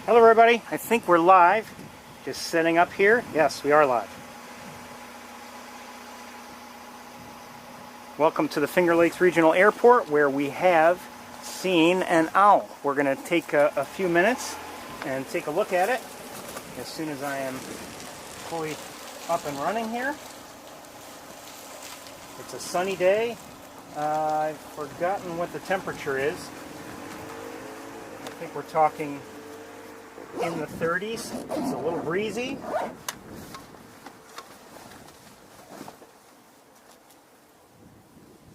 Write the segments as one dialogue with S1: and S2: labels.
S1: Hello everybody, I think we're live. Just setting up here. Yes, we are live. Welcome to the Finger Lakes Regional Airport, where we have seen an owl. We're going to take a few minutes and take a look at it as soon as I am fully up and running here. It's a sunny day. I've forgotten what the temperature is. I think we're talking in the 30s. It's a little breezy.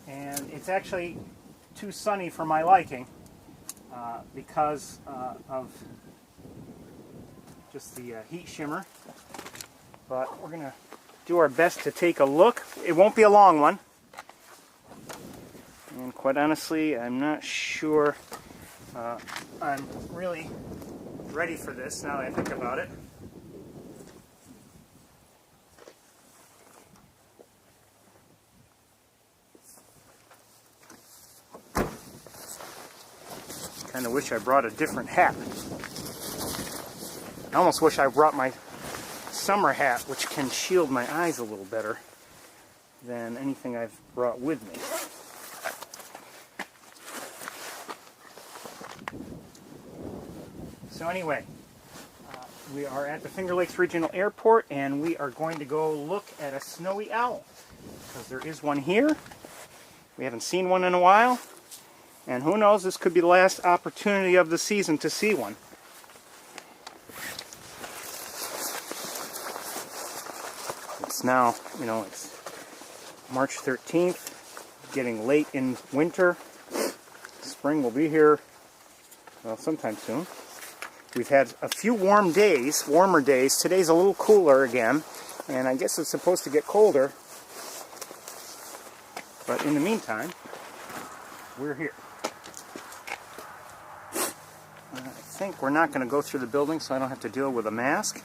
S1: And it's actually too sunny for my liking because of just the heat shimmer. But we're going to do our best to take a look. It won't be a long one. And quite honestly, I'm not sure I'm really ready for this now that I think about it. Kind of wish I brought a different hat. I almost wish I brought my summer hat, which can shield my eyes a little better than anything I've brought with me. So anyway, we are at the Finger Lakes Regional Airport, and we are going to go look at a snowy owl, because there is one here. We haven't seen one in a while, and who knows, this could be the last opportunity of the season to see one. It's now, it's March 13th, getting late in winter. Spring will be here, well, sometime soon. We've had a few warmer days. Today's a little cooler again, and I guess it's supposed to get colder. But in the meantime, we're here. I think we're not going to go through the building, so I don't have to deal with a mask.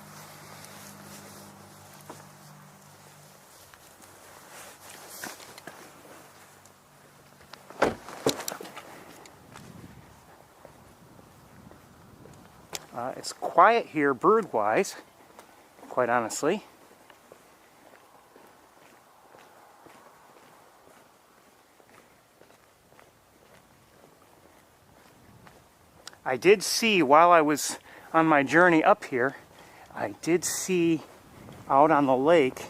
S1: It's quiet here bird-wise, quite honestly. I did see, while I was on my journey up here, I did see out on the lake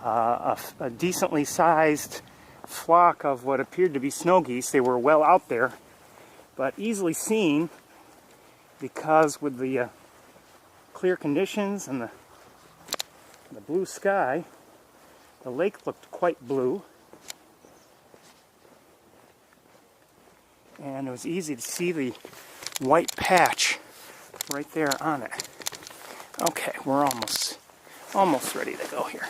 S1: a decently sized flock of what appeared to be snow geese. They were well out there, but easily seen, because with the clear conditions and the blue sky, the lake looked quite blue. And it was easy to see the white patch right there on it. Okay, we're almost ready to go here.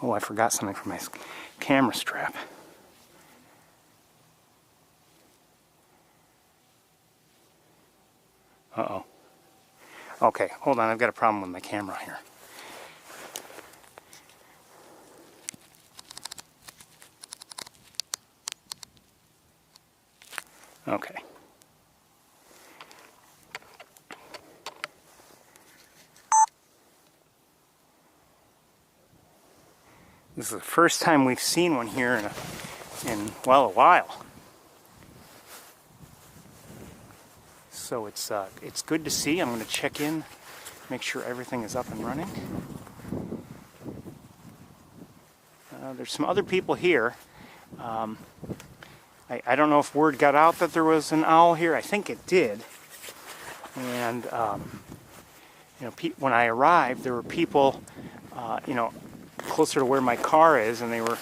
S1: Oh, I forgot something for my camera strap. Uh-oh. Okay, hold on, I've got a problem with my camera here. Okay. This is the first time we've seen one here in a while. So it's good to see. I'm going to check in, make sure everything is up and running. There's some other people here. I don't know if word got out that there was an owl here. I think it did. And when I arrived, there were people, closer to where my car is, and they were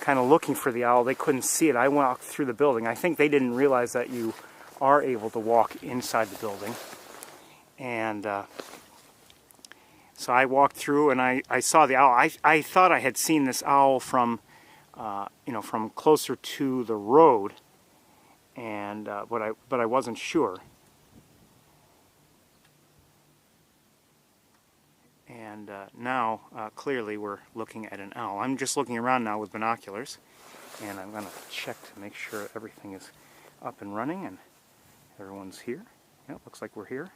S1: kind of looking for the owl. They couldn't see it. I walked through the building. I think they didn't realize that you are able to walk inside the building. And so I walked through, and I saw the owl. I thought I had seen this owl from from closer to the road, and but I wasn't sure. And now, clearly, we're looking at an owl. I'm just looking around now with binoculars, and I'm going to check to make sure everything is up and running and everyone's here. Yeah, looks like we're here.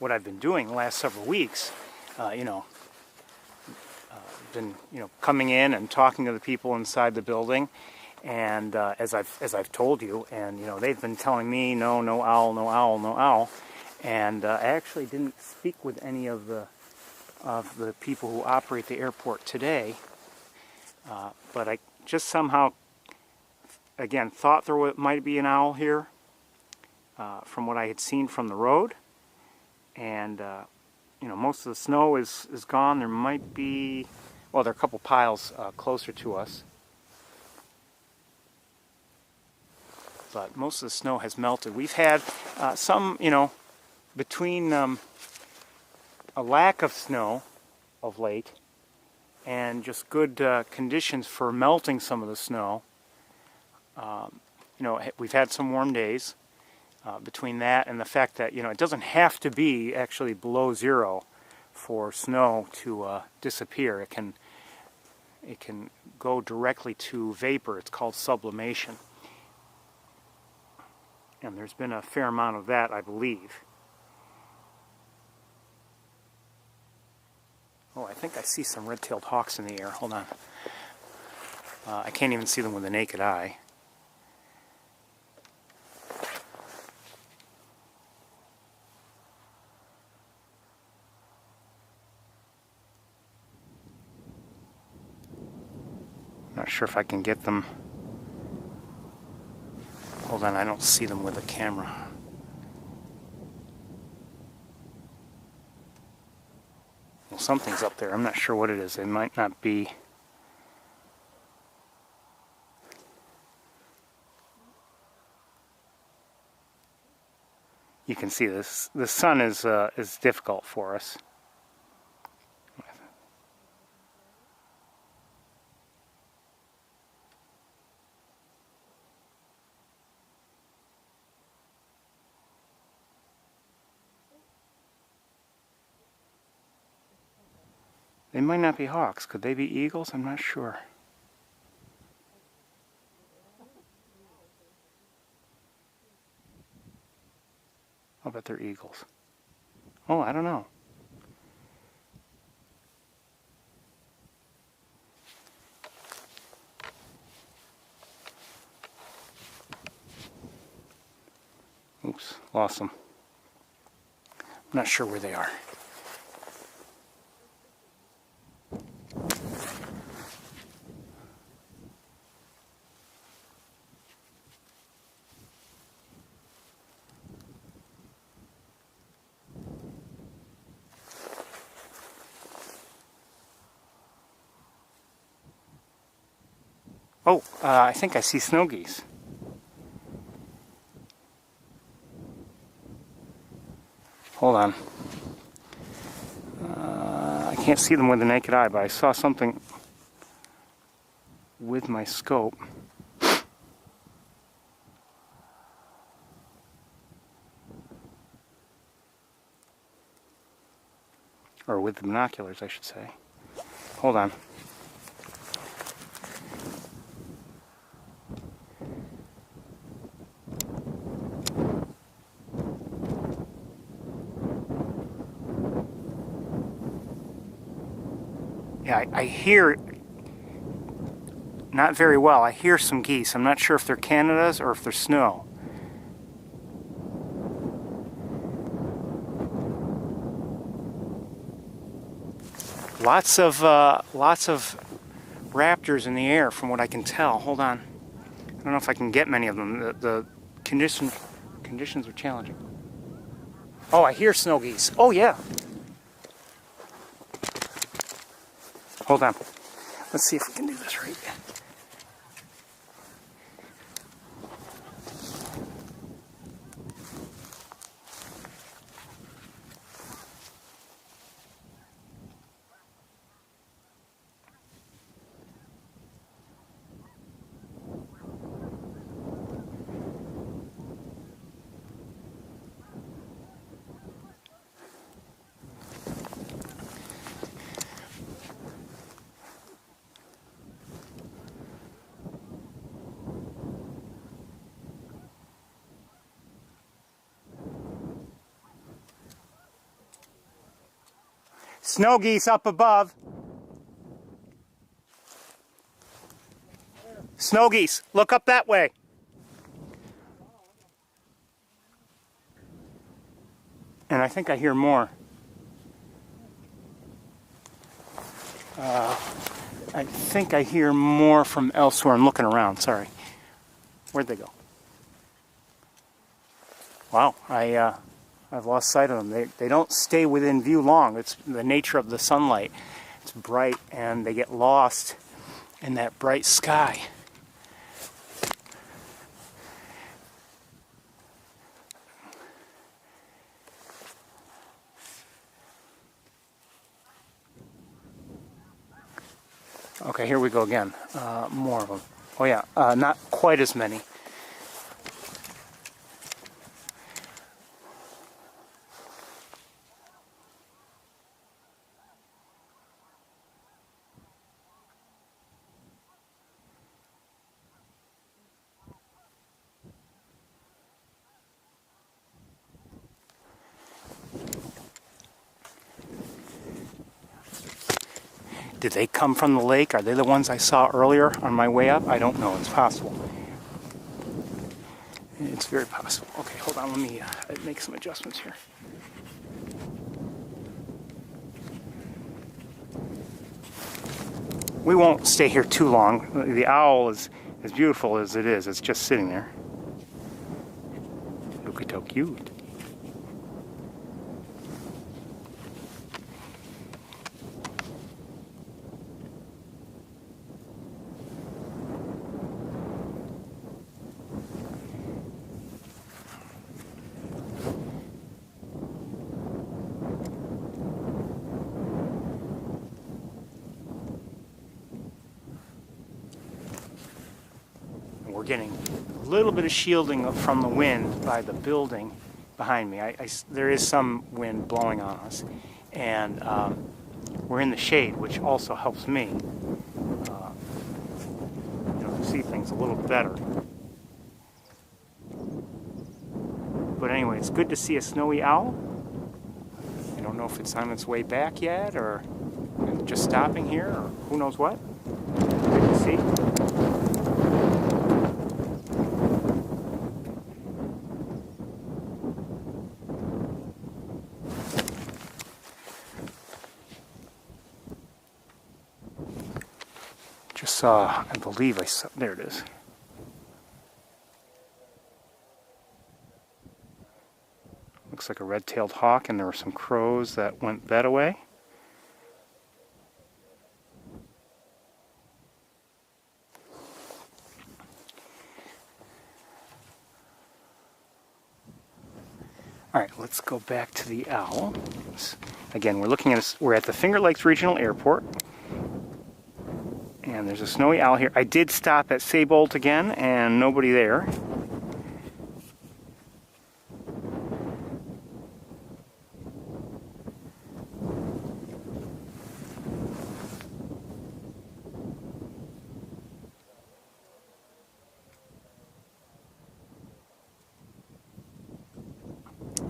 S1: What I've been doing the last several weeks, been coming in and talking to the people inside the building, and as I've told you, and they've been telling me no owl, no owl, no owl, and I actually didn't speak with any of the people who operate the airport today, but I just somehow again thought there might be an owl here from what I had seen from the road. And most of the snow is gone. There might be, well, there are a couple piles closer to us, but most of the snow has melted. We've had some, between a lack of snow of late and just good conditions for melting some of the snow. We've had some warm days. Between that and the fact that it doesn't have to be actually below zero for snow to disappear. It can go directly to vapor. It's called sublimation, and there's been a fair amount of that, I believe. Oh, I think I see some red-tailed hawks in the air. Hold on. I can't even see them with the naked eye. Not sure if I can get them. Hold on, I don't see them with the camera. Well, something's up there. I'm not sure what it is. It might not be. You can see this. The sun is difficult for us. They might not be hawks. Could they be eagles? I'm not sure. I'll bet they're eagles. Oh, I don't know. Oops, lost them. I'm not sure where they are. Oh, I think I see snow geese. Hold on. I can't see them with the naked eye, but I saw something with my scope. Or with the binoculars, I should say. Hold on. Yeah, I hear, not very well, I hear some geese. I'm not sure if they're Canadas or if they're snow. Lots of raptors in the air from what I can tell. Hold on. I don't know if I can get many of them. The conditions are challenging. Oh, I hear snow geese. Oh, yeah. Hold on. Let's see if we can do this right. Snow geese up above. Snow geese, look up that way. And I think I hear more. I think I hear more from elsewhere. I'm looking around, sorry. Where'd they go? Wow, I've lost sight of them. They don't stay within view long. It's the nature of the sunlight. It's bright and they get lost in that bright sky. Okay, here we go again. More of them. Oh yeah, not quite as many. Did they come from the lake? Are they the ones I saw earlier on my way up? I don't know. It's possible. It's very possible. Okay, hold on. Let me make some adjustments here. We won't stay here too long. The owl is as beautiful as it is. It's just sitting there. Look at how cute. We're getting a little bit of shielding from the wind by the building behind me. There is some wind blowing on us, and we're in the shade, which also helps me see things a little better. But anyway, it's good to see a snowy owl. I don't know if it's on its way back yet, or just stopping here, or who knows what. Good to see. Just saw, I believe I saw, there it is. Looks like a red-tailed hawk, and there were some crows that went that way. All right, let's go back to the owl. Again, we're at the Finger Lakes Regional Airport. And there's a snowy owl here. I did stop at Saybolt again, and nobody there.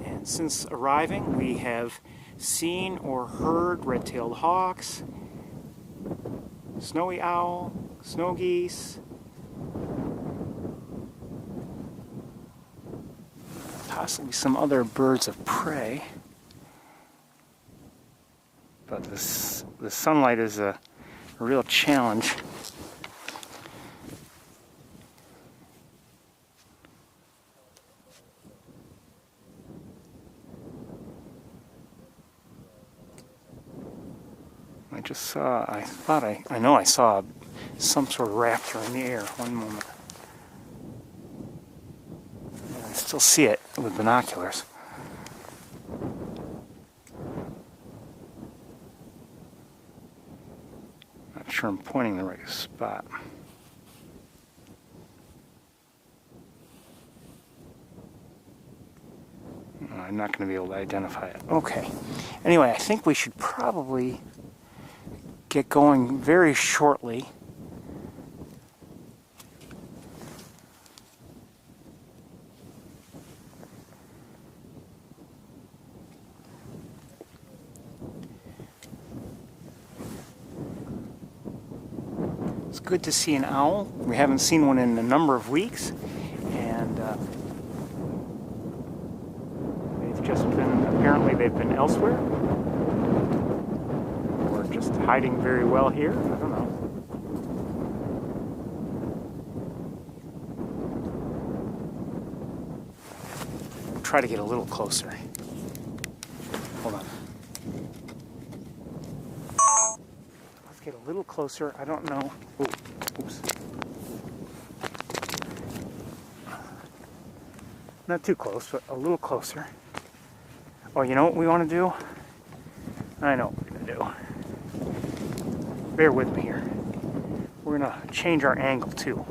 S1: And since arriving, we have seen or heard red-tailed hawks, snowy owl, snow geese, possibly some other birds of prey. But the sunlight is a real challenge. I just saw, I know I saw some sort of raptor in the air one moment. I still see it with binoculars. Not sure I'm pointing the right spot. I'm not going to be able to identify it. Okay. Anyway, I think we should probably get going very shortly. good to see an owl. We haven't seen one in a number of weeks, and apparently they've been elsewhere, or just hiding very well here. I don't know. Try to get a little closer. Hold on. Let's get a little closer. I don't know. Ooh, oops. Not too close, but a little closer. Oh, you know what we want to do? I know what we're going to do. Bear with me here. We're going to change our angle too.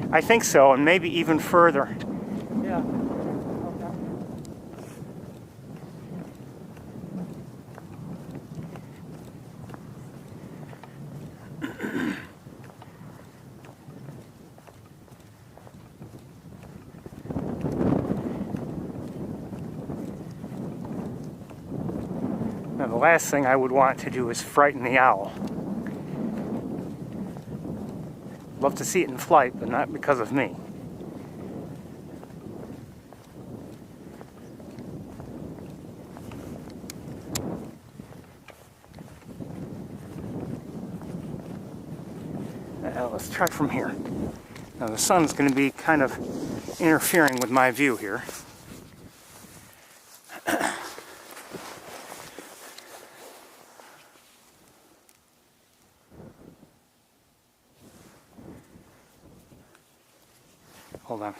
S1: I think so, and maybe even further. Yeah. Now, the last thing I would want to do is frighten the owl. Love to see it in flight, but not because of me. Let's try from here. Now the sun's going to be kind of interfering with my view here. Hold on.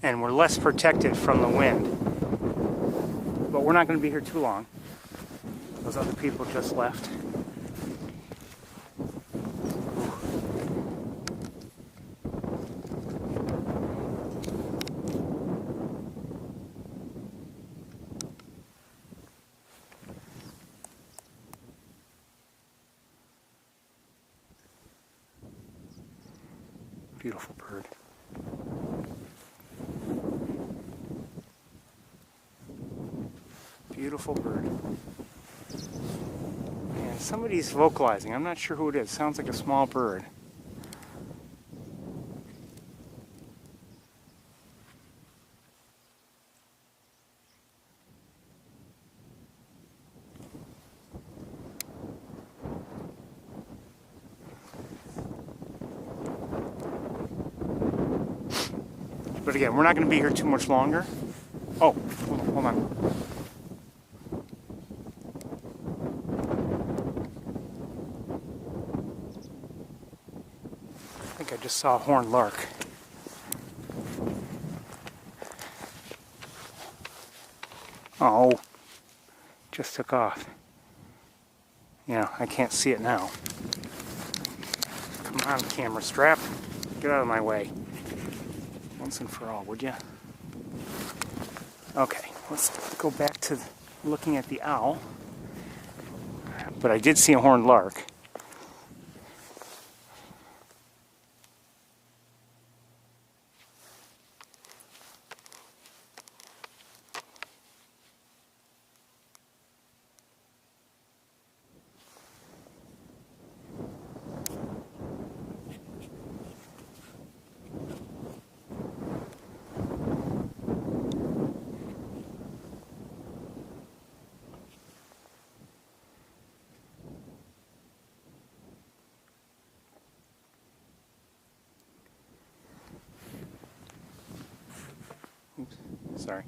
S1: And we're less protected from the wind. But we're not going to be here too long. Those other people just left. Beautiful bird. Beautiful bird. And somebody's vocalizing. I'm not sure who it is. Sounds like a small bird. But again, we're not going to be here too much longer. Oh, hold on. I think I just saw a horned lark. Oh, just took off. Yeah, I can't see it now. Come on, camera strap. Get out of my way. Once and for all, would you? Okay, let's go back to looking at the owl. But I did see a horned lark. Oops, sorry.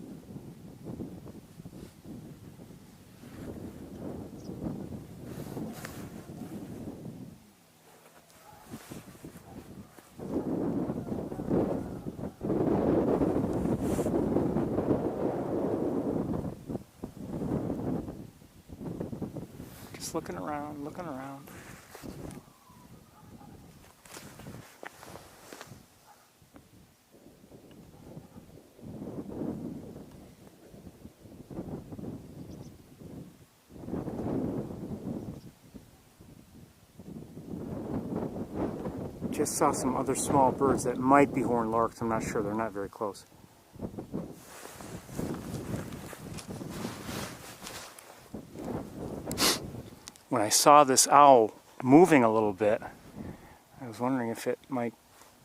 S1: looking around, looking around. Just saw some other small birds that might be horned larks. I'm not sure. They're not very close. When I saw this owl moving a little bit, I was wondering if it might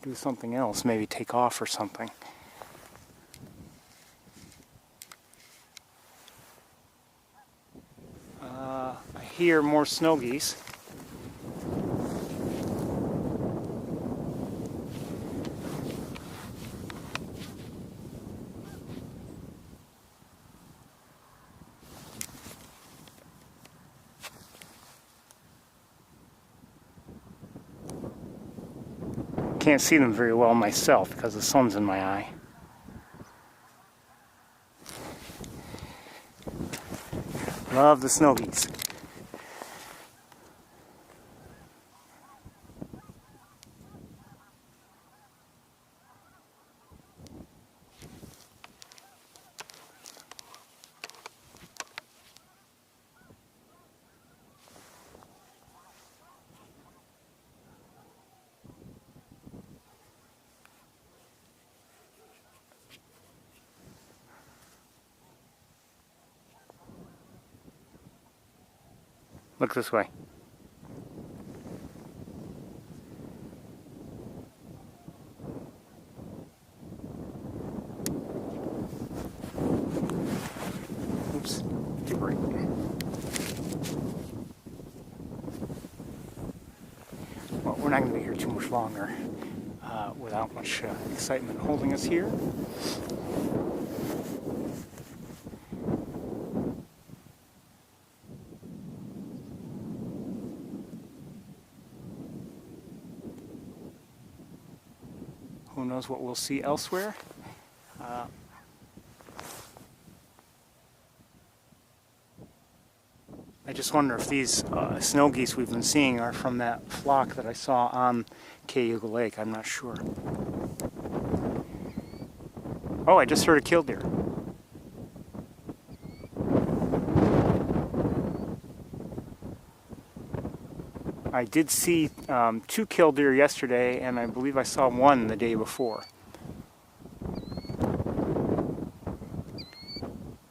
S1: do something else, maybe take off or something. I hear more snow geese. Can't see them very well myself because the sun's in my eye. Love the snow geese. Look this way. Oops, debris. Well, we're not going to be here too much longer without much excitement holding us here. Who knows what we'll see elsewhere. I just wonder if these snow geese we've been seeing are from that flock that I saw on Cayuga Lake. I'm not sure. Oh, I just heard a killdeer. I did see 2 killdeer yesterday, and I believe I saw 1 the day before.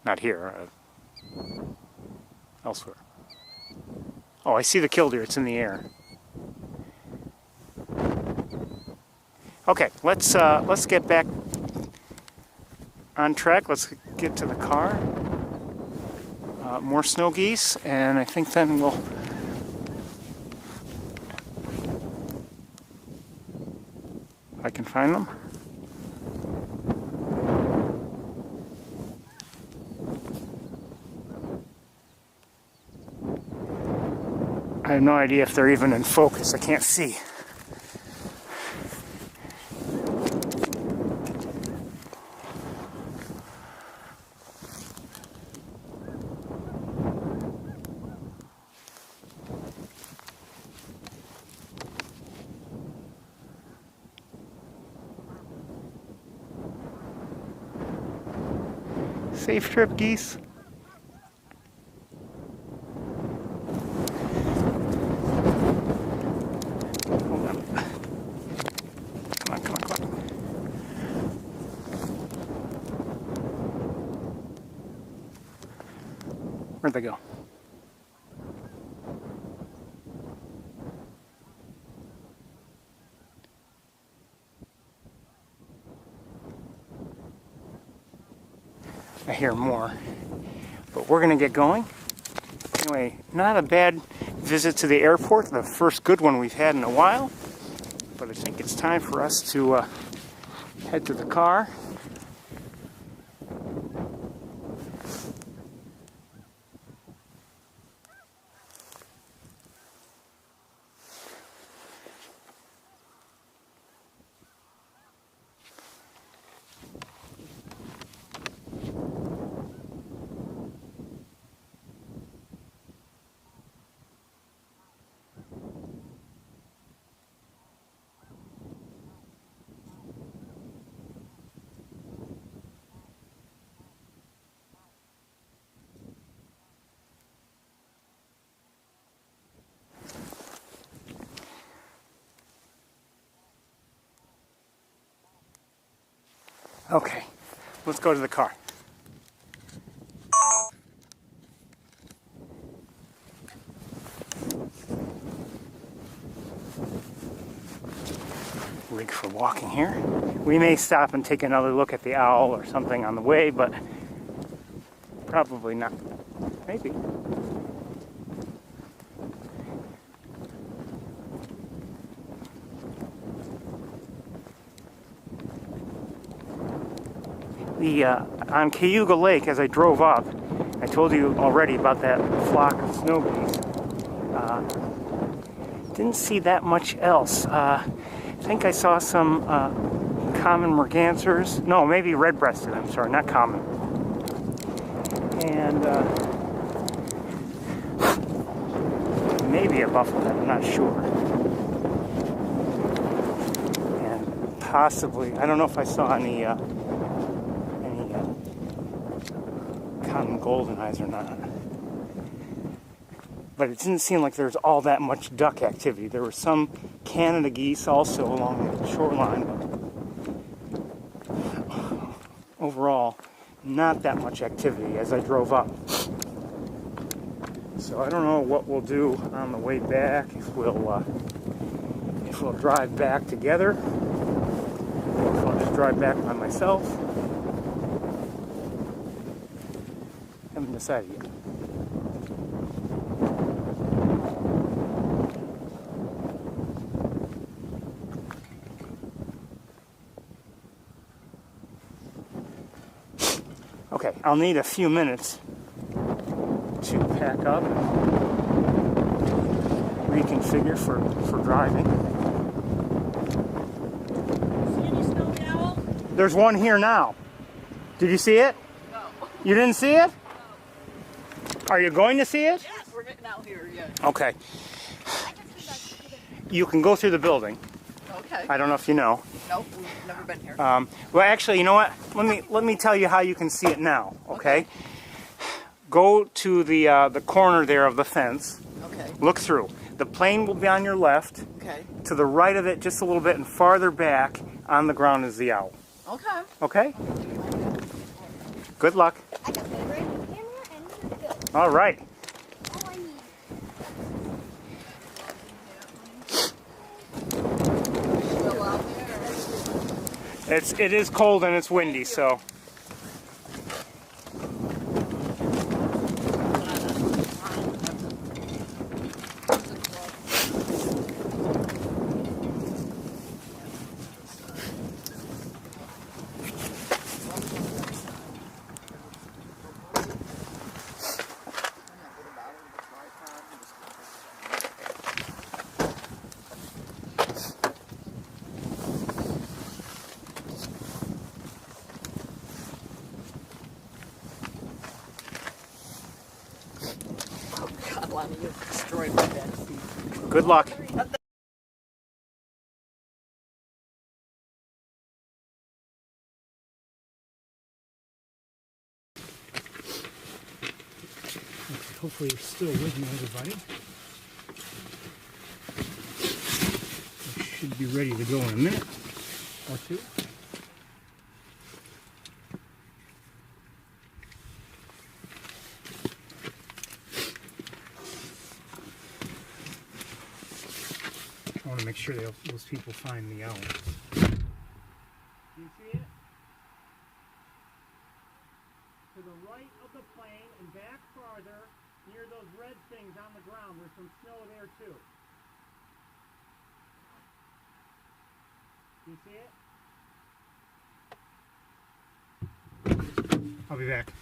S1: Not here, elsewhere. Oh, I see the killdeer. It's in the air. Okay, let's get back on track. Let's get to the car. More snow geese, and I think then we'll. I can find them. I have no idea if they're even in focus. I can't see. Safe trip, geese. Hold on. Come on, come on, come on. Where'd they go? I hear more, but we're gonna get going. Anyway, not a bad visit to the airport, the first good one we've had in a while, but I think it's time for us to head to the car. Okay, let's go to the car. Rig for walking here. We may stop and take another look at the owl or something on the way, but probably not. Maybe. On Cayuga Lake, as I drove up, I told you already about that flock of snow geese. Didn't see that much else. I think I saw some common mergansers. No, maybe red-breasted. I'm sorry, not common. And maybe a bufflehead. I'm not sure. And possibly, I don't know if I saw any common golden eyes or not. But it didn't seem like there was all that much duck activity. There were some Canada geese also along the shoreline, but overall, not that much activity as I drove up. So I don't know what we'll do on the way back, if we'll drive back together, or if I'll just drive back by myself. Haven't decided yet. Okay, I'll need a few minutes to pack up, reconfigure for driving.
S2: See any snowy owl?
S1: There's one here now. Did you see it?
S2: No.
S1: You didn't see it?
S2: No.
S1: Are you going to see it?
S2: Yes, we're getting out here, yeah.
S1: Okay. You can go through the building.
S2: Okay.
S1: I don't know if you know.
S2: Nope, we've never been here.
S1: Well, actually, you know what? Let me tell you how you can see it now. Okay. Go to the corner there of the fence.
S2: Okay.
S1: Look through. The plane will be on your left.
S2: Okay.
S1: To the right of it, just a little bit, and farther back on the ground is the owl.
S2: Okay.
S1: Okay. Good luck.
S3: I got the right camera and go.
S1: All right.
S3: All I need.
S2: Still out there.
S1: It is cold and it's windy, so.
S2: God, Lonnie, you destroyed my back seat.
S1: Good luck. Hopefully you're still with me, everybody. I should be ready to go in a minute or two. I want to make sure those people find the owl. Do you see it? To the right of the plane and back farther, near those red things on the ground. There's some snow there too. Do you see it? I'll be back.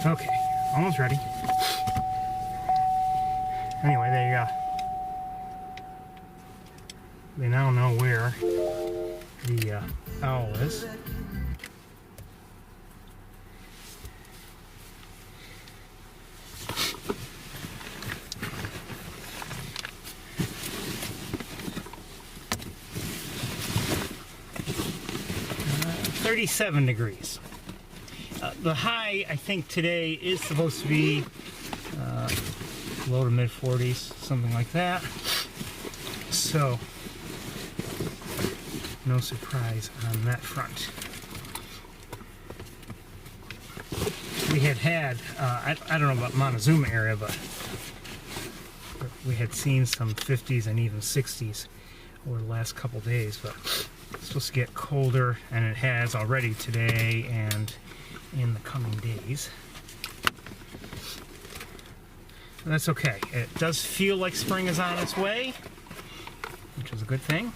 S1: Okay, almost ready. Anyway, they now know where the owl is. Uh, 37 degrees. The high, I think, today is supposed to be low to mid 40s, something like that. So, no surprise on that front. We had I don't know about Montezuma area, but we had seen some 50s and even 60s over the last couple days, but it's supposed to get colder, and it has already today and in the coming days. But that's okay. It does feel like spring is on its way, which is a good thing.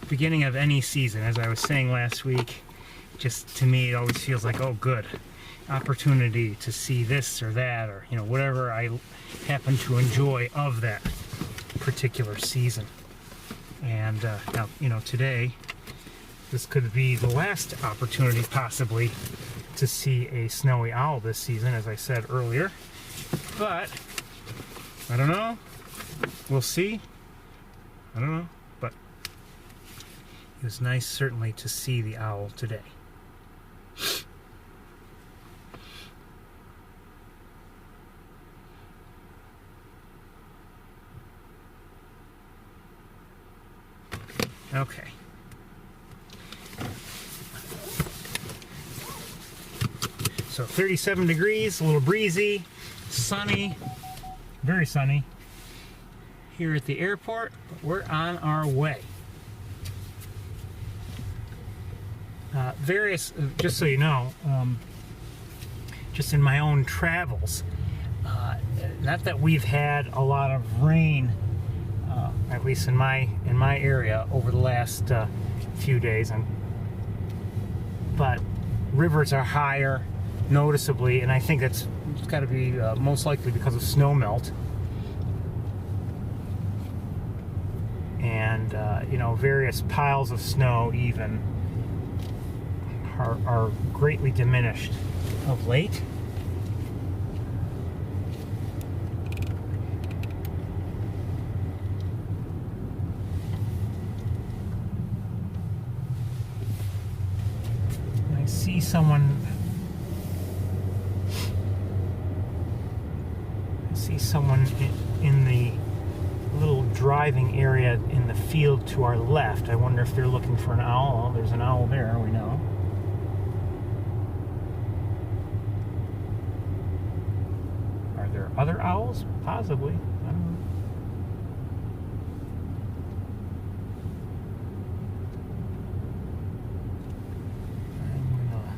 S1: Beginning of any season, as I was saying last week, just to me it always feels like, oh good, opportunity to see this or that, or whatever I happen to enjoy of that particular season. And now today this could be the last opportunity possibly to see a snowy owl this season, as I said earlier, but I don't know, we'll see. I don't know, but it was nice certainly to see the owl today. Okay. So 37 degrees, a little breezy, sunny, very sunny here at the airport, but we're on our way. Just so you know, just in my own travels, not that we've had a lot of rain, at least in my area over the last few days, but rivers are higher noticeably, and I think it's got to be most likely because of snow melt. And various piles of snow even are greatly diminished of late. I see someone in the little driving area in the field to our left. I wonder if they're looking for an owl. There's an owl there, we know. Are there other owls? Possibly. I don't know. I'm gonna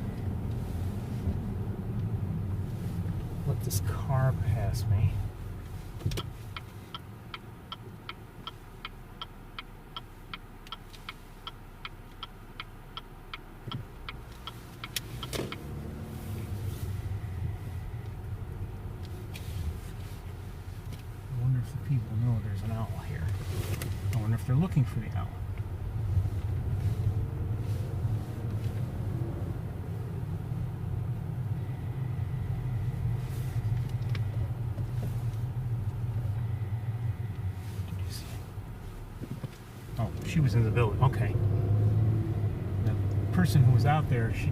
S1: let this car pass me. People know there's an owl here. I wonder if they're looking for the owl. Did you see? Oh, she was in the building. Okay. The person who was out there, she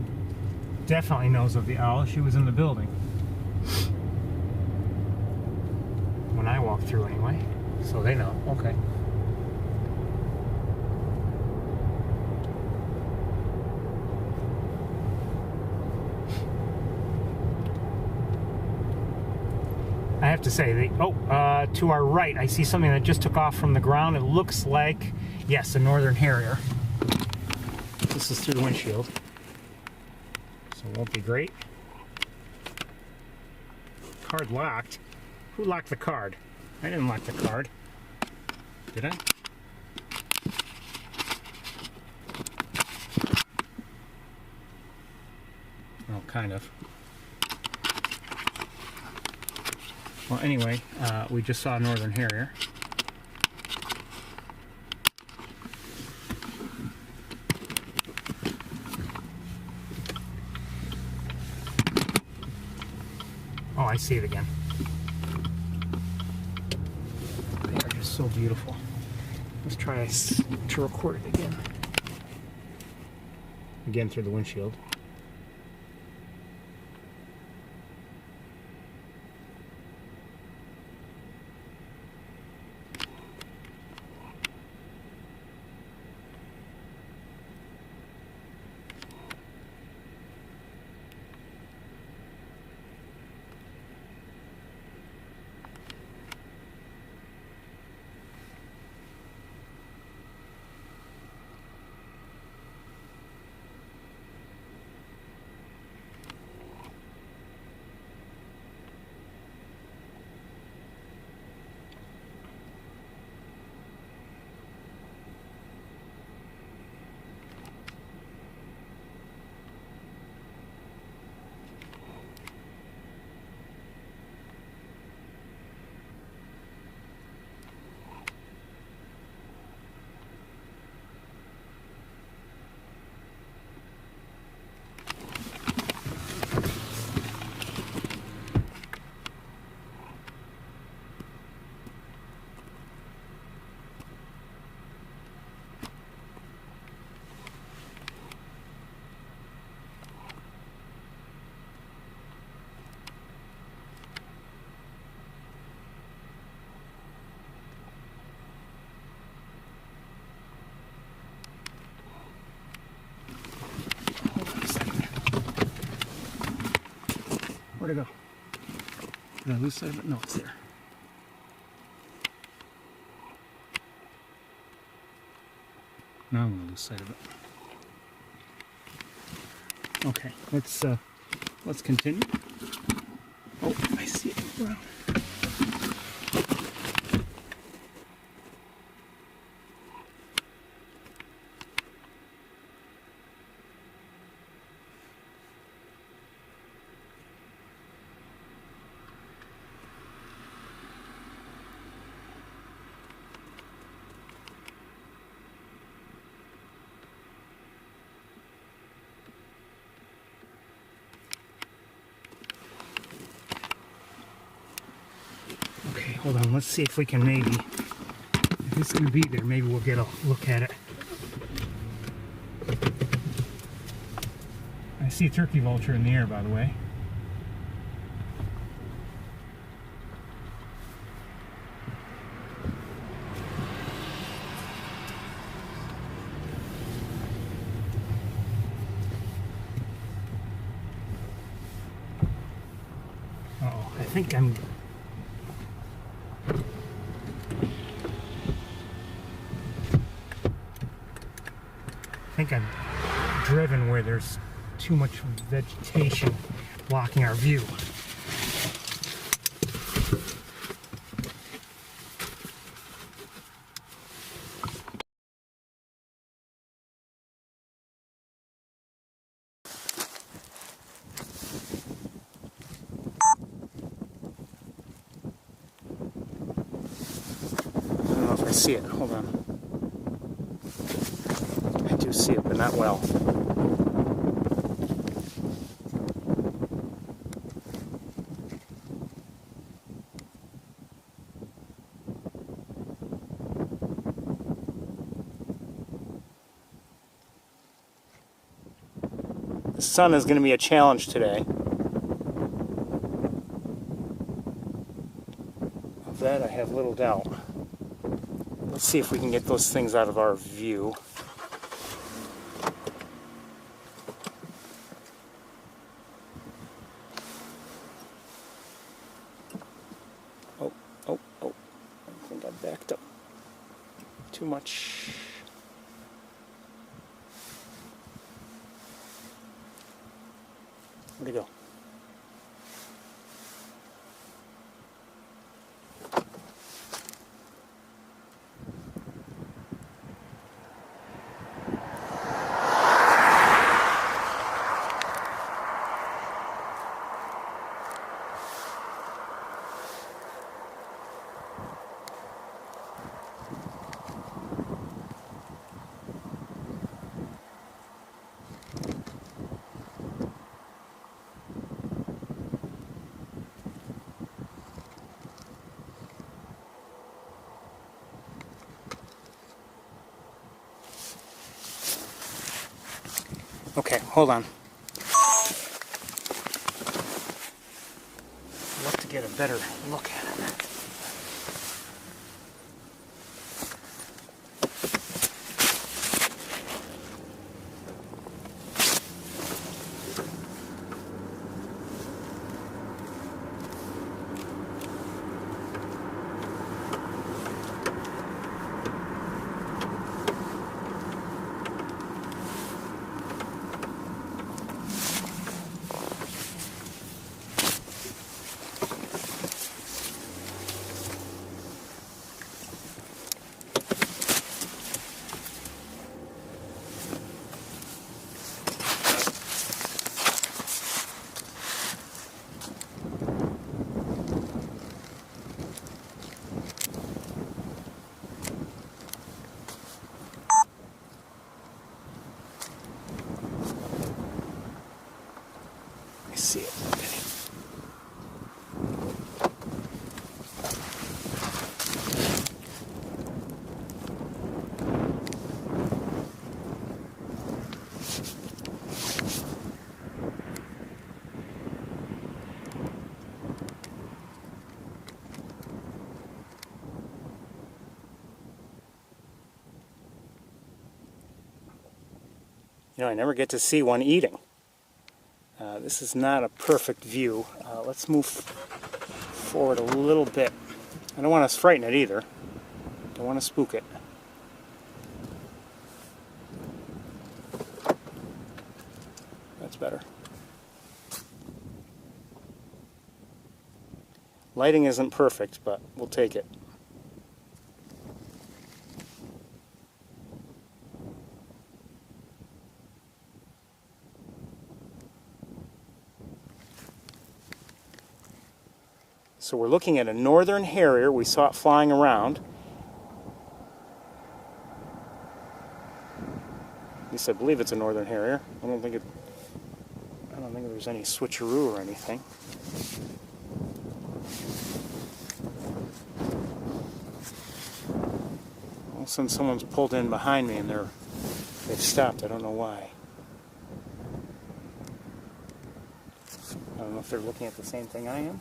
S1: definitely knows of the owl. She was in the building when I walked through anyway, so they know. Okay. I have to say, to our right, I see something that just took off from the ground. It looks like, yes, a northern harrier. This is through the windshield, so it won't be great. card locked. Who locked the card? I didn't lock the card. Did I? Oh, kind of. Well, anyway, we just saw a northern harrier. Oh, I see it again. They are just so beautiful. Let's try to record it again. Again through the windshield. Where'd it go? Did I lose sight of it? No, it's there. Now I'm gonna lose sight of it. Okay, let's continue. Oh, I see it. Wow. Okay, hold on. Let's see if we can maybe, if it's going to be there, maybe we'll get a look at it. I see a turkey vulture in the air, by the way. Uh-oh, I think I'm driven where there's too much vegetation blocking our view. I don't know if I see it. Hold on. I do see it, but not well. The sun is going to be a challenge today. Of that I have little doubt. Let's see if we can get those things out of our view. Oh, I think I backed up too much. Where'd it go? Okay, hold on. I'd love to get a better look at it. I see it. Okay. You know, I never get to see one eating. This is not a perfect view. Let's move forward a little bit. I don't want to frighten it either. Don't want to spook it. That's better. Lighting isn't perfect, but we'll take it. So we're looking at a northern harrier. We saw it flying around. At least I believe it's a northern harrier. I don't think there's any switcheroo or anything. All of a sudden someone's pulled in behind me and they've stopped. I don't know why. I don't know if they're looking at the same thing I am.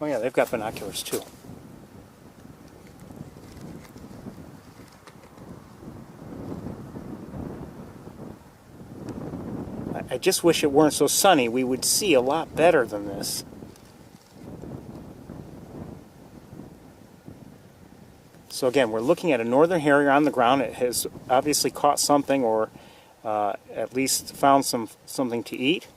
S1: Oh yeah, they've got binoculars too. I just wish it weren't so sunny. We would see a lot better than this. So again, we're looking at a northern harrier on the ground. It has obviously caught something, or at least found something to eat.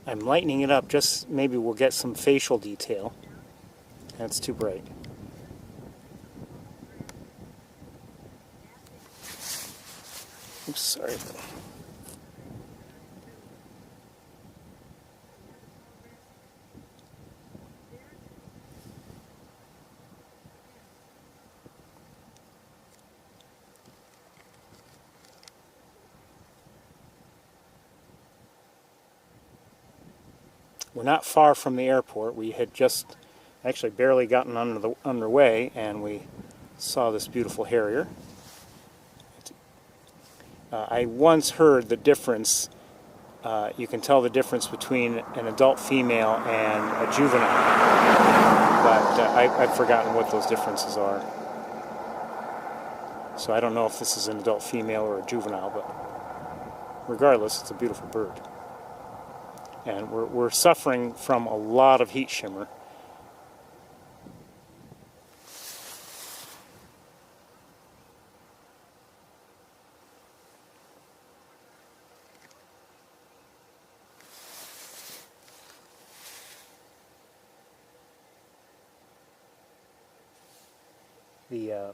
S1: I'm lightening it up, just maybe we'll get some facial detail. That's too bright. Oops, sorry. We're not far from the airport. We had just actually barely gotten underway, and we saw this beautiful harrier. I once heard the difference. You can tell the difference between an adult female and a juvenile, but I've forgotten what those differences are. So I don't know if this is an adult female or a juvenile, but regardless, it's a beautiful bird. And we're suffering from a lot of heat shimmer. The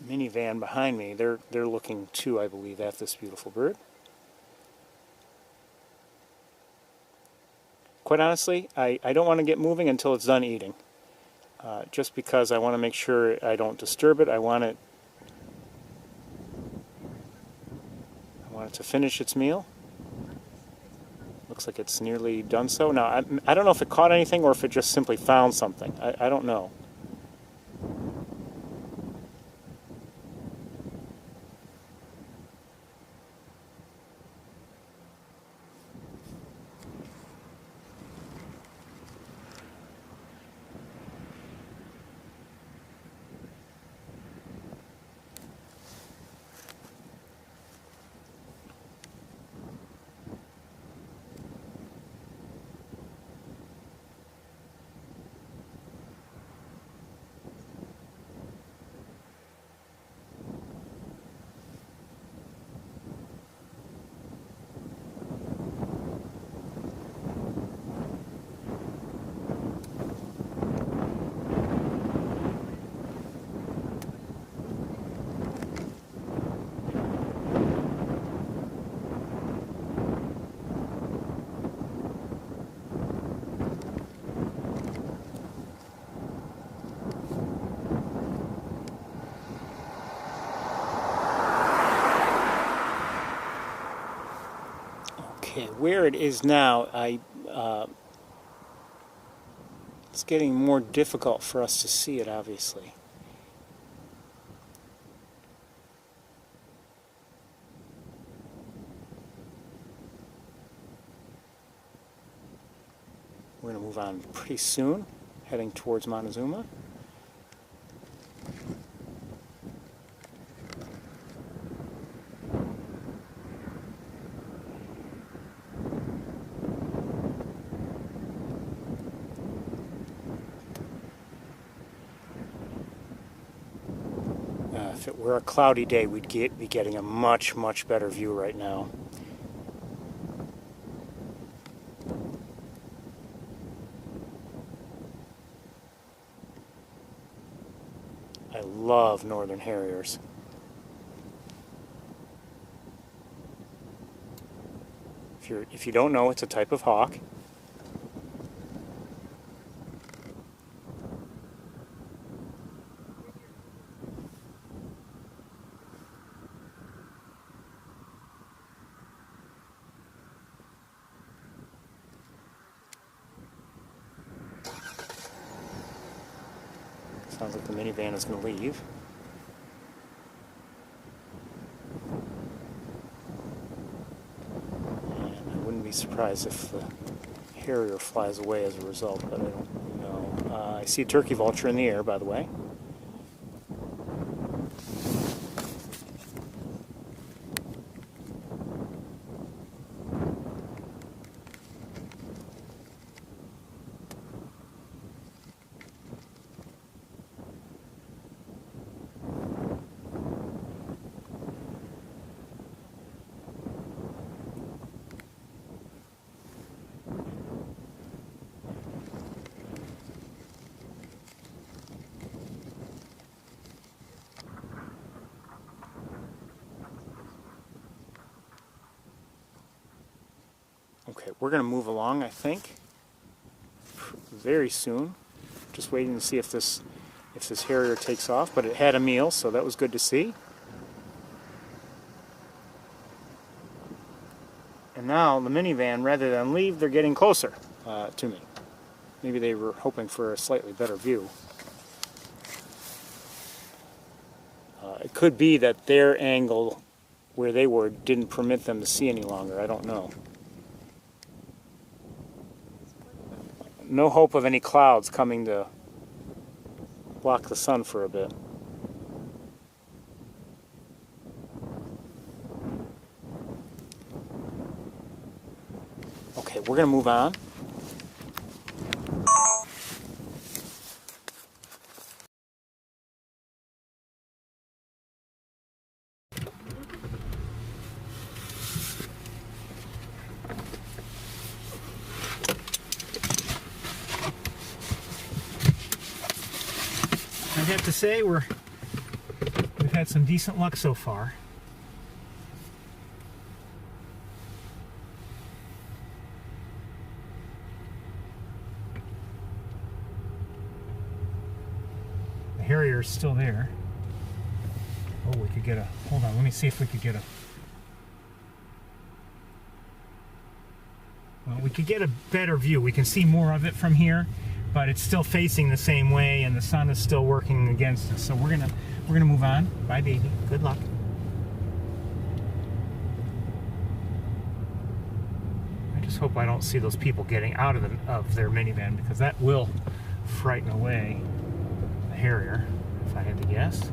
S1: minivan behind me, they're looking too, I believe, at this beautiful bird. Quite honestly, I don't want to get moving until it's done eating. Just because I want to make sure I don't disturb it. I want it to finish its meal. Looks like it's nearly done so. Now, I don't know if it caught anything or if it just simply found something. I don't know. Okay, where it is now, it's getting more difficult for us to see it, obviously. We're going to move on pretty soon, heading towards Montezuma. If it were a cloudy day, we'd be getting a much, much better view right now. I love northern harriers. If you don't know, it's a type of hawk. Sounds like the minivan is going to leave. And I wouldn't be surprised if the harrier flies away as a result, but I don't know. I see a turkey vulture in the air, by the way. Okay, we're going to move along, I think, very soon. Just waiting to see if this harrier takes off, but it had a meal, so that was good to see. And now the minivan, rather than leave, they're getting closer to me. Maybe they were hoping for a slightly better view. It could be that their angle where they were didn't permit them to see any longer. I don't know. No hope of any clouds coming to block the sun for a bit. we're going to move on. I have to say we've had some decent luck so far. The harrier is still there. Oh, we could get a, hold on, let me see if we could get a, well, we could get a better view. We can see more of it from here, but it's still facing the same way and the sun is still working against us. So we're gonna move on. Bye, baby. Good luck. I just hope I don't see those people getting out of their minivan, because that will frighten away the harrier, if I had to guess.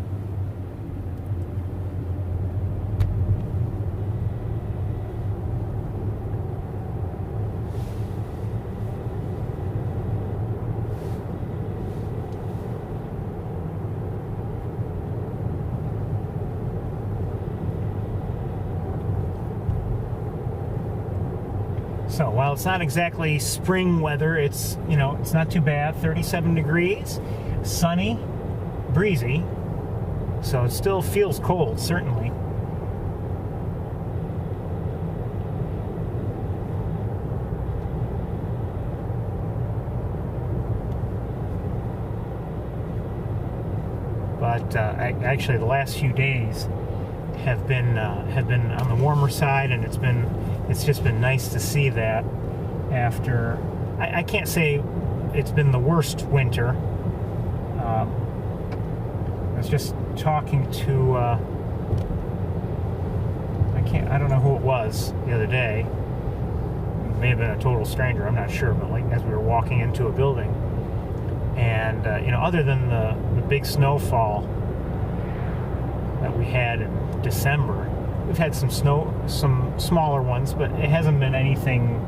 S1: So while it's not exactly spring weather, it's, you know, it's not too bad. 37 degrees, sunny, breezy. So it still feels cold, certainly. But actually, the last few days have been on the warmer side, and it's just been nice to see that. After I can't say it's been the worst winter. I was just talking to I don't know who it was the other day. It may have been a total stranger, I'm not sure, but like as we were walking into a building, and you know, other than the big snowfall that we had in December, we've had some smaller ones, but it hasn't been anything,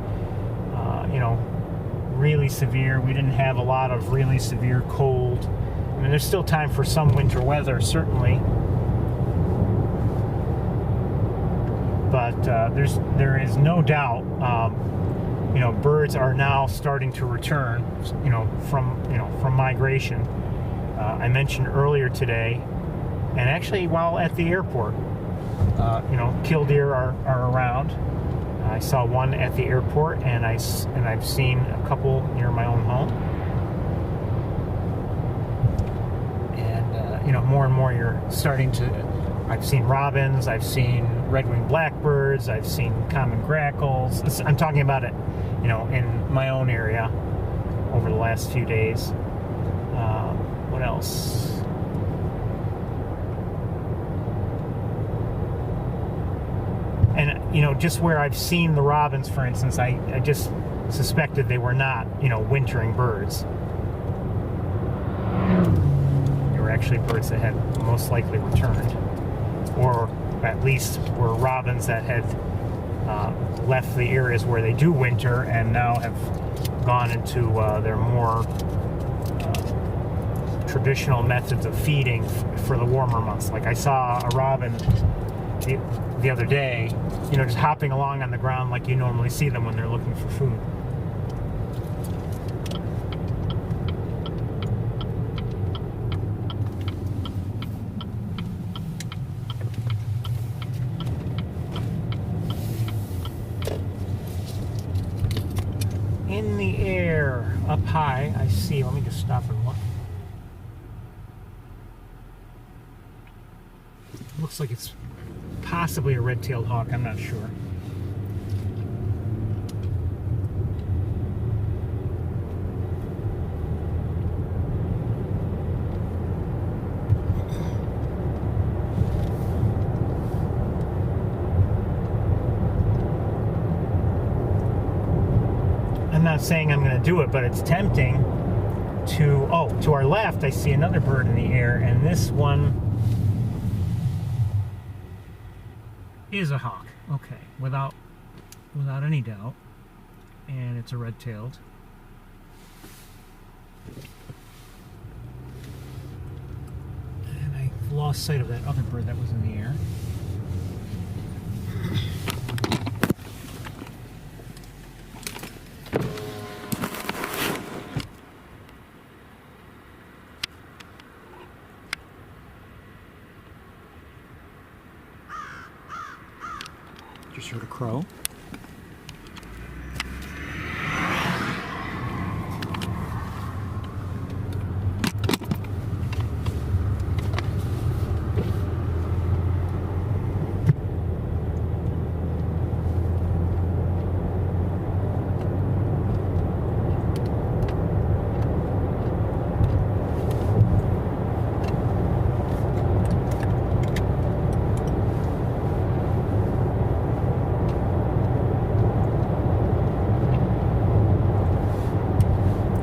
S1: you know, really severe. We didn't have a lot of really severe cold. I mean, there's still time for some winter weather, certainly. But there is no doubt, you know, birds are now starting to return, you know, from migration. I mentioned earlier today, and actually while at the airport, you know, killdeer are around. I saw one at the airport, and I've seen a couple near my own home. And you know, more and more you're starting to. I've seen robins, I've seen red-winged blackbirds, I've seen common grackles. I'm talking about it, you know, in my own area over the last few days. What else? And, you know, just where I've seen the robins, for instance, I just suspected they were not, you know, wintering birds. They were actually birds that had most likely returned. Or at least were robins that had left the areas where they do winter and now have gone into their more traditional methods of feeding for the warmer months. Like I saw a robin the other day, you know, just hopping along on the ground like you normally see them when they're looking for food. In the air, up high, I see, let me just stop and look. Looks like it's possibly a red-tailed hawk, I'm not sure. I'm not saying I'm going to do it, but it's tempting to our left I see another bird in the air, and this one is a hawk. Okay, without any doubt. and it's a red-tailed. And I lost sight of that other bird that was in the air. Just heard a crow.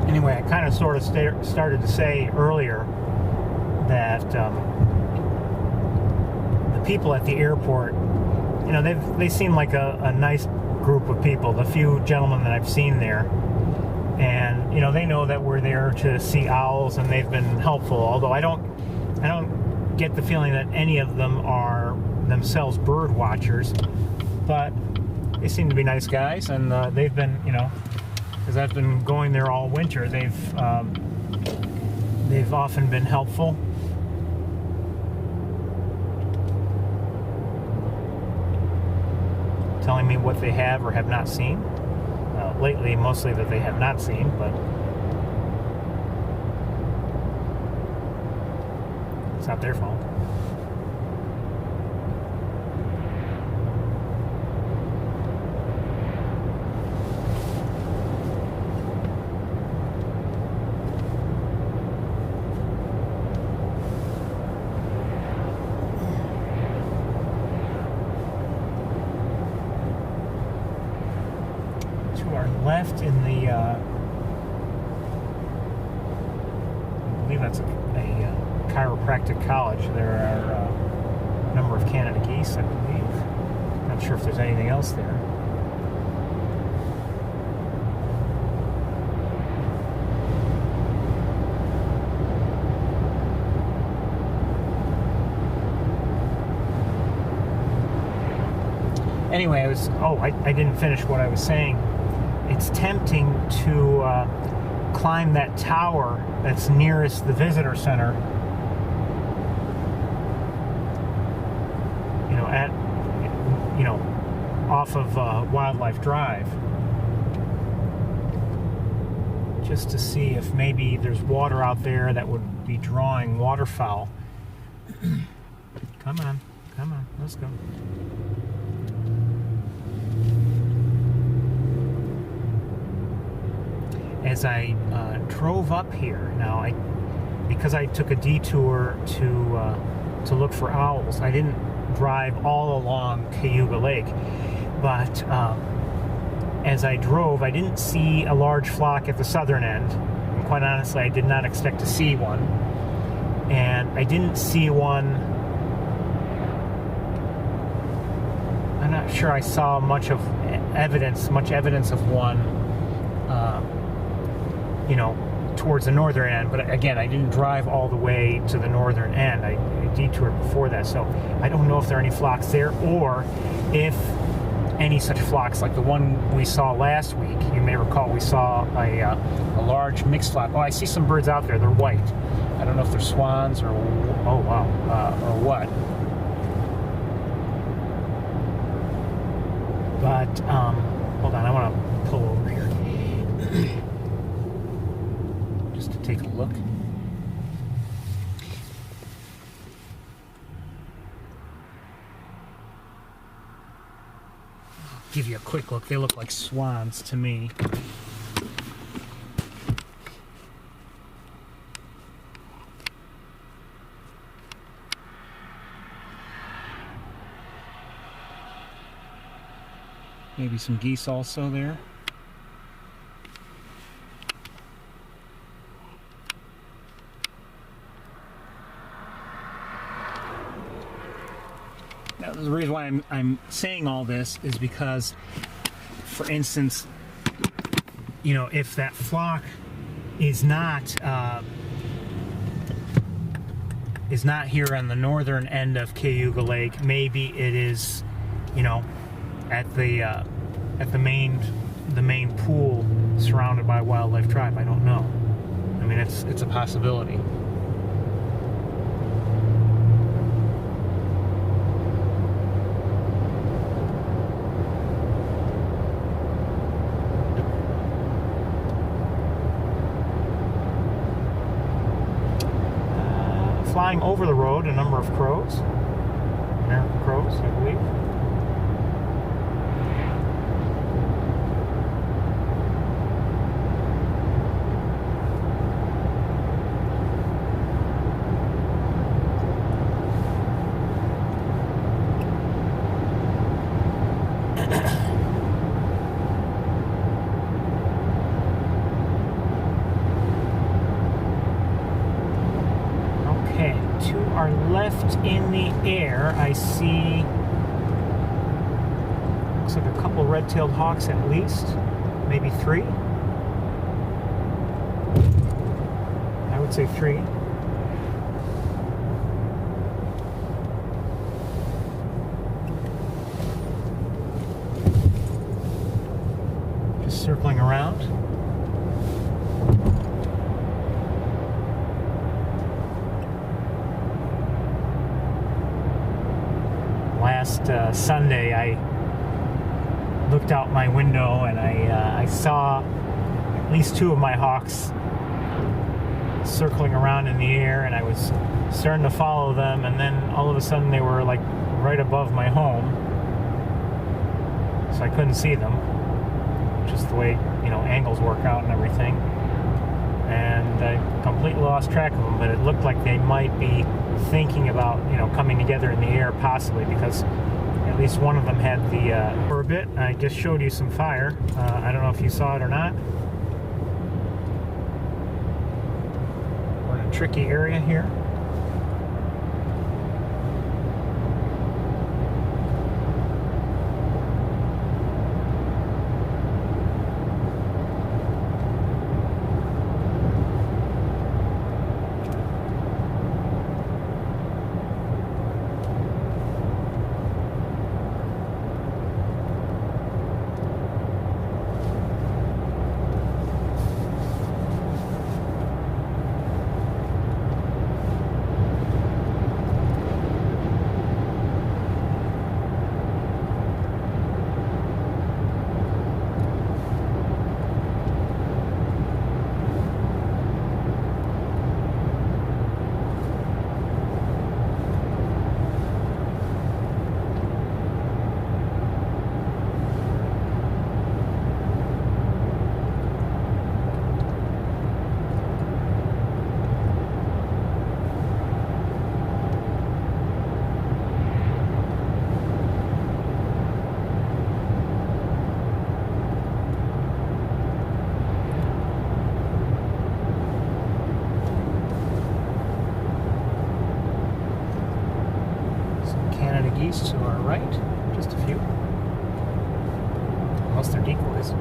S1: Anyway, I kind of sort of started to say earlier that the people at the airport, you know, they seem like a nice group of people, the few gentlemen that I've seen there. And, you know, they know that we're there to see owls, and they've been helpful, although I don't get the feeling that any of them are themselves bird watchers, but they seem to be nice guys, and they've been, you know, because I've been going there all winter, they've often been helpful. Telling me what they have or have not seen. Lately, mostly that they have not seen, but it's not their fault. Left in the, I believe that's a chiropractic college. There are a number of Canada geese, I believe. Not sure if there's anything else there. Anyway, I didn't finish what I was saying. It's tempting to climb that tower that's nearest the visitor center. Off of Wildlife Drive, just to see if maybe there's water out there that would be drawing waterfowl. Come on, let's go. As I drove up here, now because I took a detour to look for owls, I didn't drive all along Cayuga Lake, but as I drove, I didn't see a large flock at the southern end. And quite honestly, I did not expect to see one, and I didn't see one. I'm not sure I saw much evidence of one. Towards the northern end, but again, I didn't drive all the way to the northern end. I detoured before that, so I don't know if there are any flocks there, or if any such flocks like the one we saw last week. You may recall we saw a large mixed flock. Oh, I see some birds out there. They're white. I don't know if they're swans or or what. But hold on, I want to pull over here. To take a look. I'll give you a quick look. They look like swans to me. Maybe some geese also there. The reason why I'm saying all this is because, for instance, you know, if that flock is not here on the northern end of Cayuga Lake, maybe it is, you know, at the main pool surrounded by Wildlife Tribe. I don't know. I mean, it's a possibility. Flying over the road, a number of crows, American crows, I believe. Left in the air, I see, looks like a couple red-tailed hawks at least, maybe 3. I would say 3. Just circling around. Last Sunday, I looked out my window and I saw at least 2 of my hawks circling around in the air, and I was starting to follow them, and then all of a sudden they were like right above my home, so I couldn't see them. Just the way, you know, angles work out and everything, and I completely lost track of them. But it looked like they might be thinking about, you know, coming together in the air, possibly, because at least one of them had the for a bit. I just showed you some fire. I don't know if you saw it or not. We're in a tricky area here. Geese to our right, just a few, unless they're decoys.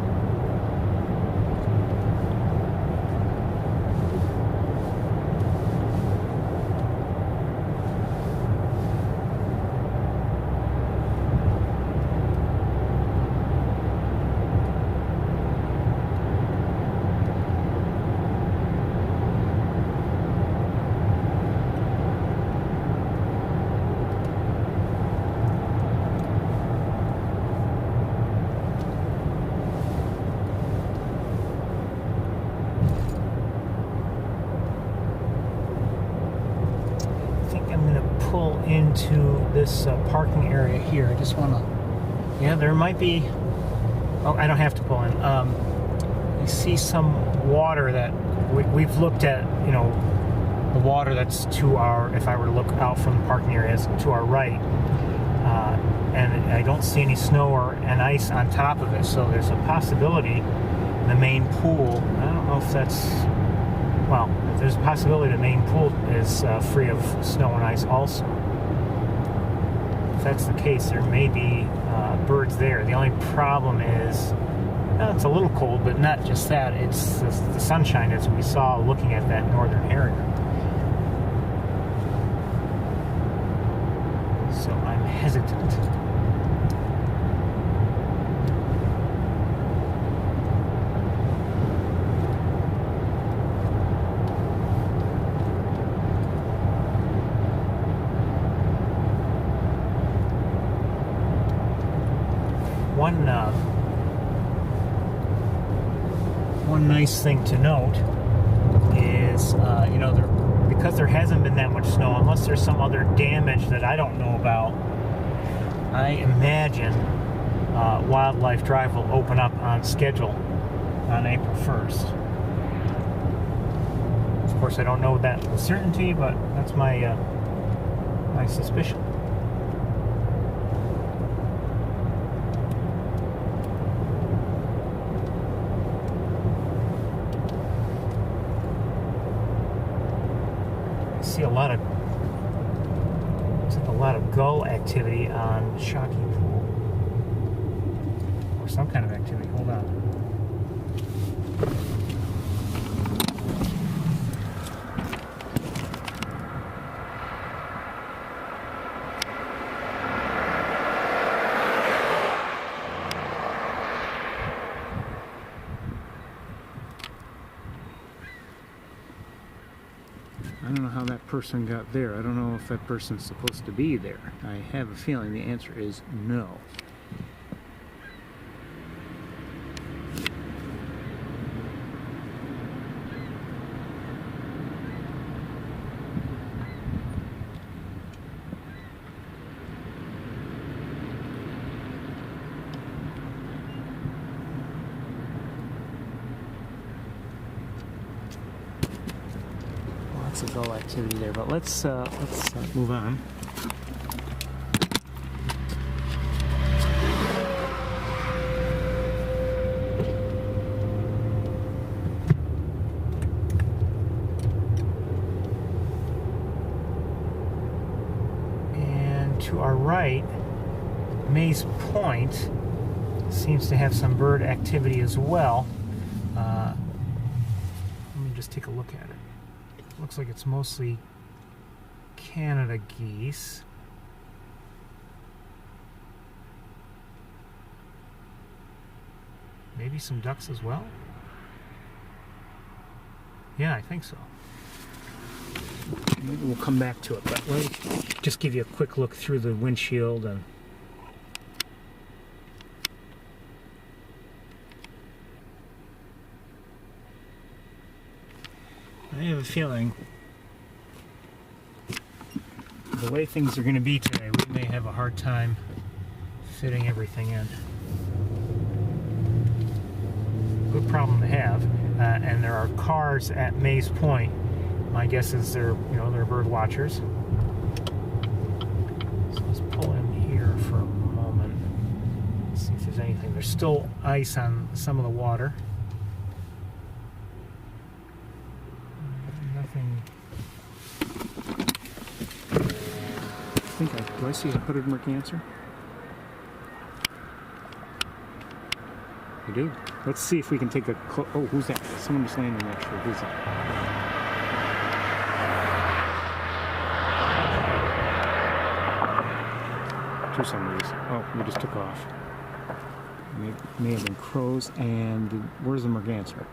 S1: Into this parking area here. I just want to, yeah, there might be, oh, I don't have to pull in. You see some water that we've looked at, you know, the water that's to our, if I were to look out from the parking areas to our right, and I don't see any snow and ice on top of it, so there's a possibility the main pool, I don't know if that's, well, there's a possibility the main pool is free of snow and ice also. If that's the case, there may be birds there. The only problem is It's a little cold, but not just that. It's the sunshine as we saw looking at that northern harrier. So I'm hesitant. One nice thing to note is, because there hasn't been that much snow, unless there's some other damage that I don't know about, I imagine Wildlife Drive will open up on schedule on April 1st. Of course, I don't know that with certainty, but that's my my suspicion. See a lot of gull activity on Shocky Pool, or some kind of activity. Hold on. I don't know how that person got there. I don't know if that person's supposed to be there. I have a feeling the answer is no. Lots of gull activity there, but let's move on. And to our right, Mays Point seems to have some bird activity as well. Let me just take a look at it. Looks like it's mostly Canada geese. Maybe some ducks as well? Yeah, I think so. Maybe we'll come back to it, but let me just give you a quick look through the windshield and I have a feeling the way things are going to be today, we may have a hard time fitting everything in. Good problem to have. And there are cars at Mays Point. My guess is they're bird watchers. So let's pull in here for a moment. See if there's anything. There's still ice on some of the water. Nothing. Do I see a hooded merganser? I do. Let's see if we can take a oh, who's that? Someone just landing actually. Who's that? Two somebody's. Oh, we just took off. May have been crows. And where's the merganser?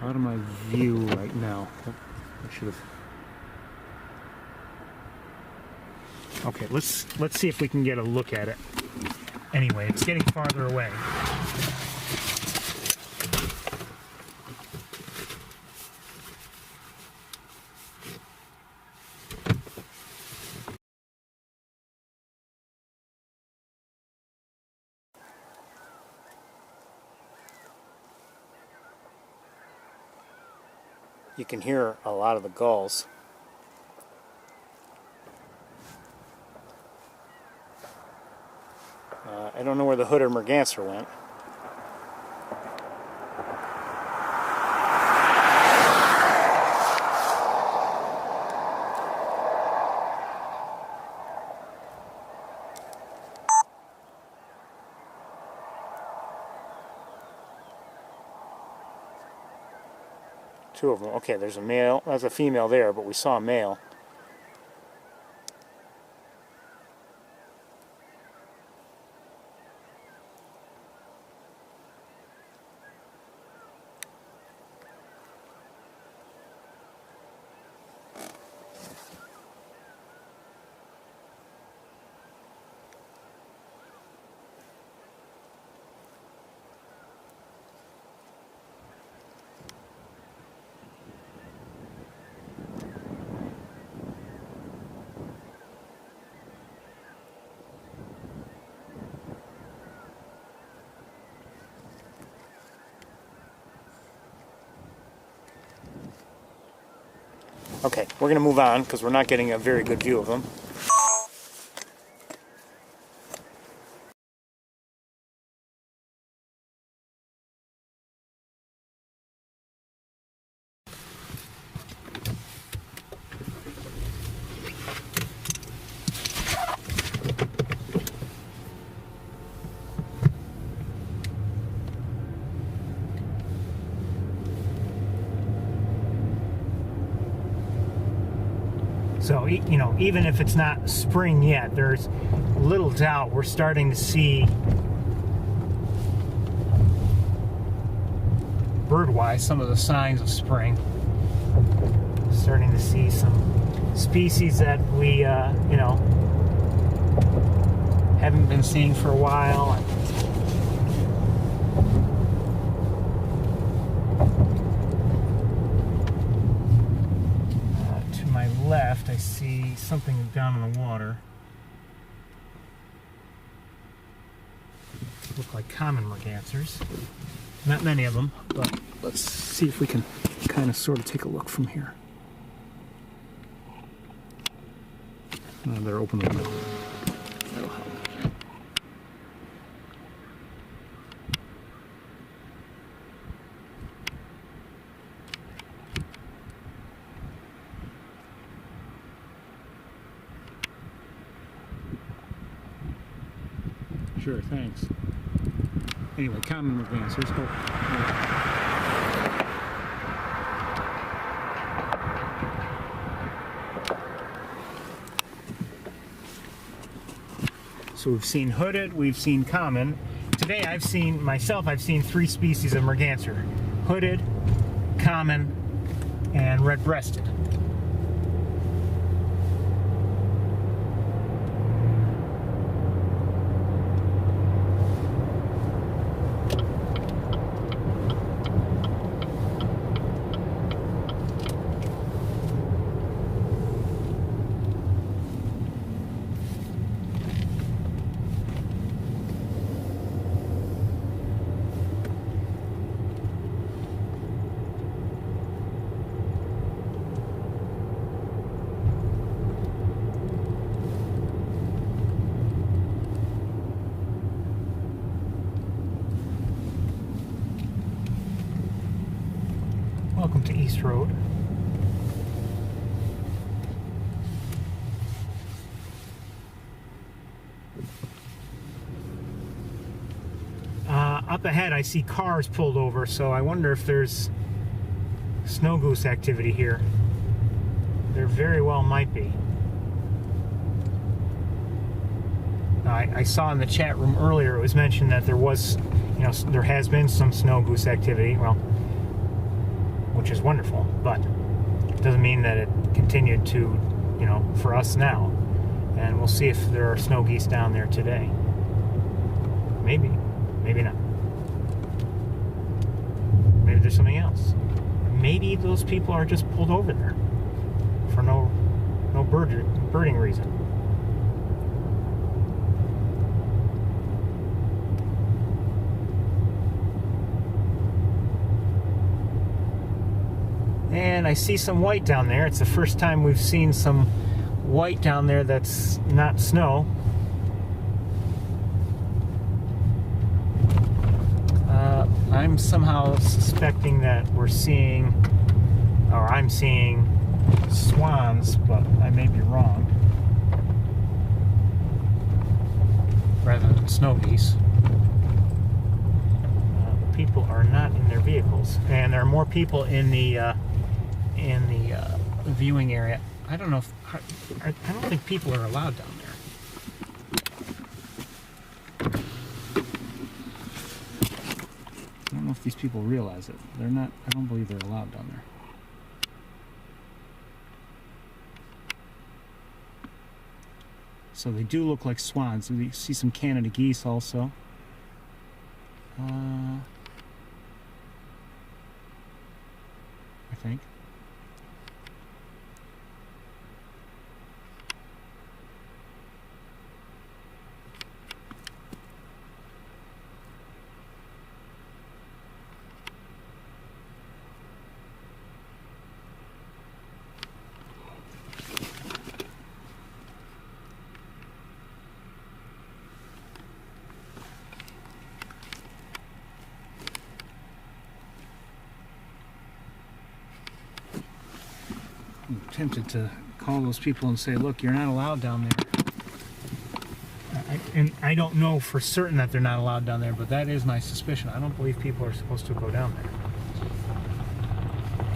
S1: Out of my view right now. Oh, I should have. Okay, let's see if we can get a look at it. Anyway, it's getting farther away. You can hear a lot of the gulls. I don't know where the hooded merganser went. Two of them. Okay, there's a male. That's a female there, but we saw a male. Okay, we're going to move on because we're not getting a very good view of them. So, you know, even if it's not spring yet, there's little doubt we're starting to see, bird-wise, some of the signs of spring. Starting to see some species that we, you know, haven't been seeing for a while. Left, I see something down in the water. Look like common mergansers. Not many of them, but let's see if we can kind of sort of take a look from here. They're open the window. That'll help. Sure, thanks. Anyway, common mergansers. So we've seen hooded, we've seen common. Today I've seen 3 species of merganser. Hooded, common, and red-breasted. Welcome to East Road. Up ahead I see cars pulled over, so I wonder if there's snow goose activity here. There very well might be. I saw in the chat room earlier it was mentioned that there was, you know, there has been some snow goose activity. Well, which is wonderful, but it doesn't mean that it continued to, you know, for us now. And we'll see if there are snow geese down there today. Maybe, maybe not. Maybe there's something else. Maybe those people are just pulled over there for no birding reason. And I see some white down there. It's the first time we've seen some white down there that's not snow. I'm somehow suspecting that we're seeing, or I'm seeing swans, but I may be wrong. Rather than snow geese. The people are not in their vehicles. And there are more people in the in the viewing area. I don't know if I don't think people are allowed down there. I don't know if these people realize it. They're not. I don't believe they're allowed down there. So they do look like swans. We see some Canada geese also. I think. I'm tempted to call those people and say, look, you're not allowed down there. And I don't know for certain that they're not allowed down there, but that is my suspicion. I don't believe people are supposed to go down there.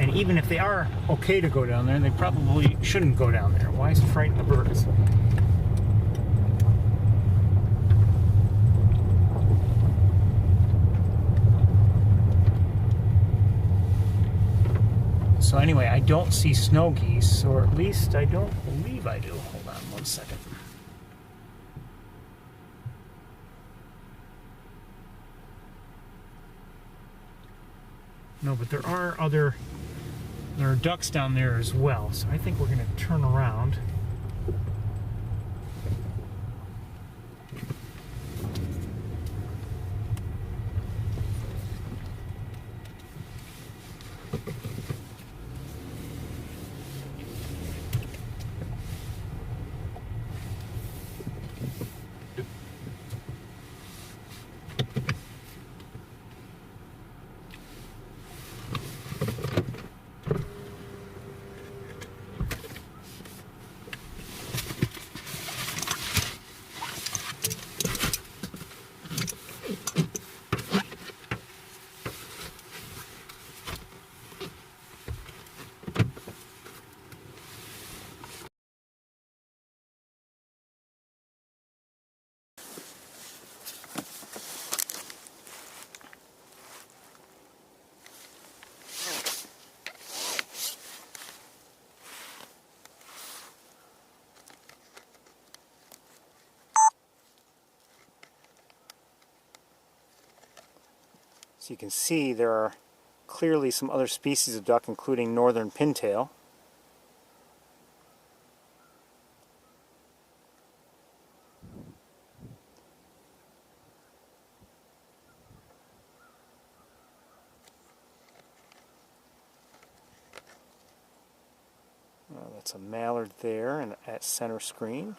S1: And even if they are okay to go down there, they probably shouldn't go down there. Why frighten the birds? So anyway, I don't see snow geese, or at least I don't believe I do. Hold on one second. No, but there are ducks down there as well. So I think we're going to turn around. So you can see there are clearly some other species of duck, including northern pintail. That's a mallard there and at center screen.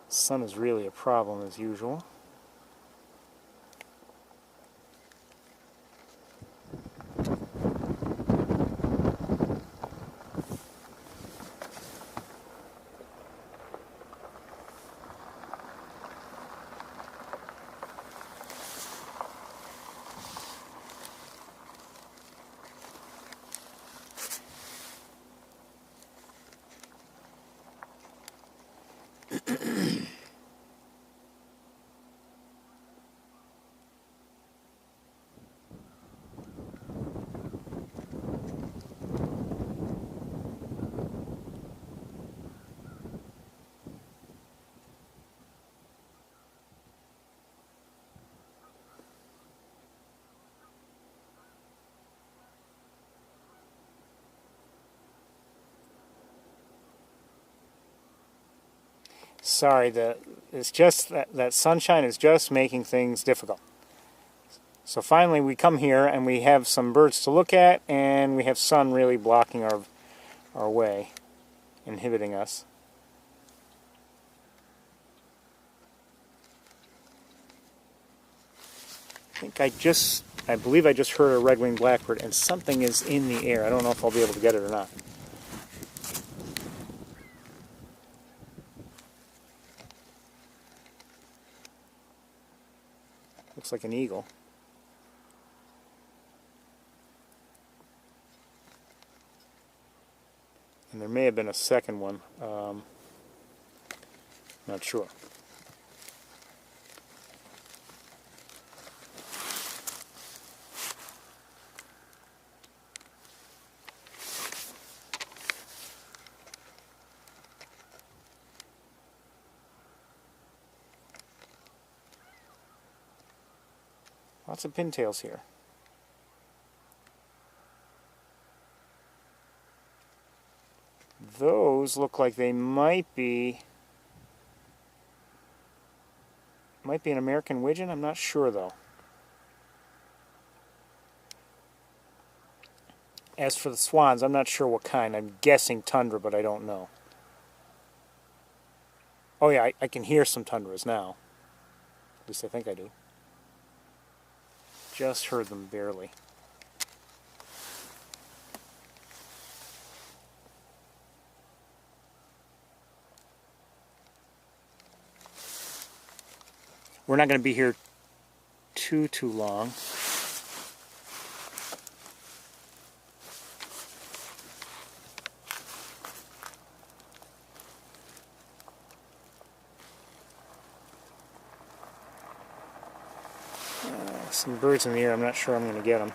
S1: Sun is really a problem as usual. Sorry, it's just that sunshine is just making things difficult. So finally we come here and we have some birds to look at, and we have sun really blocking our way, inhibiting us. I believe I just heard a red-winged blackbird, and something is in the air. I don't know if I'll be able to get it or not. Looks like an eagle. And there may have been a second one. Not sure. Lots of pintails here. Those look like they might be an American widgeon. I'm not sure though. As for the swans, I'm not sure what kind. I'm guessing tundra, but I don't know. Oh yeah, I can hear some tundras now. At least I think I do. Just heard them barely. We're not going to be here too long. Some birds in the air. I'm not sure I'm going to get them.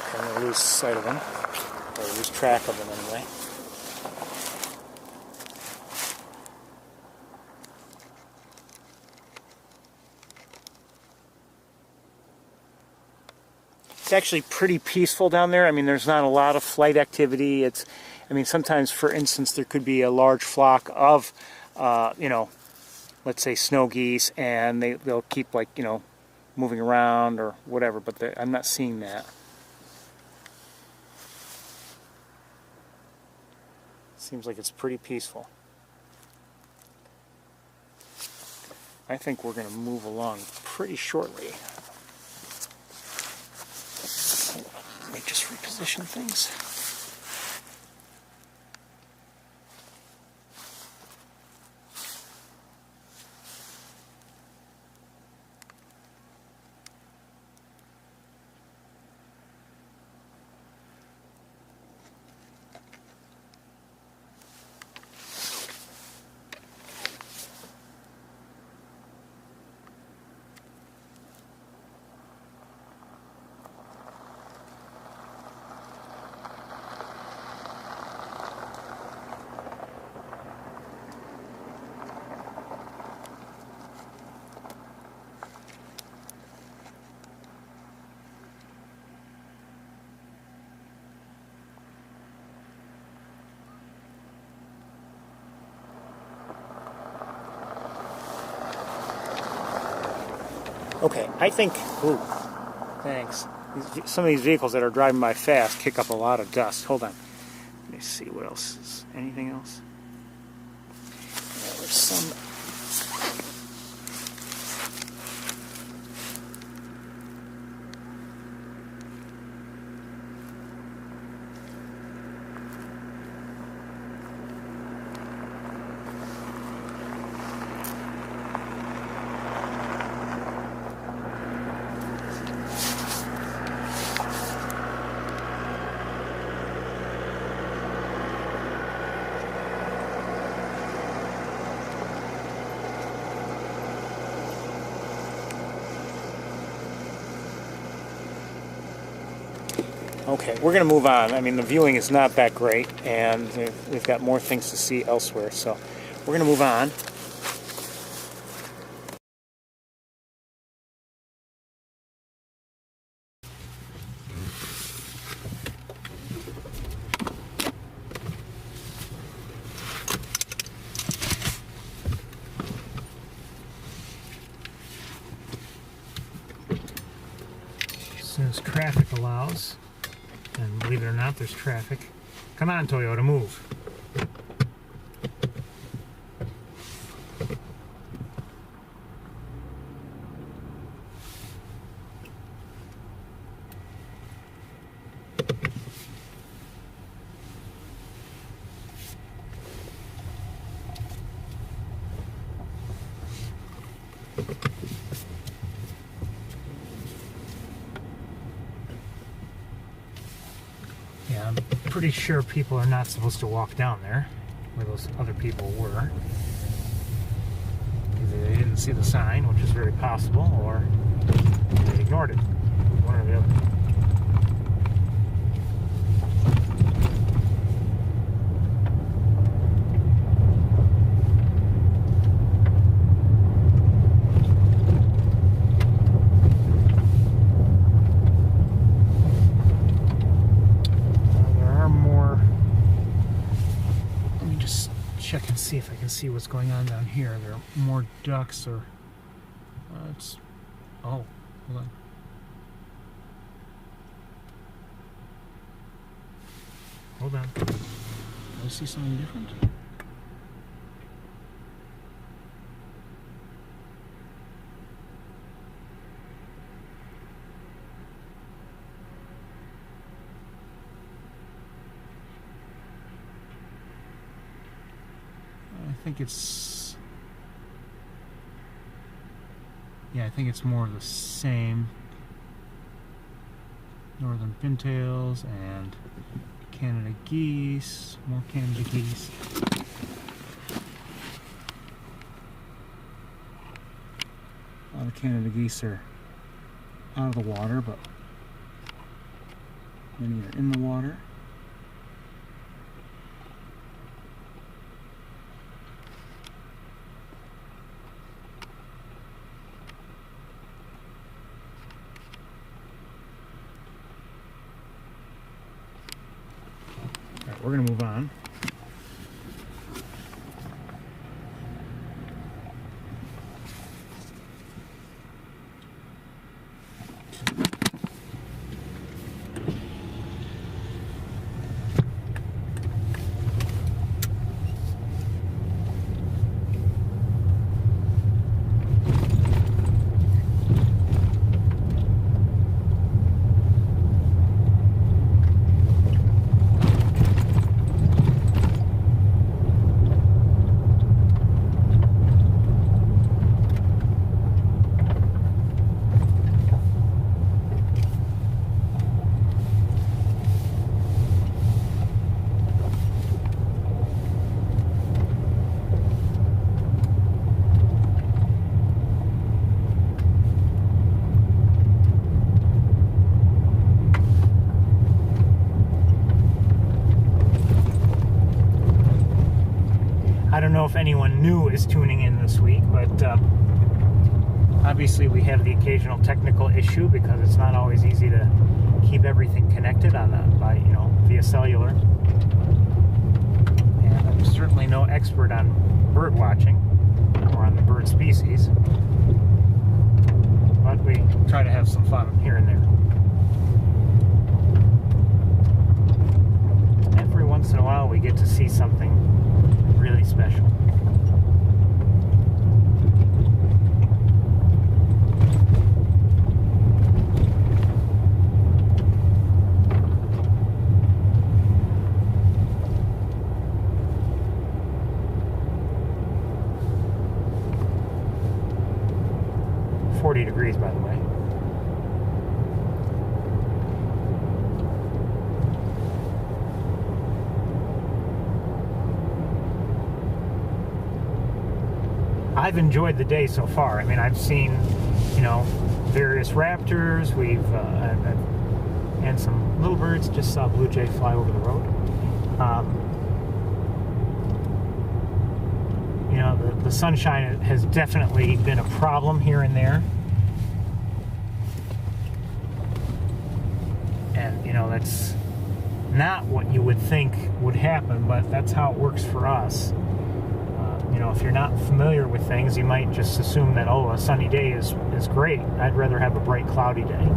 S1: Okay, I'm going to lose sight of them, or lose track of them anyway. It's actually pretty peaceful down there. I mean, there's not a lot of flight activity. I mean, sometimes, for instance, there could be a large flock of, you know, let's say snow geese, and they'll keep, like, you know, moving around or whatever, but I'm not seeing that. Seems like it's pretty peaceful. I think we're going to move along pretty shortly. Let me just reposition things. Okay, I think, ooh, thanks. Some of these vehicles that are driving by fast kick up a lot of dust. Hold on. Let me see what else is. Anything else? Yeah, there's some. Okay, we're going to move on. I mean, the viewing is not that great, and we've got more things to see elsewhere, so we're going to move on. As soon as traffic allows. And believe it or not, there's traffic. Come on, Toyota, move. Yeah, I'm pretty sure people are not supposed to walk down there where those other people were. Either they didn't see the sign, which is very possible, or they ignored it. One or the other. Check and see if I can see what's going on down here. There are more ducks or oh, hold on. Hold on. Do I see something different? I think it's, yeah, I think it's more of the same. Northern pintails and Canada geese, more Canada geese. A lot of Canada geese are out of the water, but many are in the water. We're going to move on. I don't know if anyone new is tuning in this week, but obviously we have the occasional technical issue because it's not always easy to keep everything connected on via cellular. And I'm certainly no expert on bird watching or on the bird species, but we try to have some fun here and there. Every once in a while we get to see something really special. Degrees, by the way. I've enjoyed the day so far. I mean, I've seen, various raptors. And some little birds. Just saw a blue jay fly over the road. The sunshine has definitely been a problem here and there. And, that's not what you would think would happen, but that's how it works for us. If you're not familiar with things, you might just assume that, a sunny day is great. I'd rather have a bright, cloudy day.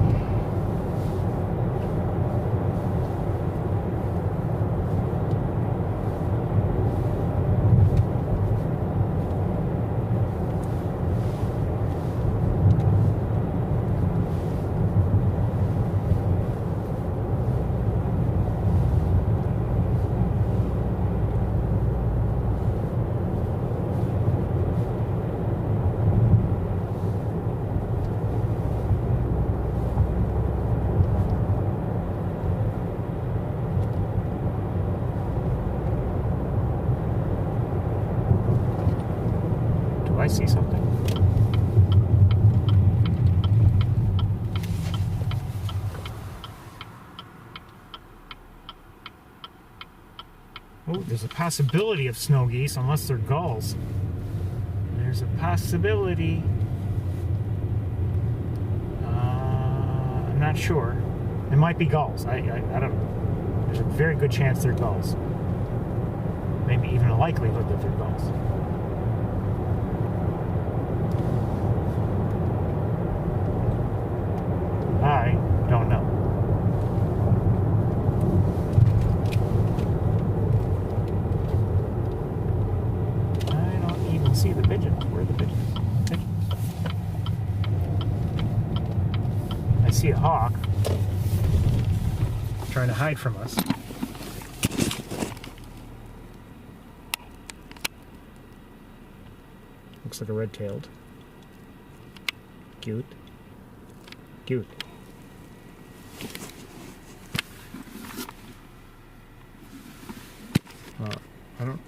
S1: Oh, there's a possibility of snow geese, unless they're gulls. There's a possibility. I'm not sure. It might be gulls. I don't know. There's a very good chance they're gulls. Maybe even a likelihood that they're gulls. I don't know. I don't even see the pigeon. Where are the pigeons? I see a hawk trying to hide from us. Looks like a red-tailed. Cute. Cute. I don't...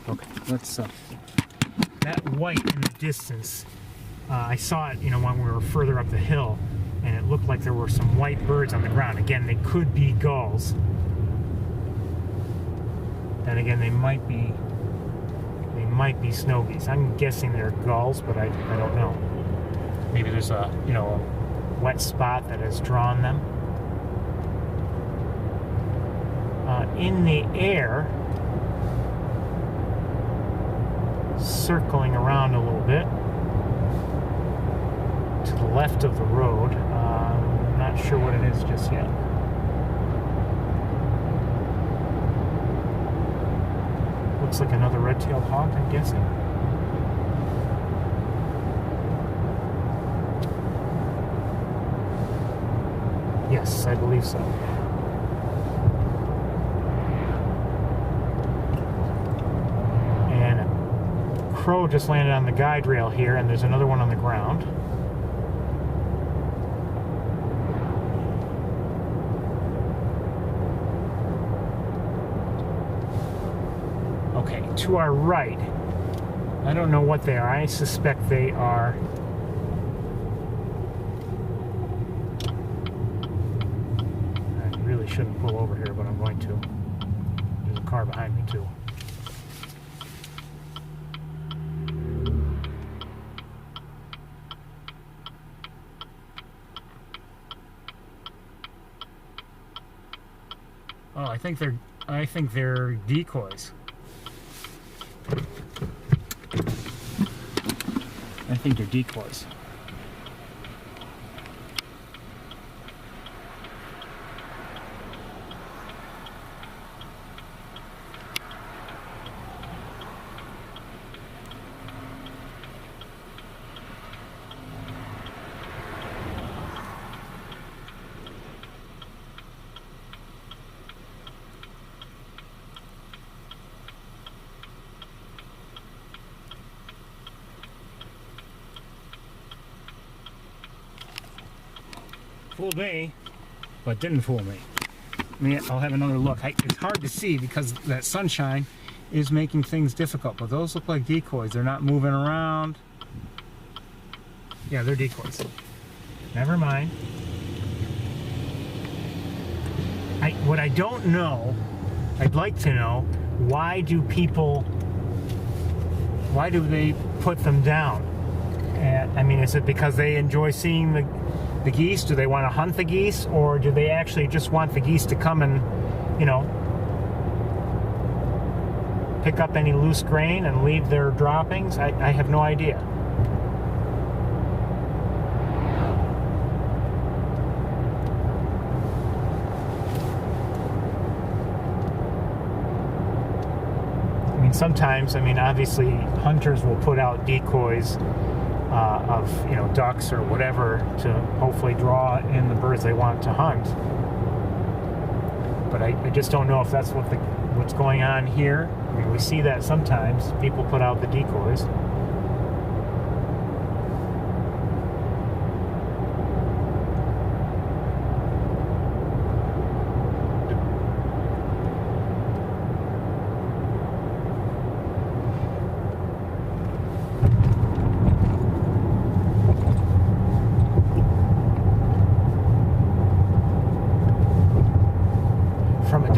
S1: Okay, let's that white in the distance, I saw it, you know, when we were further up the hill, and it looked like there were some white birds on the ground. Again, they could be gulls. Then again, they might be snow geese. I'm guessing they're gulls, but I don't know. Maybe there's a, you know, a wet spot that has drawn them. In the air, circling around a little bit to the left of the road. I'm not sure what it is just yet. Looks like another red-tailed hawk, I'm guessing. Yes, I believe so. And a crow just landed on the guide rail here, and there's another one on the ground. Okay, to our right, I don't know what they are. I suspect they are shouldn't pull over here, but I'm going to. There's a car behind me too. Oh, I think they're decoys. I think they're decoys. Fooled me, but didn't fool me. I mean, I'll have another look. It's hard to see because that sunshine is making things difficult, but those look like decoys. They're not moving around. Yeah, they're decoys. Never mind. What I don't know, I'd like to know, why do they put them down? And, I mean, is it because they enjoy seeing the geese? Do they want to hunt the geese, or do they actually just want the geese to come and, you know, pick up any loose grain and leave their droppings? I have no idea. I mean, sometimes, I mean, obviously hunters will put out decoys of, you know, ducks or whatever to hopefully draw in the birds they want to hunt. But I just don't know if that's what's going on here. I mean, we see that sometimes people put out the decoys.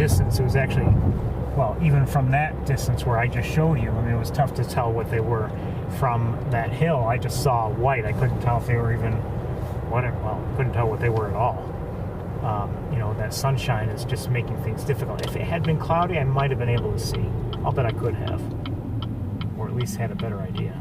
S1: distance. It was actually, well, even from that distance where I just showed you, I mean, it was tough to tell what they were from that hill. I just saw white. I couldn't tell if they were even, couldn't tell what they were at all. You know, that sunshine is just making things difficult. If it had been cloudy, I might have been able to see. I'll bet I could have, or at least had a better idea.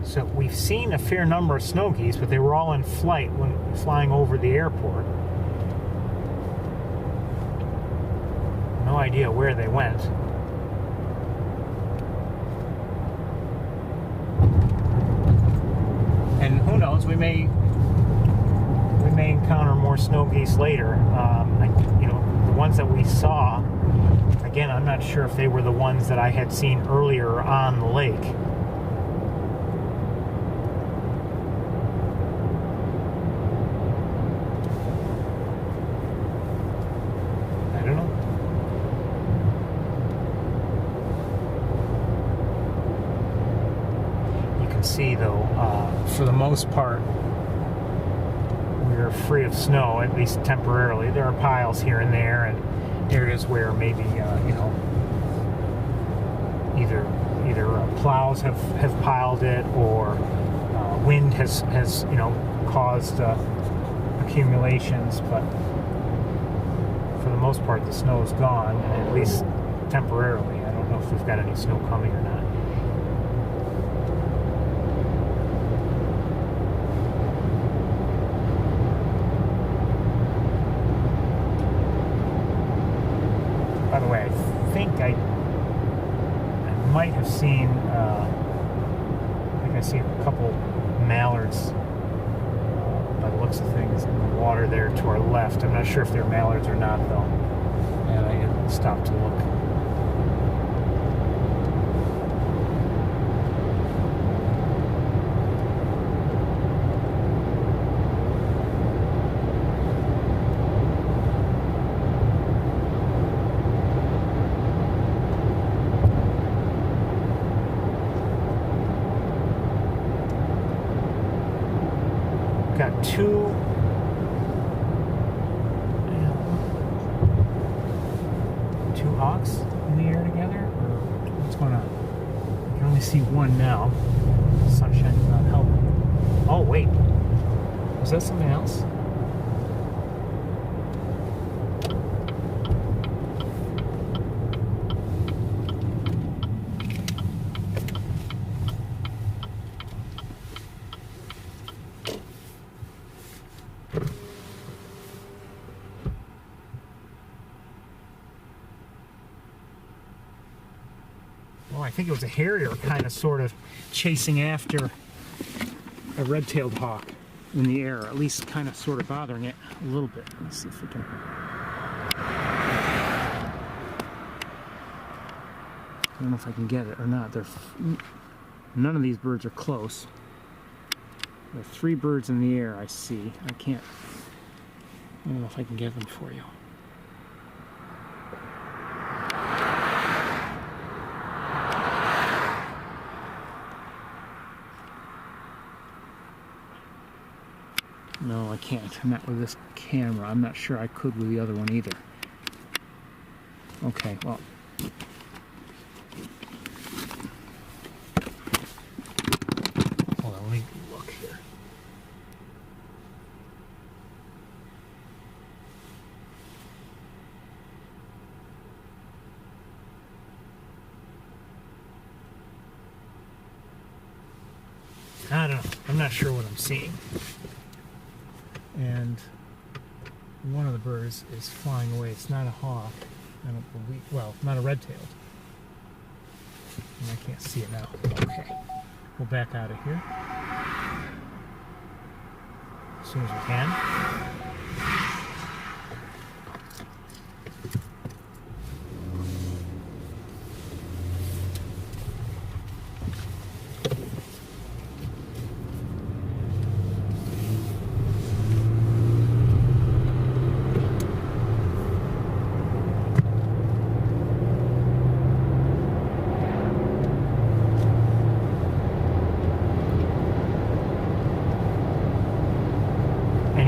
S1: So we've seen a fair number of snow geese, but they were all in flight when flying over the airport. No idea where they went. And who knows, we may encounter more snow geese later. You know, the ones that we saw, again, I'm not sure if they were the ones that I had seen earlier on the lake. See though, for the most part, we're free of snow, at least temporarily. There are piles here and there, and areas where maybe you know, either plows have piled it, or wind has you know, caused accumulations. But for the most part, the snow is gone, at least temporarily. I don't know if we've got any snow coming or not. By the way, I think I might have seen, I think I see a couple mallards by the looks of things in the water there to our left. I'm not sure if they're mallards or not, though. And I didn't stop to look. Got two hawks in the air together? Or what's going on? I can only see one now. The sunshine is not helping. Oh, wait. Was that something else? Well, I think it was a harrier kind of sort of chasing after a red-tailed hawk in the air, or at least kind of sort of bothering it a little bit. Let's see if we can... I don't know if I can get it or not. None of these birds are close. There are 3 birds in the air I see. I don't know if I can get them for you. No, I can't. Not with this camera. I'm not sure I could with the other one either. Okay, well. Hold on, let me look here. I don't know. I'm not sure what I'm seeing. And one of the birds is flying away. It's not a hawk. I don't believe, well, not a red-tailed. And I can't see it now. Okay. We'll back out of here as soon as we can.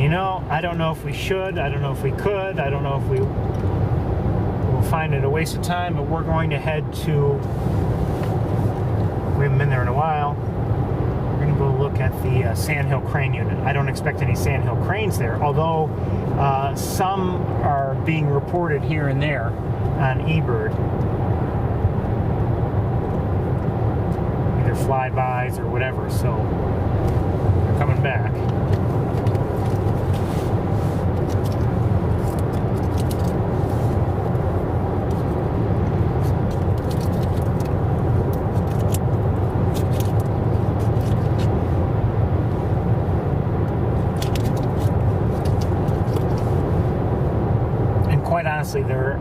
S1: you know, I don't know if we should, I don't know if we could, I don't know if we'll find it a waste of time, but we're going to head to, we haven't been there in a while, we're going to go look at the sandhill crane unit. I don't expect any sandhill cranes there, although some are being reported here and there on eBird. Either flybys or whatever, so they're coming back. Quite honestly, there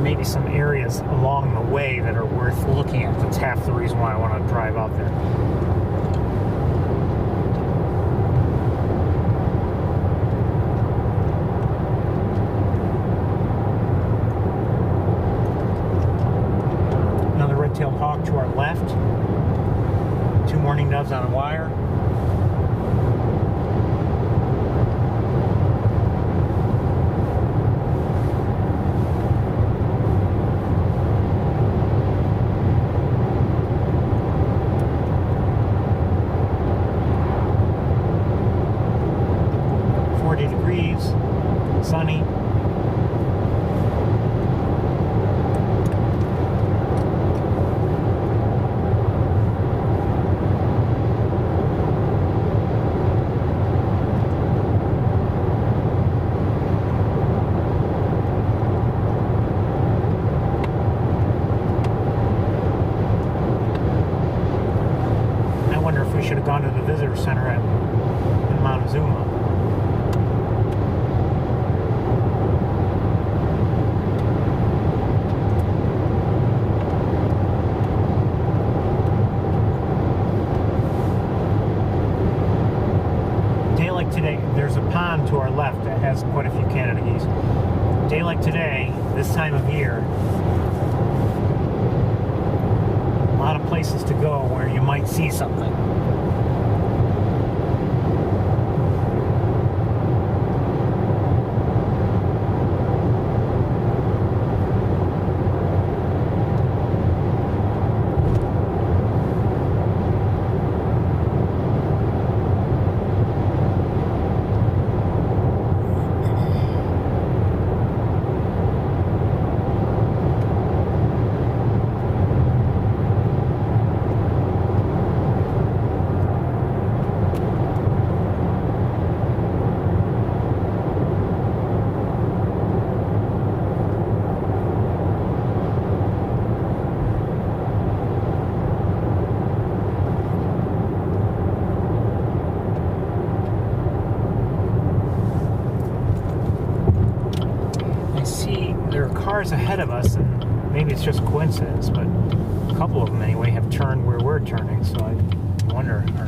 S1: may be some areas along the way that are worth looking at. That's half the reason why I want to drive out there. Another red-tailed hawk to our left. 2 mourning doves on a wire. Sunny. I wonder if we should have gone to the visitor center in Montezuma. Today, there's a pond to our left that has quite a few Canada geese. A day like today, this time of year, a lot of places to go where you might see something. Cars ahead of us, and maybe it's just coincidence, but a couple of them anyway have turned where we're turning, so I wonder, are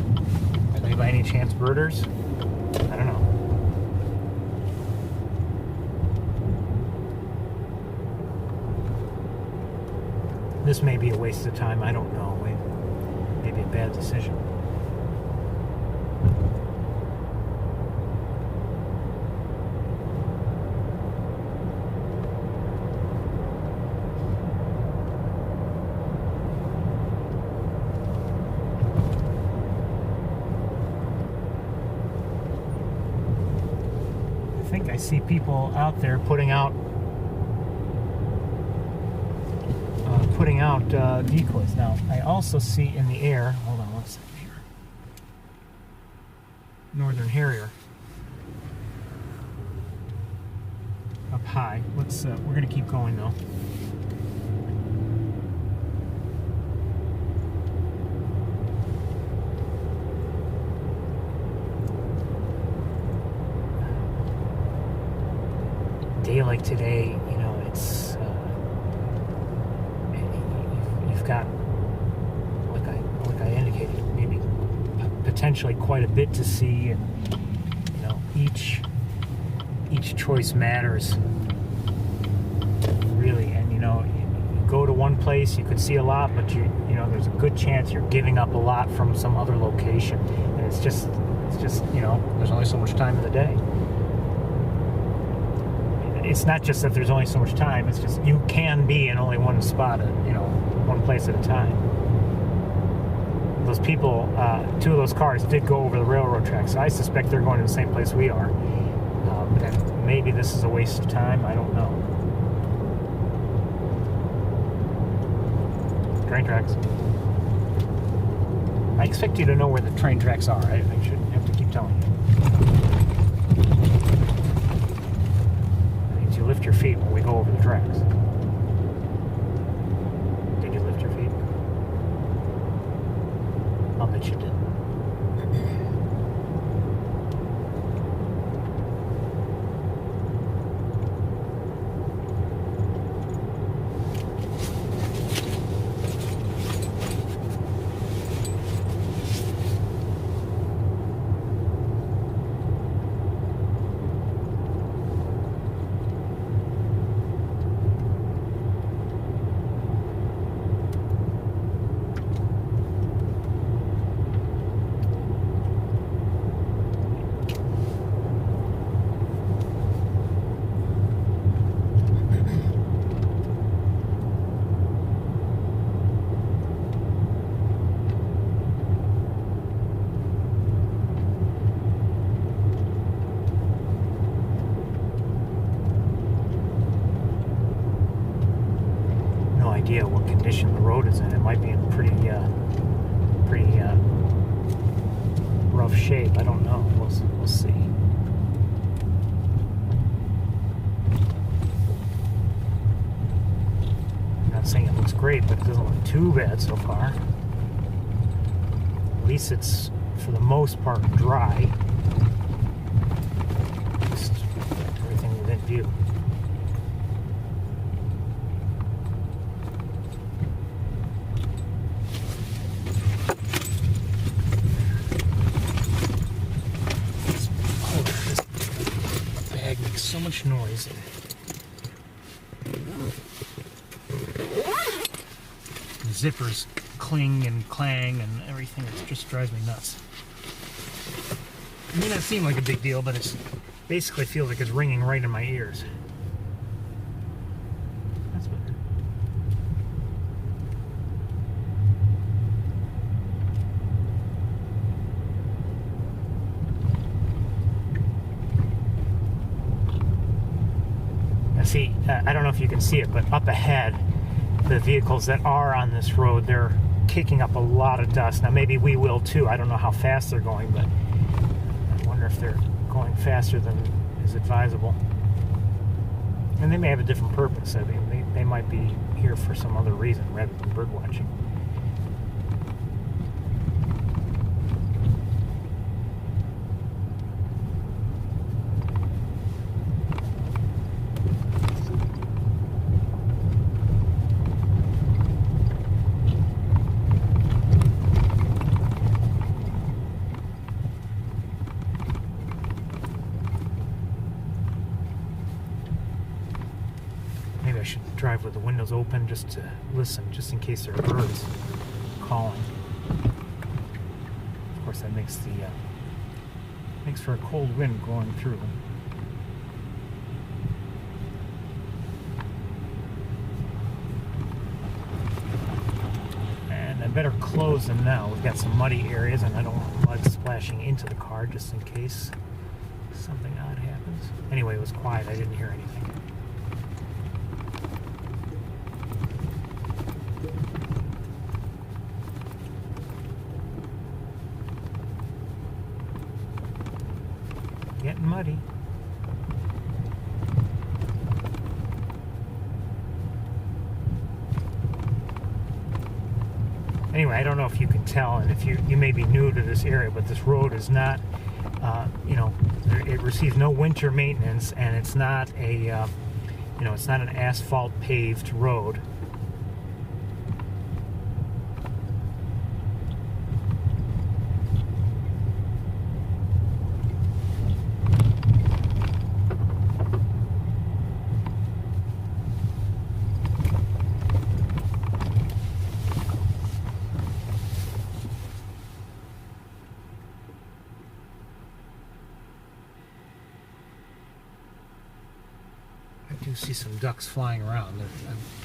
S1: they by any chance birders? I don't know. This may be a waste of time, I don't know. Maybe a bad decision. I think I see people out there putting out decoys. Now, I also see in the air, hold on one second here, northern harrier up high. Let's we're gonna keep going though. Day like today, you know, it's you've got, like I indicated, maybe potentially quite a bit to see, and you know, each choice matters really. And you know, you go to one place, you could see a lot, but you know, there's a good chance you're giving up a lot from some other location, and It's just, you know, there's only so much time in the day. It's not just that there's only so much time, it's just you can be in only one spot at, you know, one place at a time. Those people, 2 of those cars did go over the railroad tracks, so I suspect they're going to the same place we are. And maybe this is a waste of time, I don't know. Train tracks. I expect you to know where the train tracks are. I shouldn't have to keep telling you. That means you lift your feet when we go over the tracks. Did you lift your feet? I'll bet you did. Idea what condition the road is in. It might be in pretty rough shape. I don't know. We'll see. I'm not saying it looks great, but it doesn't look too bad so far. At least it's, for the most part, dry. Just everything within view. So much noise. The zippers cling and clang and everything. It just drives me nuts. It may not seem like a big deal, but it basically feels like it's ringing right in my ears. That's better. See, I don't know if you can see it, but up ahead, the vehicles that are on this road, they're kicking up a lot of dust. Now, maybe we will too. I don't know how fast they're going, but I wonder if they're going faster than is advisable. And they may have a different purpose. I mean, they might be here for some other reason rather than bird watching. Maybe I should drive with the windows open just to listen, just in case there are birds calling. Of course, that makes for a cold wind going through. And I better close them now. We've got some muddy areas, and I don't want mud splashing into the car just in case something odd happens. Anyway, it was quiet. I didn't hear anything. Getting muddy. Anyway, I don't know if you can tell, and if you may be new to this area, but this road is not, it receives no winter maintenance, and it's not a, it's not an asphalt paved road. I do see some ducks flying around.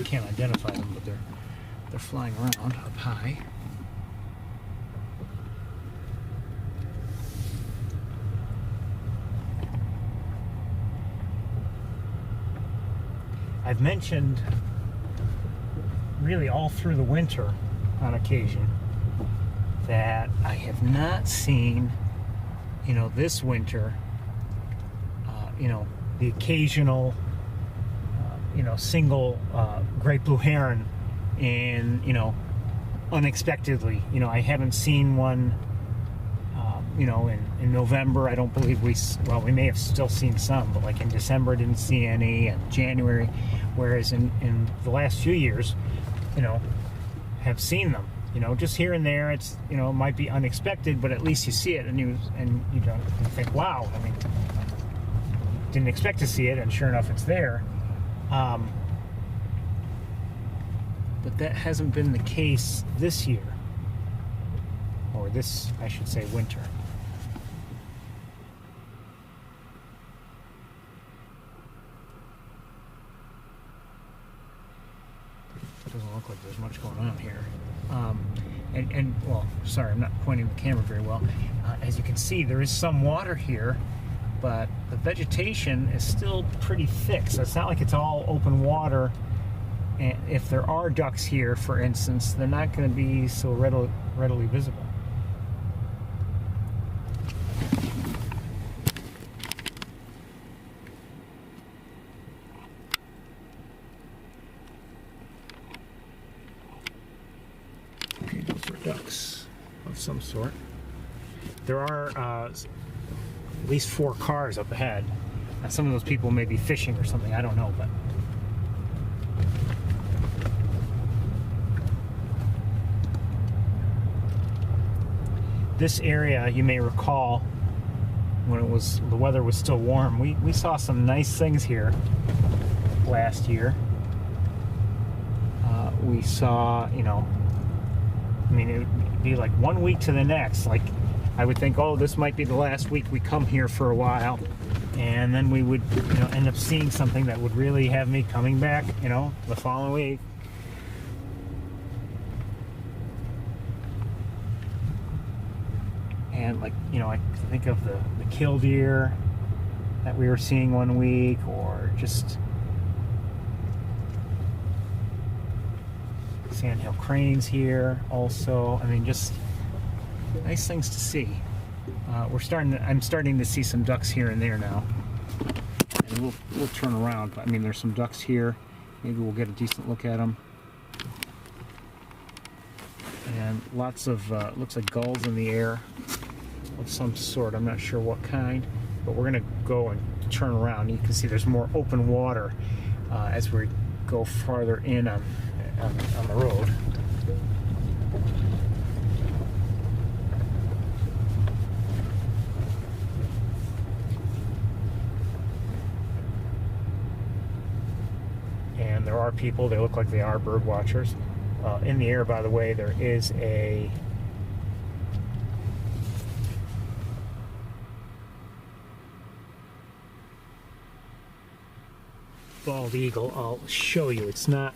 S1: I can't identify them, but they're flying around up high. I've mentioned really all through the winter on occasion that I have not seen, this winter, the occasional, single great blue heron and, unexpectedly. I haven't seen one, in November. I don't believe we may have still seen some, but like in December, didn't see any, and January, whereas in the last few years, have seen them. Just here and there. It's it might be unexpected, but at least you see it, and you think, wow. I mean, didn't expect to see it, and sure enough, it's there. But that hasn't been the case this year, or this, I should say, winter. Doesn't look like there's much going on here. Well, sorry, I'm not pointing the camera very well. As you can see, there is some water here, but the vegetation is still pretty thick, so it's not like it's all open water. And if there are ducks here, for instance, they're not going to be so readily visible. Okay, those are ducks of some sort. There are at least 4 cars up ahead. Now, some of those people may be fishing or something, I don't know, but this area, you may recall, when the weather was still warm, we saw some nice things here last year. We saw, I mean, it would be like one week to the next. Like, I would think, oh, this might be the last week we come here for a while, and then we would, end up seeing something that would really have me coming back, the following week. And like, I think of the killdeer that we were seeing one week, or just sandhill cranes here also. I mean, just nice things to see. I'm starting to see some ducks here and there now, and we'll turn around. But I mean, there's some ducks here. Maybe we'll get a decent look at them. And lots of looks like gulls in the air of some sort. I'm not sure what kind, but we're gonna go and turn around. You can see there's more open water as we go farther in on the road. And there are people, they look like they are bird watchers. In the air, by the way, there is a bald eagle. I'll show you. It's not,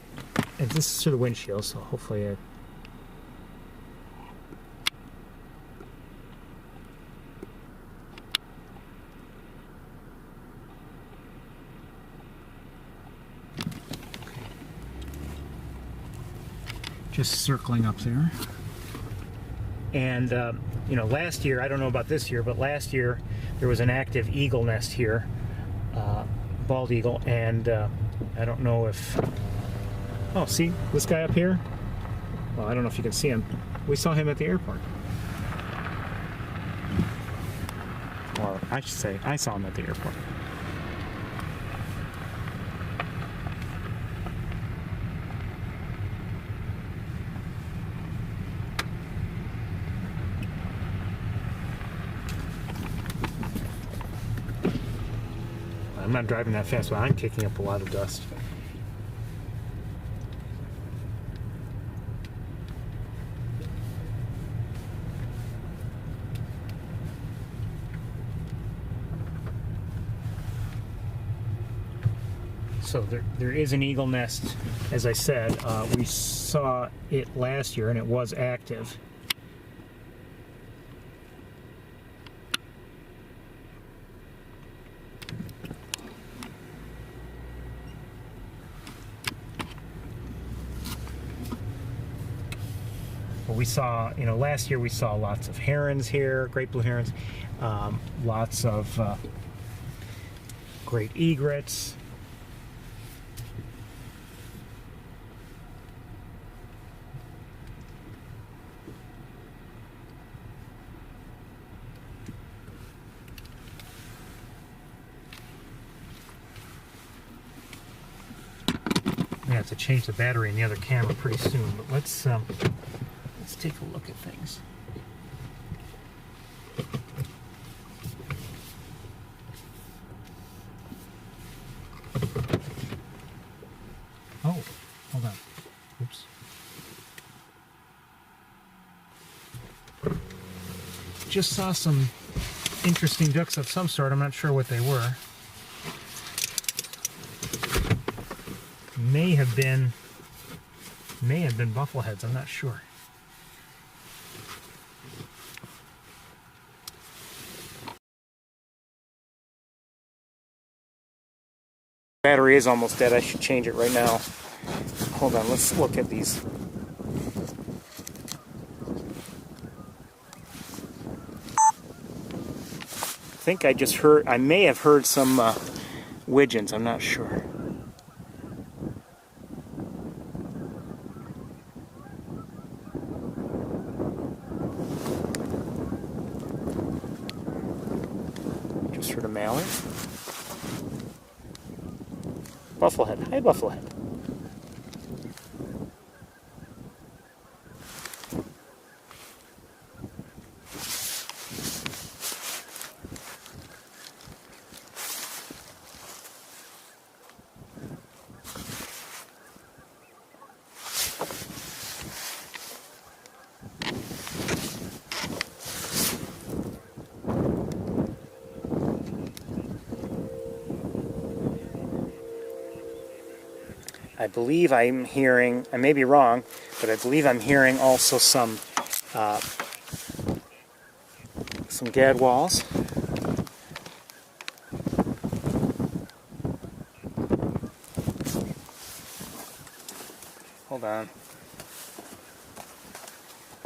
S1: and this is through the windshield, so hopefully I just circling up there. And last year, I don't know about this year, but last year there was an active eagle nest here, bald eagle, and I don't know if, oh, see this guy up here? Well, I don't know if you can see him. We saw him at the airport. Or I should say, I saw him at the airport. I'm not driving that fast, but I'm kicking up a lot of dust. So there is an eagle nest, as I said. We saw it last year and it was active. But we saw, last year we saw lots of herons here, great blue herons, lots of great egrets. I have to change the battery in the other camera pretty soon, but let's take a look at things. Oh, hold on. Oops. Just saw some interesting ducks of some sort. I'm not sure what they were. May have been buffleheads. I'm not sure. Battery is almost dead. I should change it right now. Hold on, let's look at these. I think I may have heard some widgeons. I'm not sure. Just heard a mallard. Bufflehead. Hi, bufflehead. I believe I'm hearing, I may be wrong, but I believe I'm hearing also some gadwalls. Hold on.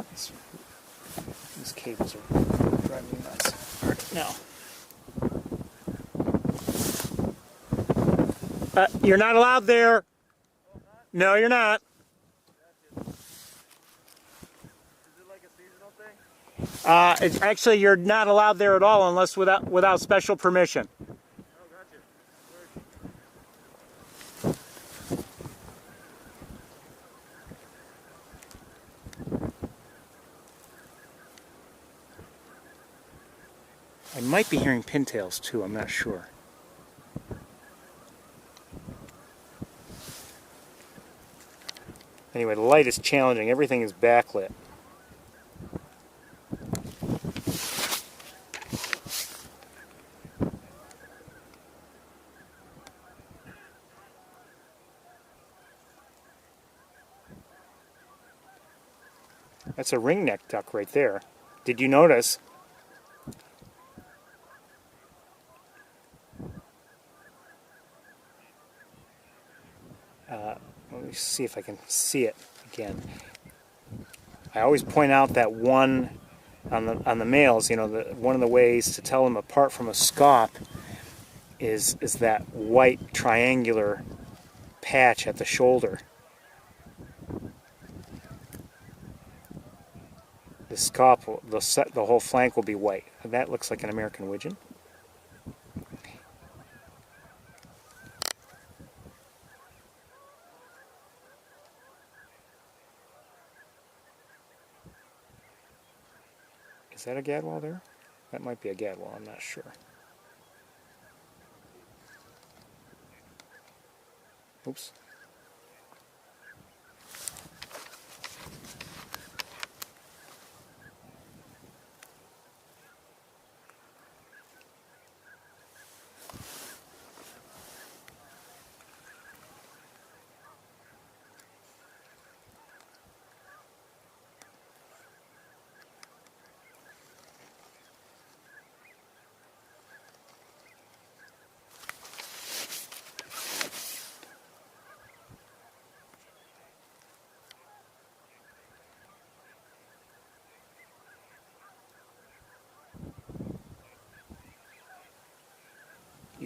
S1: These cables are driving me nuts. All right, now. You're not allowed there. No, you're not.
S4: Is it like a seasonal thing?
S1: It's actually, you're not allowed there at all unless without special permission.
S4: Oh, gotcha.
S1: I might be hearing pintails too, I'm not sure. Anyway, the light is challenging. Everything is backlit. That's a ringneck duck right there. Did you notice? Let me see if I can see it again. I always point out that one on the males, one of the ways to tell them apart from a scaup is that white triangular patch at the shoulder. The scaup, the whole flank will be white. That looks like an American widgeon. Is that a gadwall there? That might be a gadwall, I'm not sure. Oops.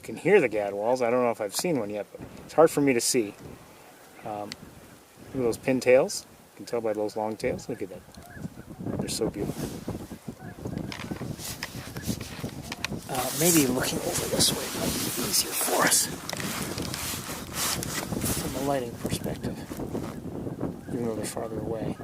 S1: You can hear the gadwalls. I don't know if I've seen one yet, but it's hard for me to see. Look at those pintails. You can tell by those long tails. Look at that. They're so beautiful. Maybe looking over this way might be easier for us from a lighting perspective, even though they're farther away.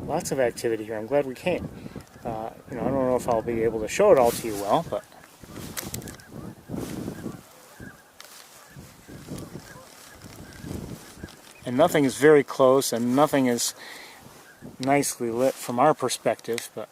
S1: Lots of activity here. I'm glad we came. I don't know if I'll be able to show it all to you well, but and nothing is very close, and nothing is nicely lit from our perspective, but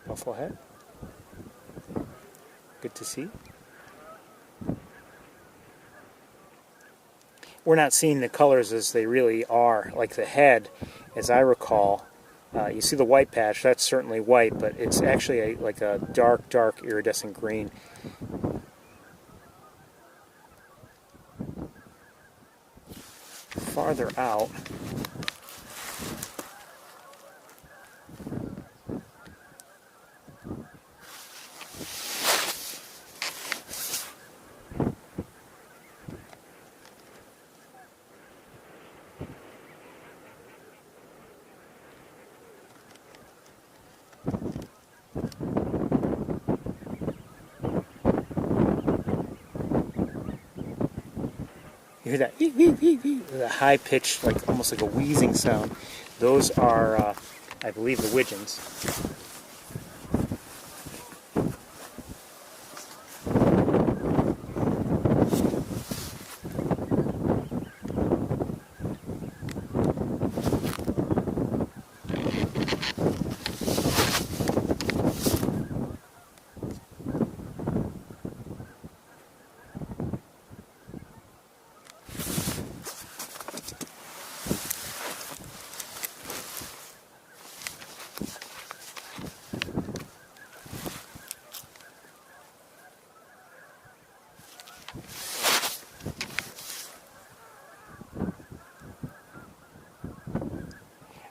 S1: buffalo head. Good to see. We're not seeing the colors as they really are. Like the head, as I recall, you see the white patch, that's certainly white, but it's actually like a dark, dark iridescent green. Farther out, you hear that the high-pitched, like almost like a wheezing sound. Those are, I believe, the widgeons.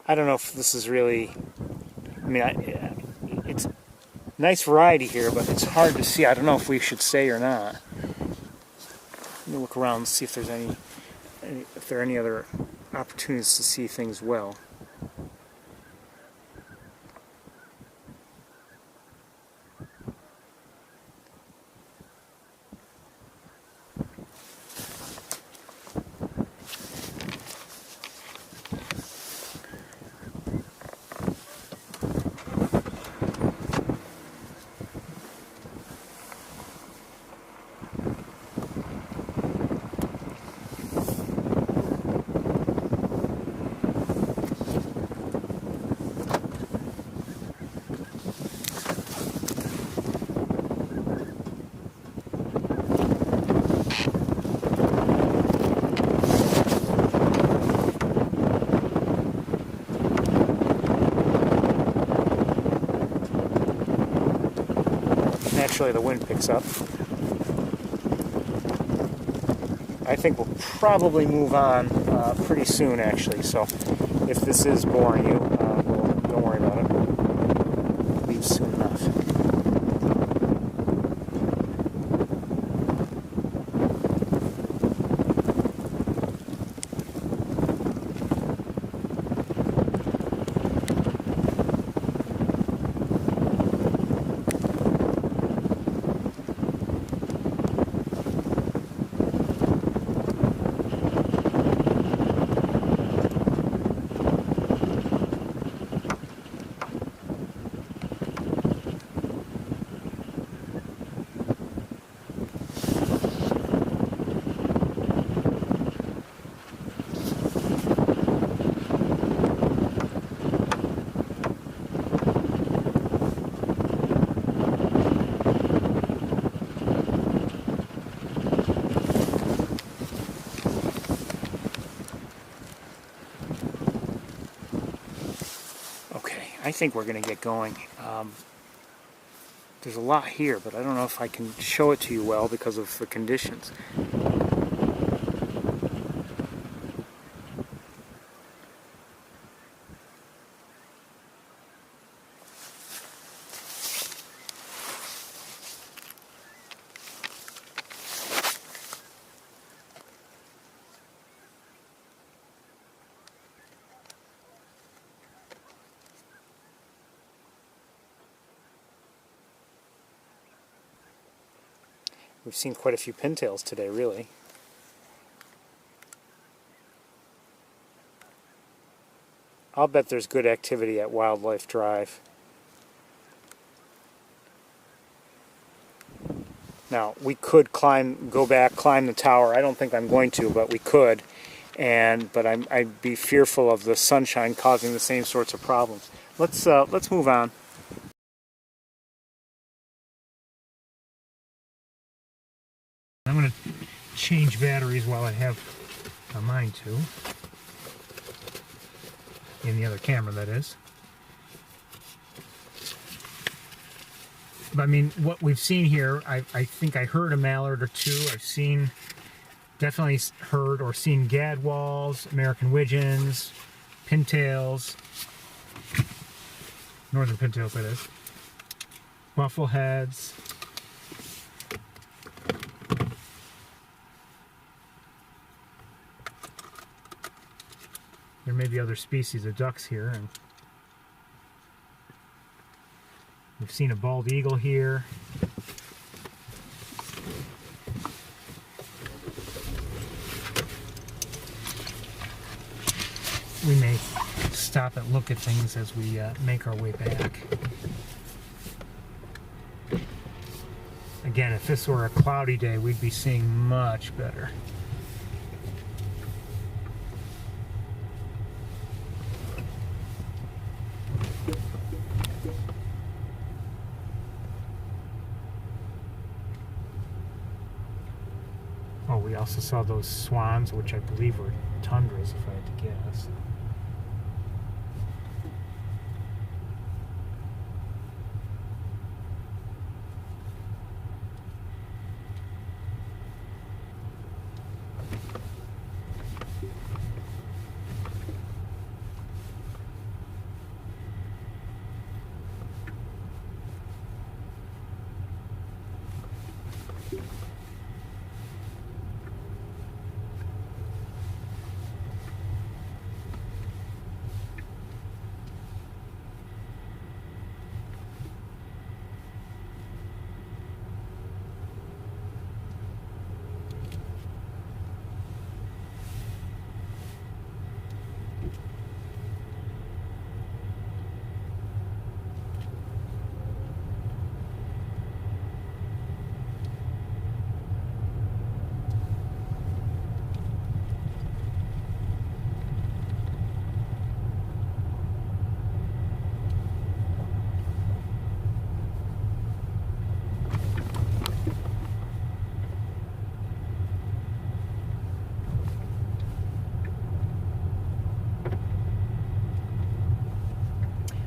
S1: I don't know if this is really, it's nice variety here, but it's hard to see. I don't know if we should say or not. Let me look around and see if there's if there are any other opportunities to see things well. Naturally, the wind picks up. I think we'll probably move on pretty soon, actually. So, if this is boring you, don't worry about it. We'll leave soon enough. I think we're going to get going. There's a lot here, but I don't know if I can show it to you well because of the conditions. We've seen quite a few pintails today, really. I'll bet there's good activity at Wildlife Drive. Now, we could go back, climb the tower. I don't think I'm going to, but we could. But I'd be fearful of the sunshine causing the same sorts of problems. Let's move on. I'm going to change batteries while I have a mind to. In the other camera, that is. But I mean, what we've seen here, I think I heard a mallard or two. I've definitely heard or seen gadwalls, American widgeons, pintails, northern pintails, that is, buffleheads. There may be other species of ducks here, and we've seen a bald eagle here. We may stop and look at things as we make our way back. Again, if this were a cloudy day, we'd be seeing much better. Oh, we also saw those swans, which I believe were tundras, if I had to guess.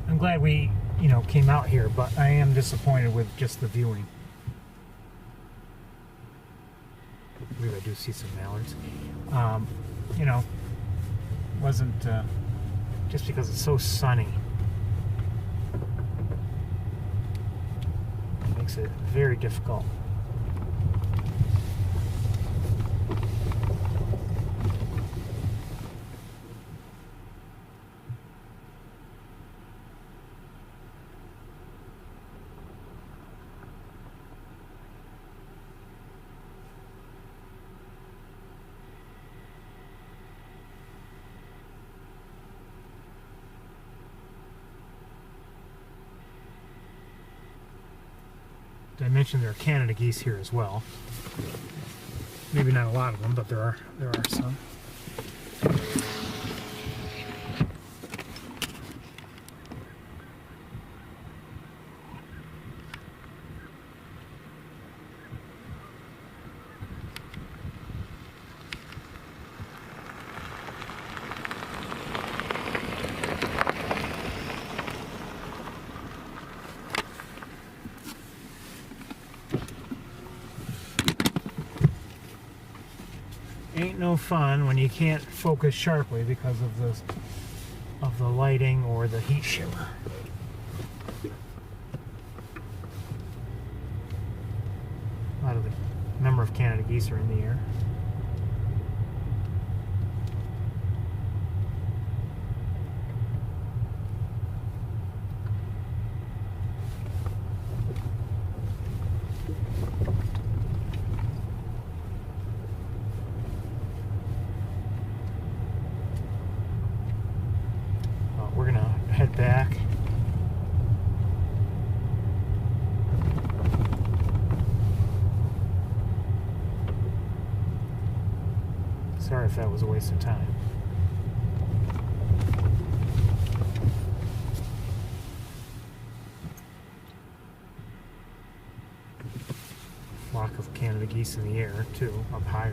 S1: I'm glad we, came out here, but I am disappointed with just the viewing. I believe I do see some mallards. Wasn't just because it's so sunny. It makes it very difficult. I mentioned there are Canada geese here as well. Maybe not a lot of them, but there are some. Ain't no fun when you can't focus sharply because of the lighting or the heat shimmer. A lot of the number of Canada geese are in the air. We're gonna head back. Sorry if that was a waste of time. Flock of Canada geese in the air too, up higher.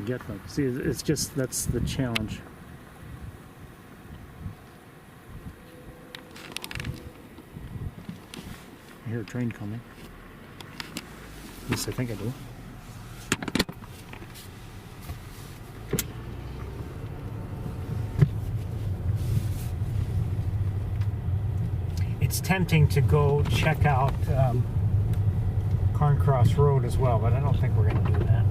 S1: Get them. See, it's just, that's the challenge. I hear a train coming. At least I think I do. It's tempting to go check out Carncross Road as well, but I don't think we're going to do that.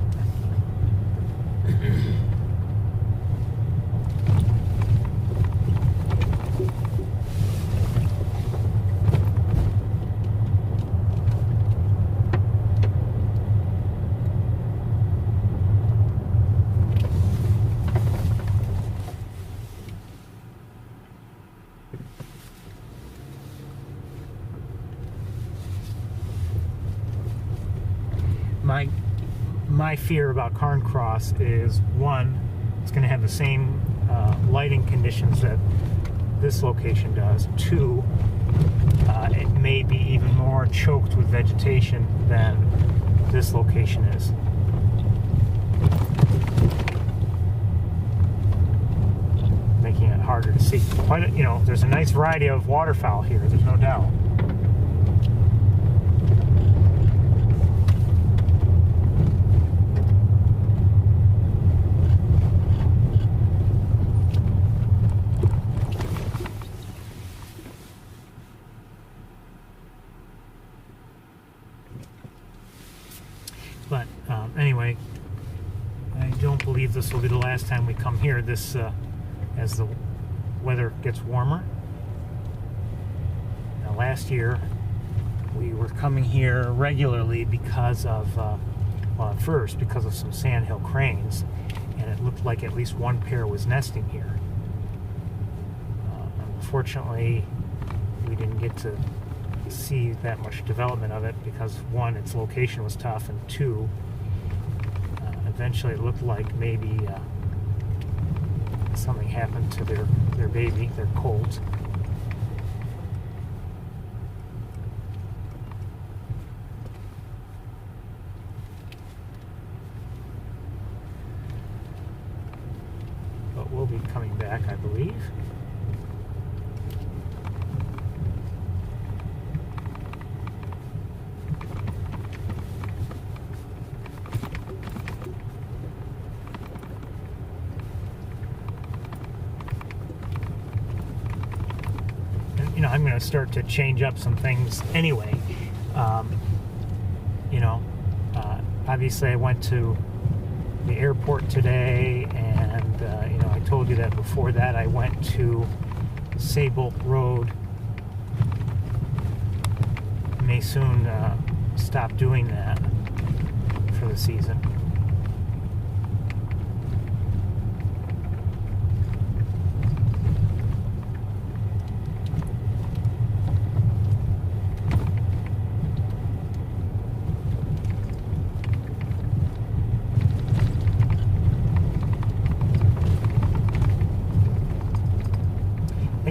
S1: My fear about Carncross is, one, it's going to have the same lighting conditions that this location does. Two, it may be even more choked with vegetation than this location is. Making it harder to see. There's a nice variety of waterfowl here, there's no doubt. But anyway, I don't believe this will be the last time we come here. This, as the weather gets warmer. Now, last year we were coming here regularly because of, well, at first because of some sandhill cranes, and it looked like at least one pair was nesting here. Unfortunately, we didn't get to see that much development of it because, one, its location was tough, and two, eventually it looked like maybe something happened to their baby, their colt. But we'll be coming back, I believe. I'm going to start to change up some things anyway. Obviously I went to the airport today, and I told you that before that I went to Sable Road. May soon stop doing that for the season.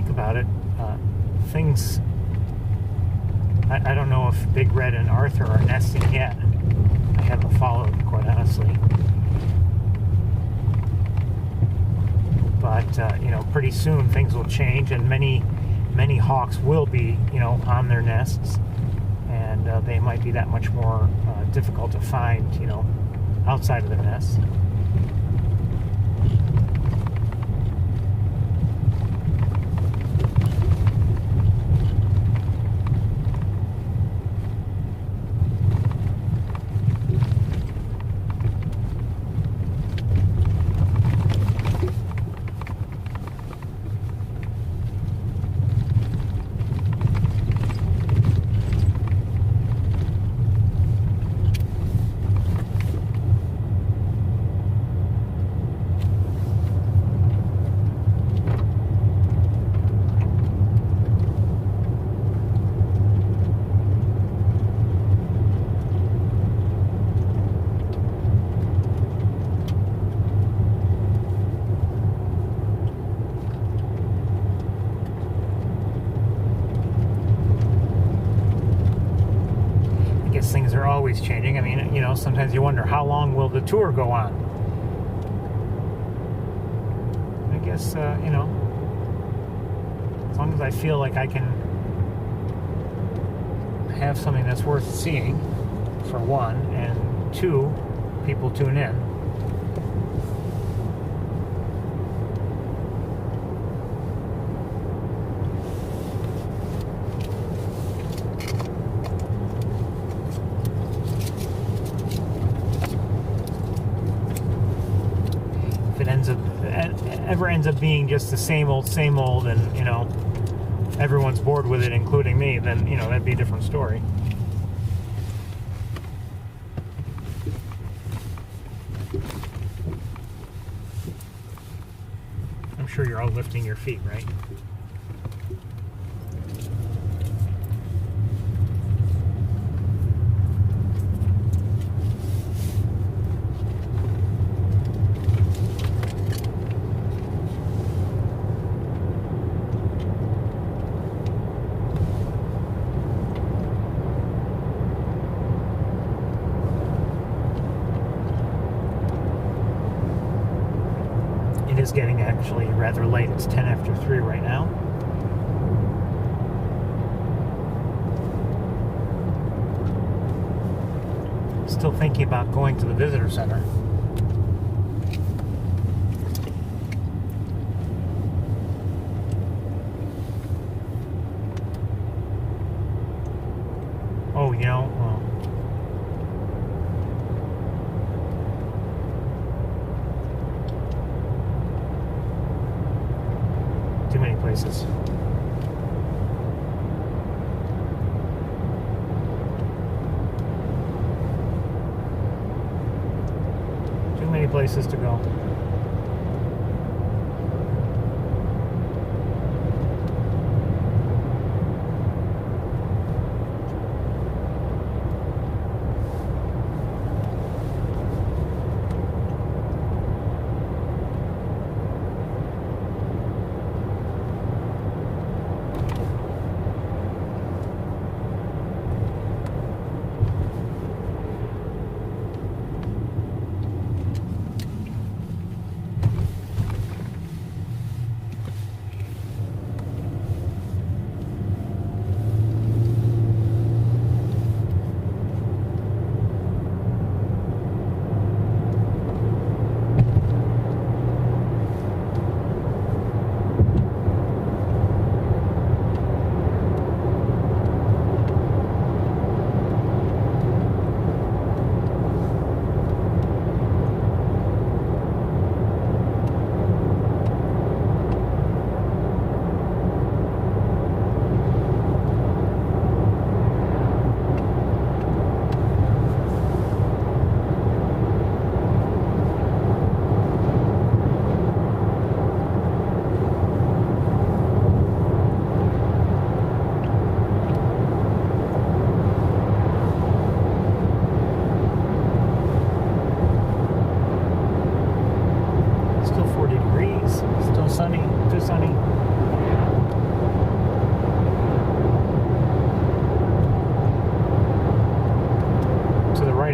S1: About it, things, I don't know if Big Red and Arthur are nesting yet. I haven't followed, quite honestly. But pretty soon things will change, and many hawks will be, on their nests, and they might be that much more difficult to find, outside of the nest. Things are always changing. I mean, sometimes you wonder how long will the tour go on. I guess, as long as I feel like I can have something that's worth seeing, for one, and two, people tune in. Ever ends up being just the same old, and everyone's bored with it, including me, then that'd be a different story. I'm sure you're all lifting your feet, right? Is getting actually rather late. It's 10 after 3 right now. Still thinking about going to the visitor center. Oh, too many places. Too many places to go.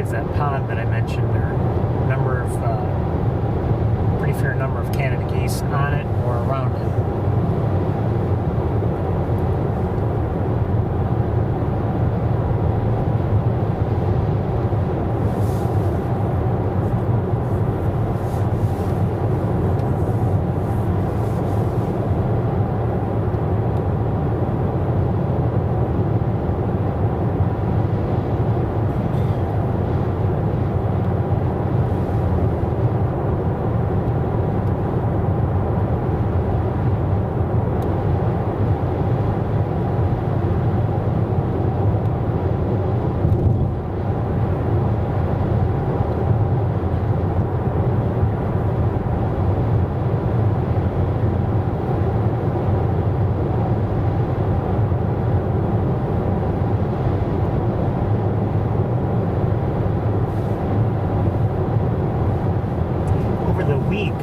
S1: is that pond that I mentioned. There are a number of, pretty fair number of Canada geese on it or around it.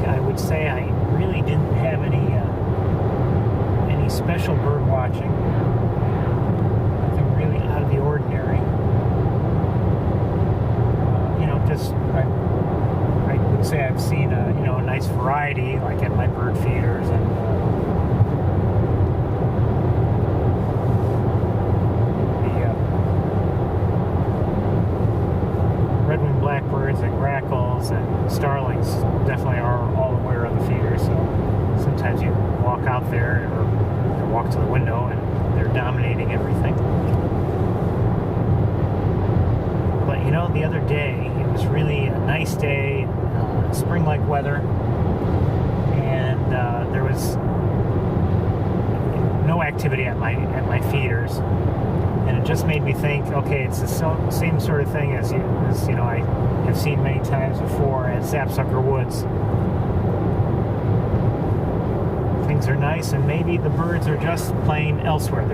S1: I would say I really didn't have any special bird watching. Nothing really out of the ordinary. Just I would say I've seen a nice variety, like at my bird feeders and red-winged blackbirds and grackles and starlings definitely are all aware of the feeder, so sometimes you walk out there or walk to the window and they're dominating everything. But the other day, it was really a nice day, spring-like weather, and there was no activity at my feeders. And it just made me think, okay, it's the same sort of thing as I have seen many times before at Sapsucker Woods. Things are nice, and maybe the birds are just playing elsewhere.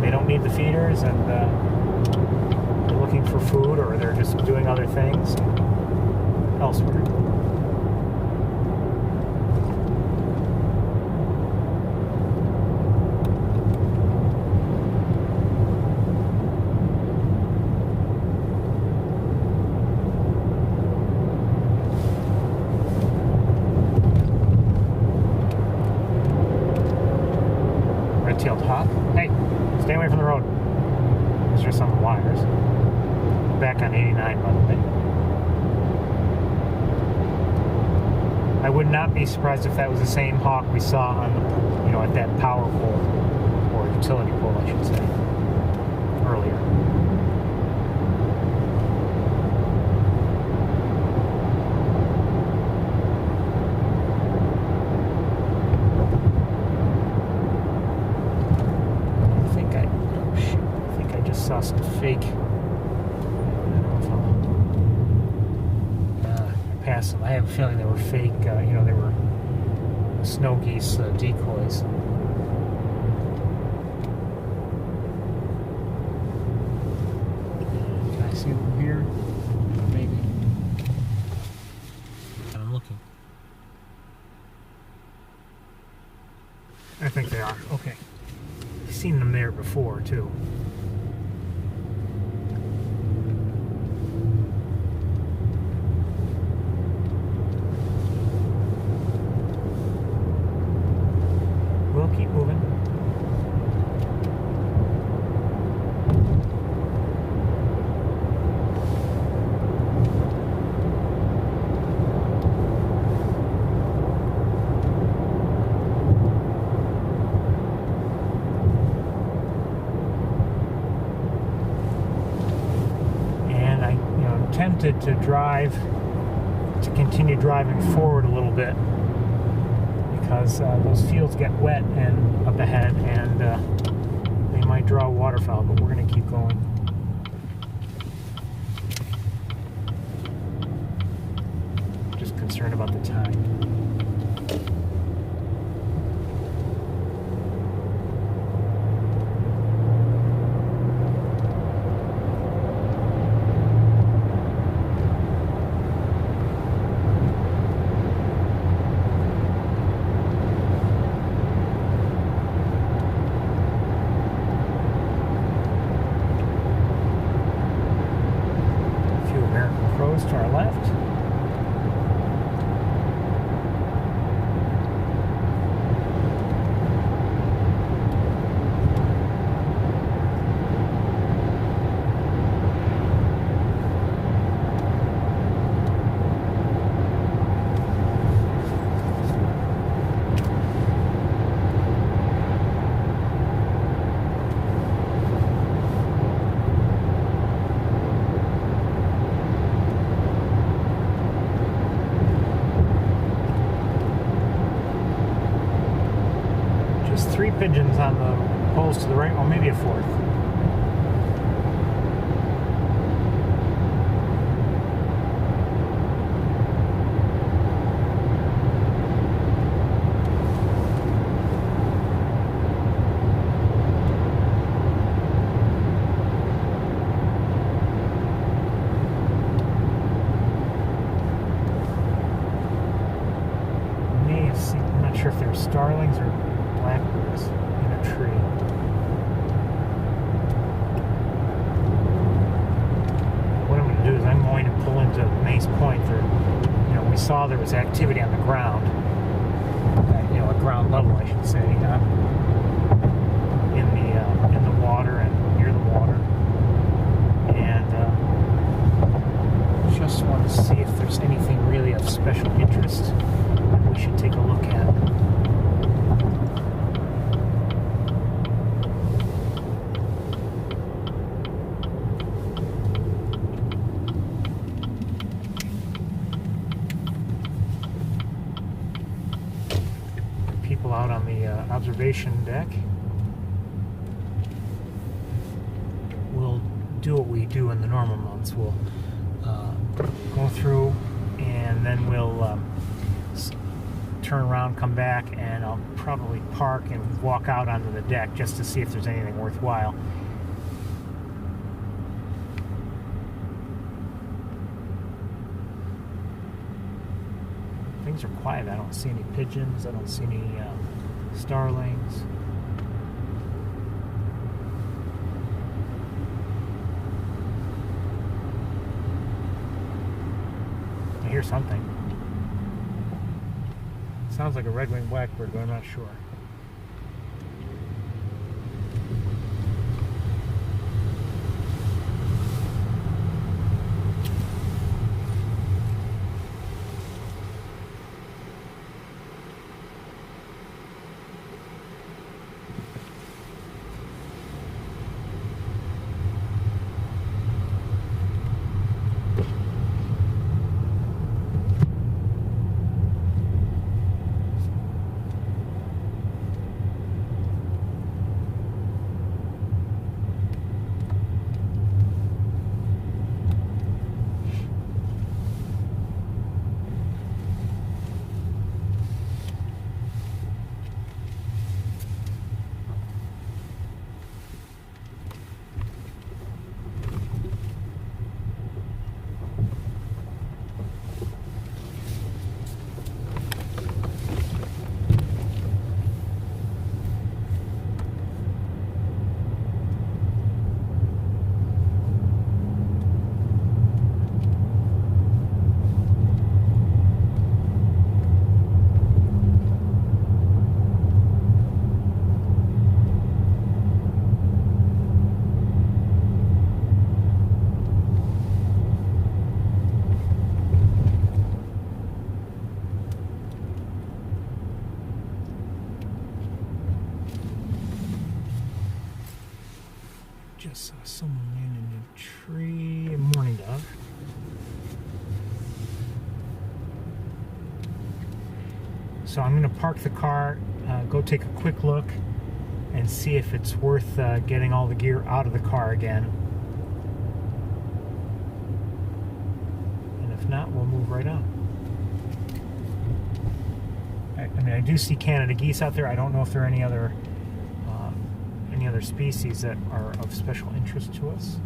S1: They don't need the feeders, and they're looking for food, or they're just doing other things elsewhere. Red-tailed hawk. Hey, stay away from the road. There's just some wires. Back on 89, by the way. I would not be surprised if that was the same hawk we saw on the, at that power pole, or utility pole, I should say, earlier. Saw some fake. I passed them. I have a feeling they were fake. They were snow geese decoys. Can I see them here? Maybe. I'm looking. I think they are. Okay. I've seen them there before too. Keep moving. And I'm tempted to continue driving forward a little bit, because those fields get wet and up ahead, and they might draw waterfowl, but we're going to keep going. Just concerned about the time. Decoys to our left. Just 3 pigeons on the poles to the right, or maybe a 4th. May have seen, I'm not sure if they're starlings or blackbirds in a tree. What I'm going to do is I'm going to pull into Mace Point. There, we saw there was activity on the ground, at ground level, I should say, in the water and near the water, and just want to see if there's anything really of special interest that we should take a look at. People out on the observation deck. We'll do what we do in the normal months. We'll go through, and then we'll turn around, come back, and I'll probably park and walk out onto the deck just to see if there's anything worthwhile. Things are quiet. I don't see any pigeons. I don't see any starlings. I hear something. Sounds like a red-winged blackbird, but I'm not sure. Just saw someone land in a tree. Morning dove. So I'm going to park the car, go take a quick look, and see if it's worth getting all the gear out of the car again. And if not, we'll move right on. I mean, I do see Canada geese out there. I don't know if there are any other species that are of special interest to us.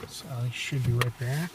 S1: So I should be right back.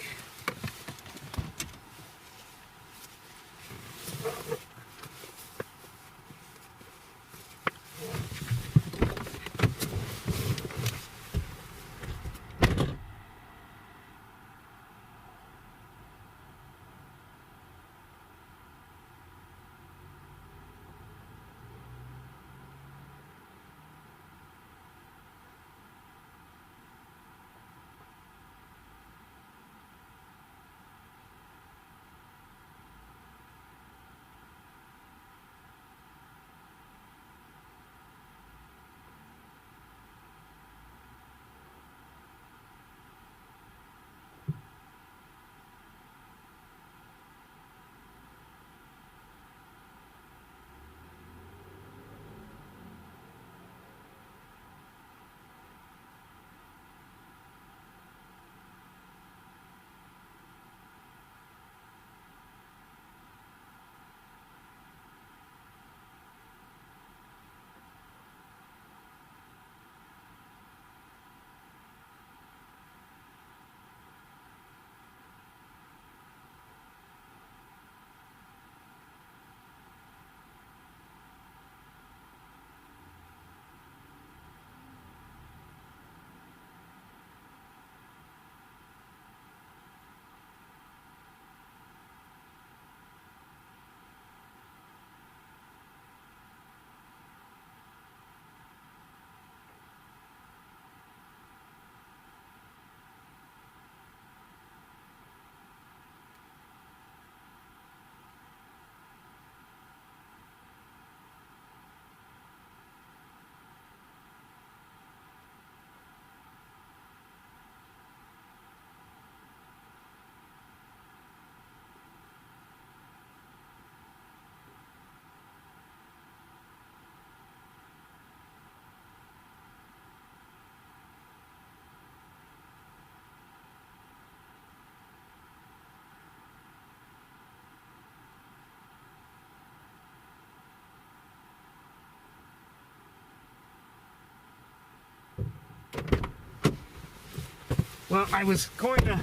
S1: Well, I was going to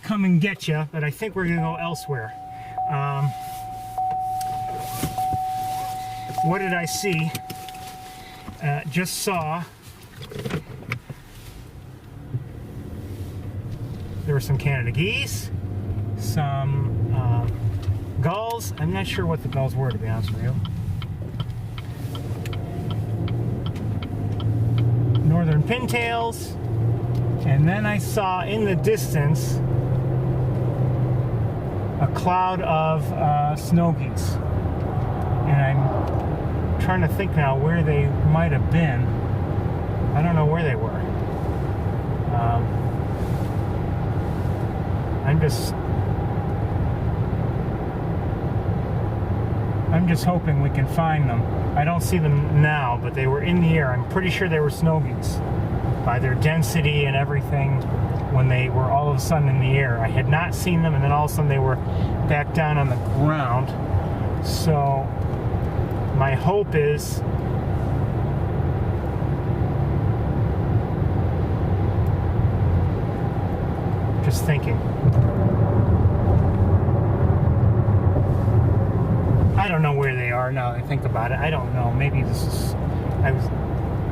S1: come and get you, but I think we're going to go elsewhere. What did I see? Just saw there were some Canada geese, some gulls. I'm not sure what the gulls were, to be honest with you. Northern pintails, and then I saw in the distance a cloud of snow geese, and I'm trying to think now where they might have been. I don't know where they were. I'm just hoping we can find them. I don't see them now, but they were in the air. I'm pretty sure they were snow geese by their density and everything when they were all of a sudden in the air. I had not seen them, and then all of a sudden they were back down on the ground. So my hope is just thinking. I don't know where they are now that I think about it. I don't know. Maybe this is...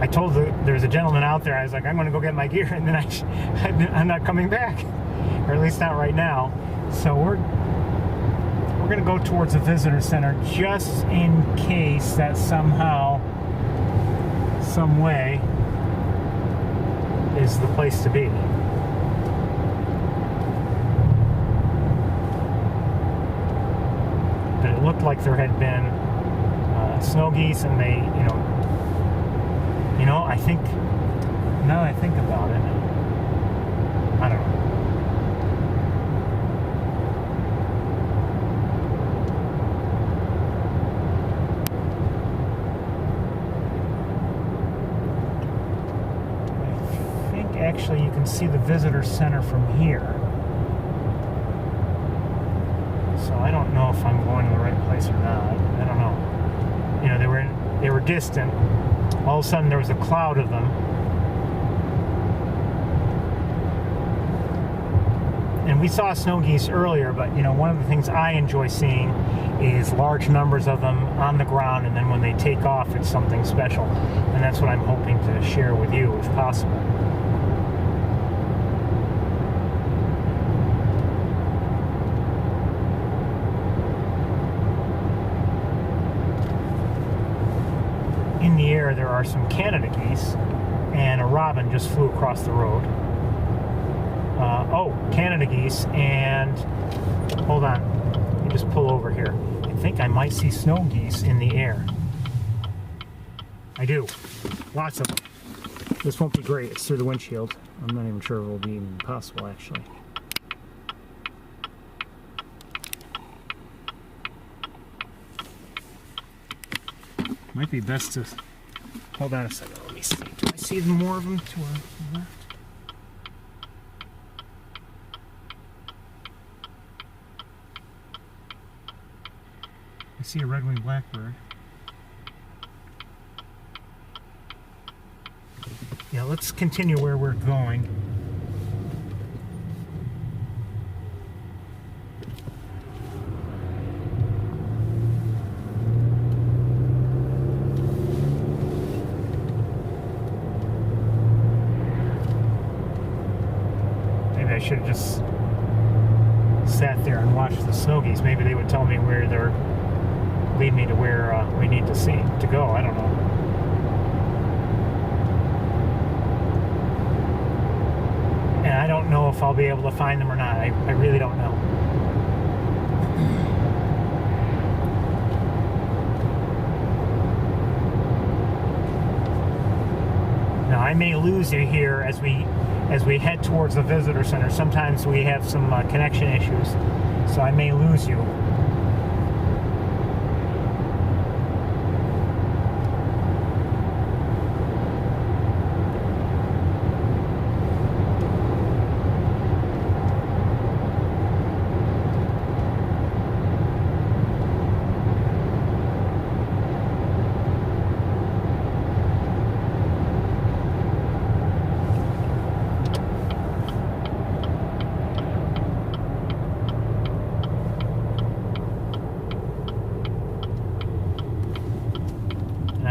S1: I told there's a gentleman out there, I was like, I'm going to go get my gear, and then I'm not coming back. Or at least not right now. So we're going to go towards the visitor center just in case that somehow, some way, is the place to be. But it looked like there had been snow geese, and they, I think, now that I think about it, I don't know. I think actually you can see the visitor center from here. So I don't know if I'm going to the right place or not. I don't know. They were distant. All of a sudden there was a cloud of them. And we saw snow geese earlier, but one of the things I enjoy seeing is large numbers of them on the ground, and then when they take off, it's something special. And that's what I'm hoping to share with you if possible. In the air, there are some Canada geese, and a robin just flew across the road. Canada geese, and hold on, let me just pull over here. I think I might see snow geese in the air. I do. Lots of them. This won't be great. It's through the windshield. I'm not even sure if it will be even possible, actually. Might be best to... Hold on a second. Let me see. Do I see more of them to our left? I see a red-winged blackbird. Yeah, let's continue where we're going. Maybe I should have just sat there and watched the snow geese. Maybe they would tell me where they're... lead me to where we need to go. I don't know. And I don't know if I'll be able to find them or not. I really don't know. Now I may lose you here as we head towards the visitor center. Sometimes we have some connection issues, so I may lose you.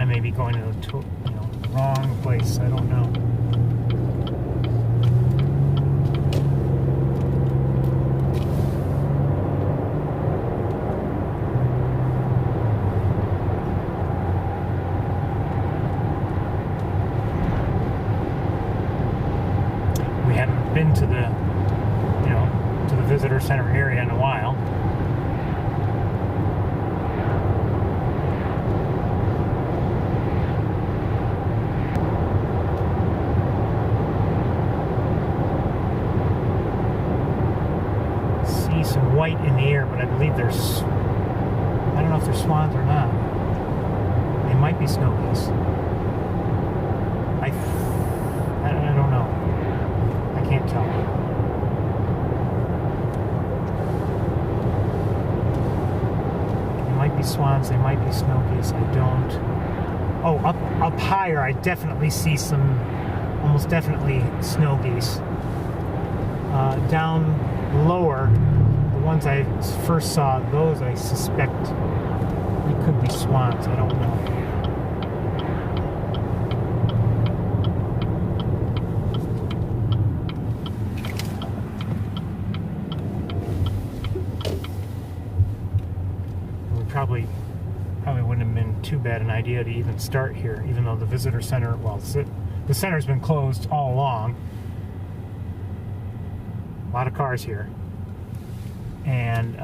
S1: I may be going to the wrong place. I don't know. We haven't been to the visitor center area in a while. See some white in the air, but I believe there's, I don't know if they're swans or not. They might be snow geese. I don't know. I can't tell. Might be swans, they might be snow geese, I don't. Oh, up higher I definitely see some, almost definitely snow geese. Down lower, the ones I first saw, those I suspect they could be swans, I don't know. Probably wouldn't have been too bad an idea to even start here, even though the visitor center, well, the center's been closed all along. A lot of cars here. And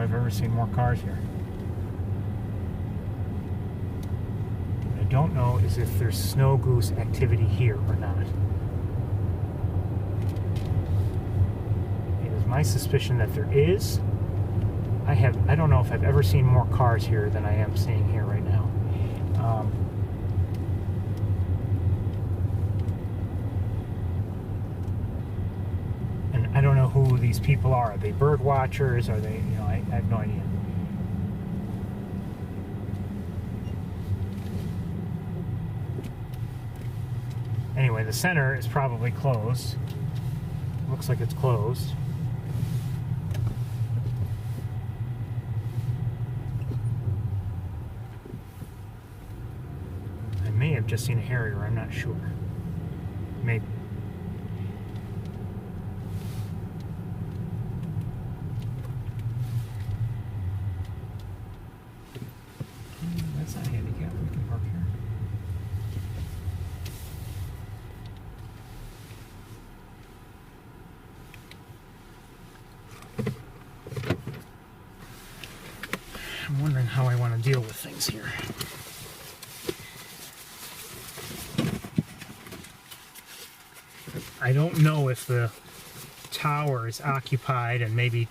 S1: I've ever seen more cars here. What I don't know is if there's snow goose activity here or not. It is my suspicion that there is. I don't know if I've ever seen more cars here than I am seeing here right now. I don't know who these people are. Are they bird watchers? Are they, I have no idea. Anyway, the center is probably closed. Looks like it's closed. I may have just seen a harrier, I'm not sure. Maybe. That's not handicapped. We can park here. I'm wondering how I want to deal with things here. I don't know if the tower is occupied and maybe,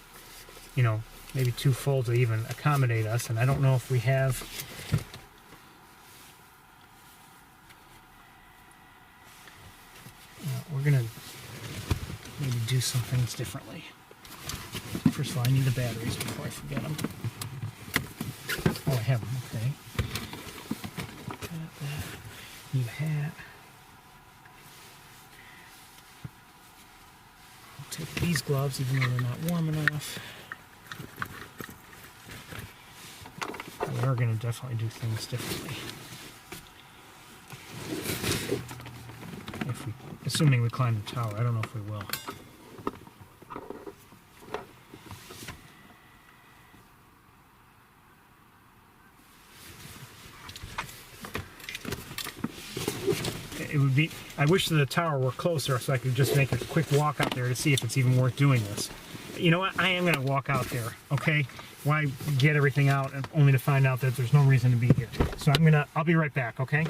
S1: maybe too full to even accommodate us, and I don't know if we have we're gonna maybe do some things differently. First of all, I need the batteries before I forget them. Oh, I have them, okay. Got that. Need a hat. I'll take these gloves even though they're not warm enough. We are going to definitely do things differently. Assuming we climb the tower, I don't know if we will. It would be, I wish the tower were closer so I could just make a quick walk out there to see if it's even worth doing this. You know what? I am going to walk out there, okay? Why get everything out only to find out that there's no reason to be here? So I'll be right back, okay?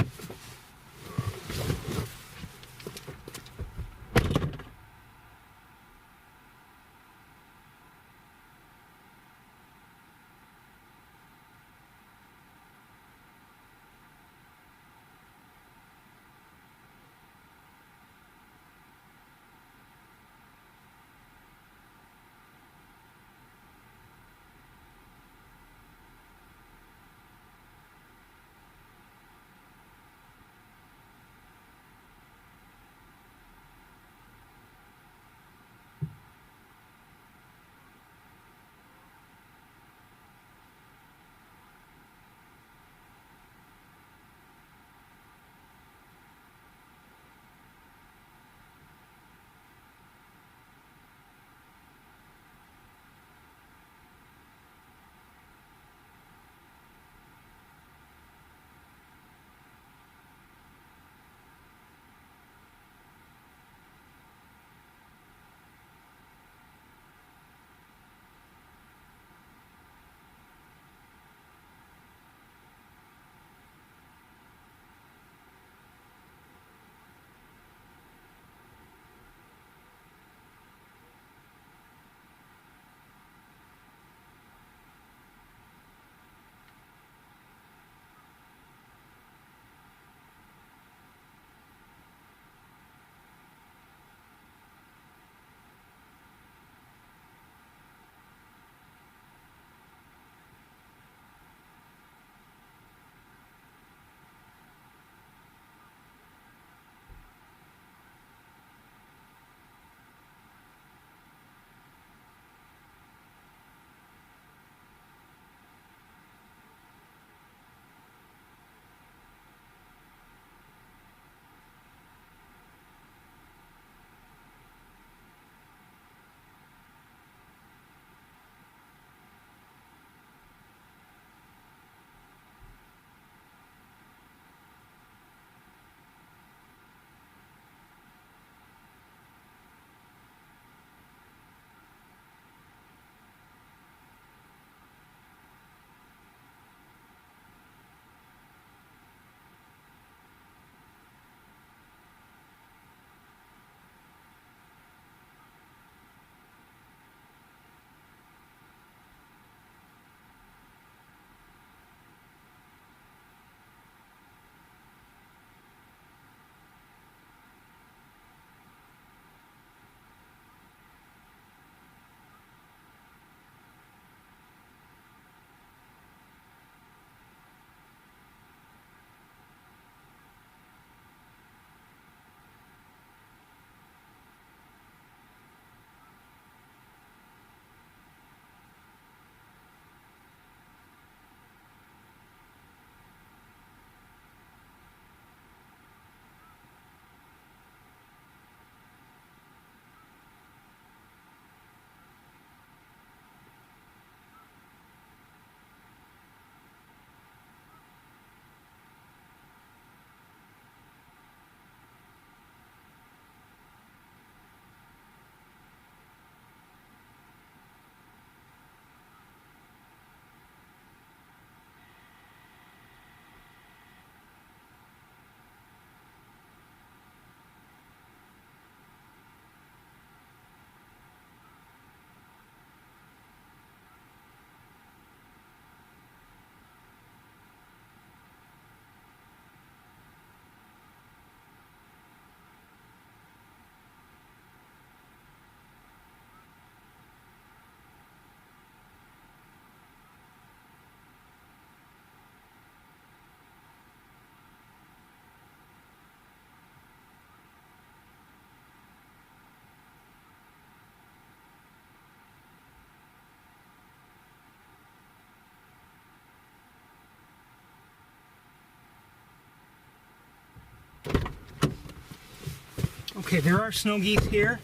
S1: Okay, there are snow geese here,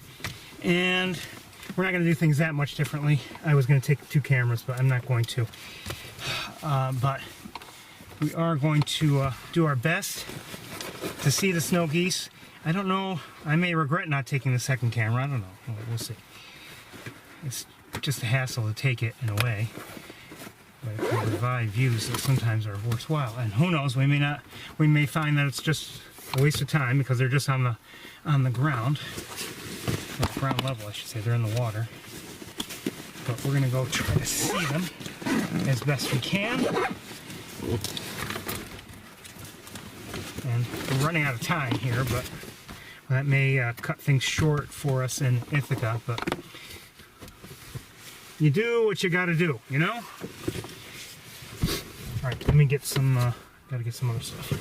S1: and we're not going to do things that much differently. I was going to take 2 cameras, but I'm not going to. But we are going to do our best to see the snow geese. I don't know, I may regret not taking the 2nd camera, I don't know, we'll see. It's just a hassle to take it in a way, but it can provide views that sometimes are worthwhile. And who knows, we may find that it's just a waste of time because they're just on the ground, or ground level I should say, they're in the water. But we're gonna go try to see them as best we can. And we're running out of time here, but that may cut things short for us in Ithaca, but you do what you gotta do, you know? Alright, let me get some, gotta get some other stuff.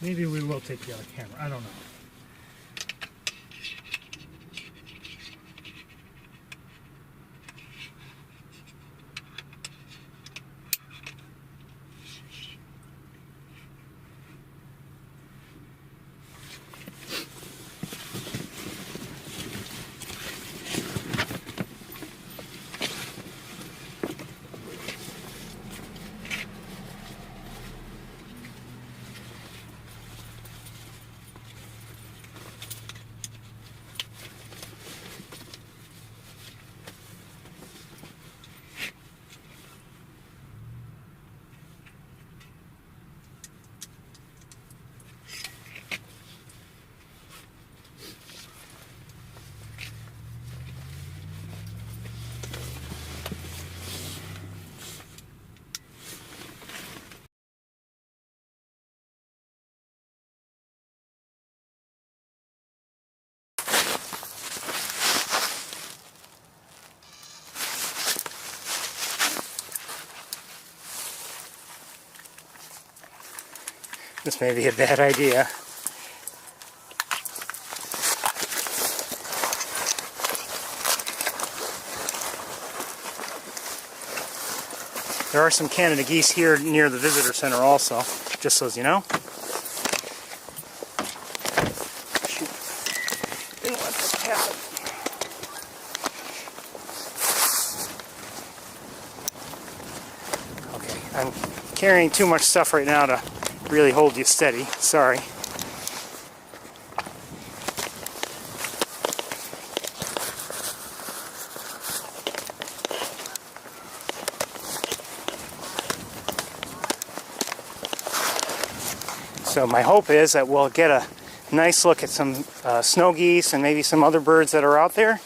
S1: Maybe we will take the other camera, I don't know. This may be a bad idea. There are some Canada geese here near the visitor center also, just so as you know. Shoot. Didn't let this happen. Okay, I'm carrying too much stuff right now to really hold you steady. Sorry. So my hope is that we'll get a nice look at some snow geese and maybe some other birds that are out there.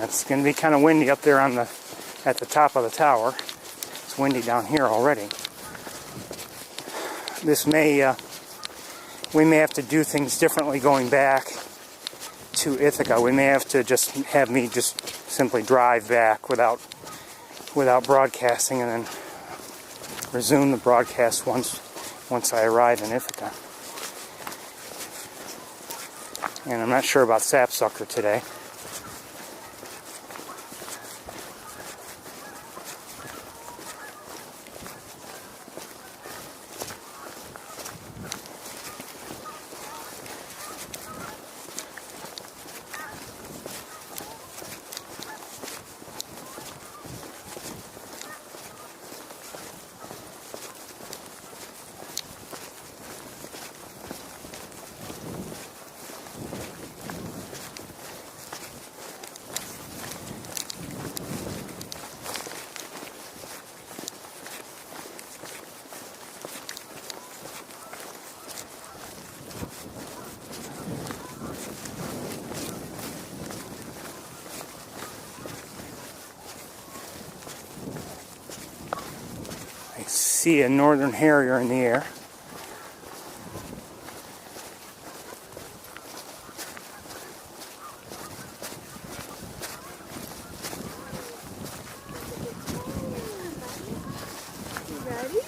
S1: It's going to be kind of windy up there at the top of the tower. It's windy down here already. We may have to do things differently going back to Ithaca. We may have to just have me just simply drive back without broadcasting, and then resume the broadcast once I arrive in Ithaca. And I'm not sure about sapsucker today. See a northern harrier in the air.
S3: You ready?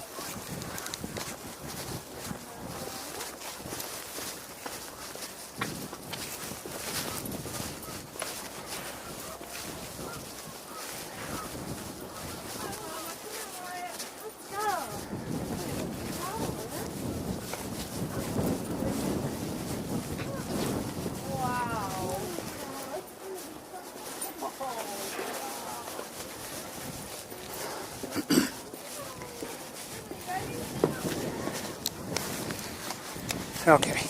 S1: Okay.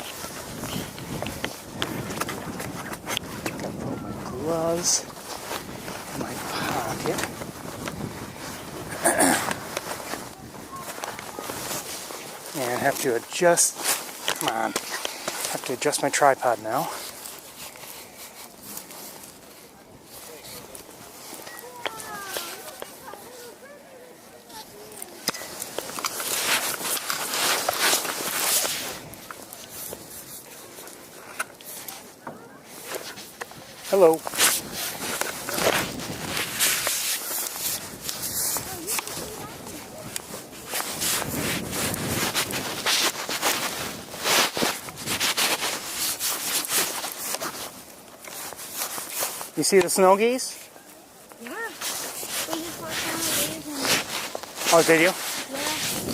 S1: Gotta put my gloves in my pocket. And have to adjust, come on, have to adjust my tripod now. Hello. You see the snow geese?
S3: Yeah. We just walked down the waves and
S1: Oh, did you?
S3: yeah,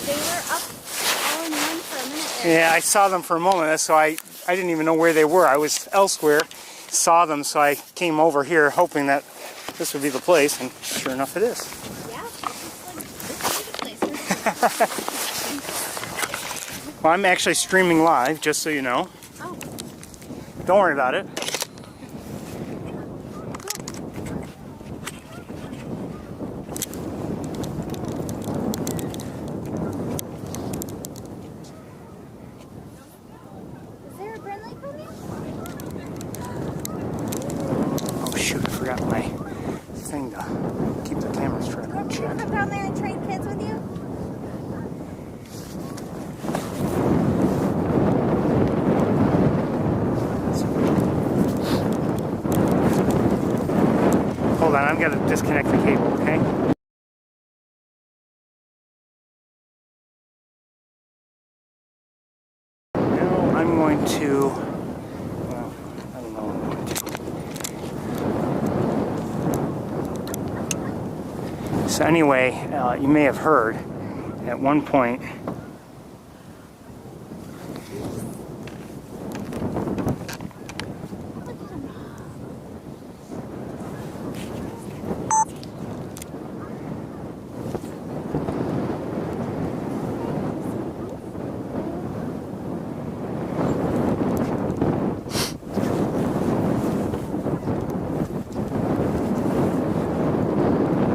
S3: they were up all in one for a minute there.
S1: Yeah, I saw them for a moment, so I didn't even know where they were. I was elsewhere, saw them, so I came over here hoping that this would be the place, and sure enough it is.
S3: Yeah, this is the place.
S1: Well, I'm actually streaming live, just so you know.
S3: Oh.
S1: Don't worry about it.
S3: Is there a friendly coming?
S1: Oh shoot, I forgot my thing to keep the camera straight on check.
S3: Come down there and trade kids with you?
S1: Hold on, I'm gonna disconnect the cable, okay? Now I'm going to, well, I don't know what I'm going to do. So anyway, you may have heard at one point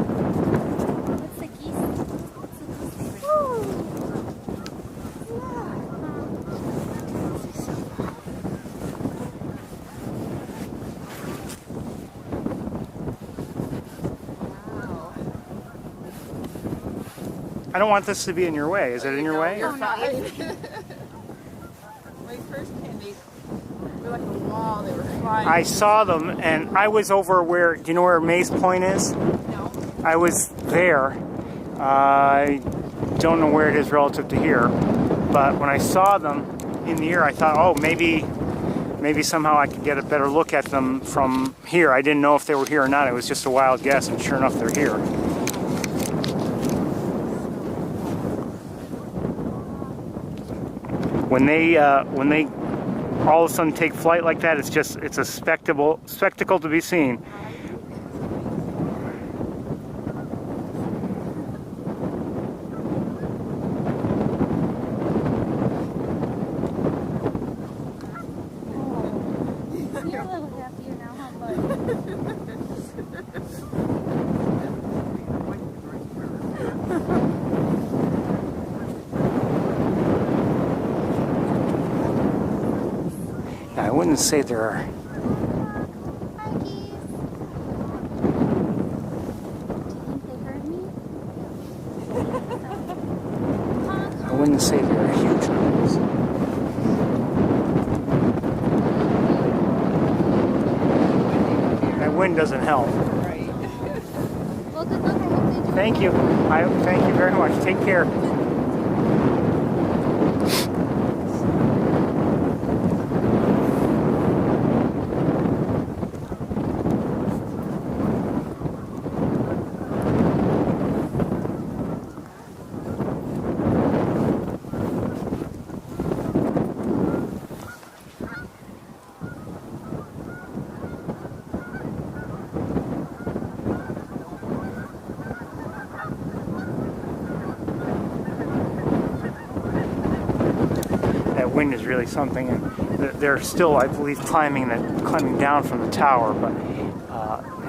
S3: What's the geese? What's the geese favorite? Wow.
S1: I don't want this to be in your way. Is it in your way?
S2: You're
S1: Or?
S2: fine. When we first came, they were like a wall. They were Right.
S1: I saw them, and I was over where, do you know where Maze Point is?
S2: No.
S1: I was there. I don't know where it is relative to here, but when I saw them in the air, I thought, oh, maybe somehow I could get a better look at them from here. I didn't know if they were here or not. It was just a wild guess, and sure enough, they're here. When they all of a sudden take flight like that, it's a spectacle to be seen.
S3: You're a little happier now, huh, bud?
S1: Now, I wouldn't say there are.
S3: Hi, geese. Do you think they heard me?
S1: I wouldn't say there are huge numbers. That wind doesn't help.
S2: Right.
S3: Well, good luck. I hope they do.
S1: Thank you. Thank you very much. Take care. Wind is really something, and they're still, I believe, climbing down from the tower. But you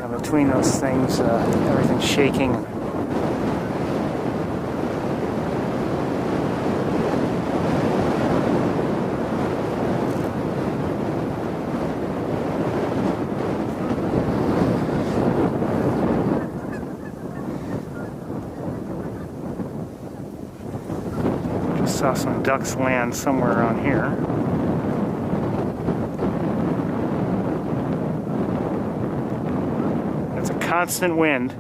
S1: know, between those things, everything's shaking. Saw some ducks land somewhere around here. It's a constant wind.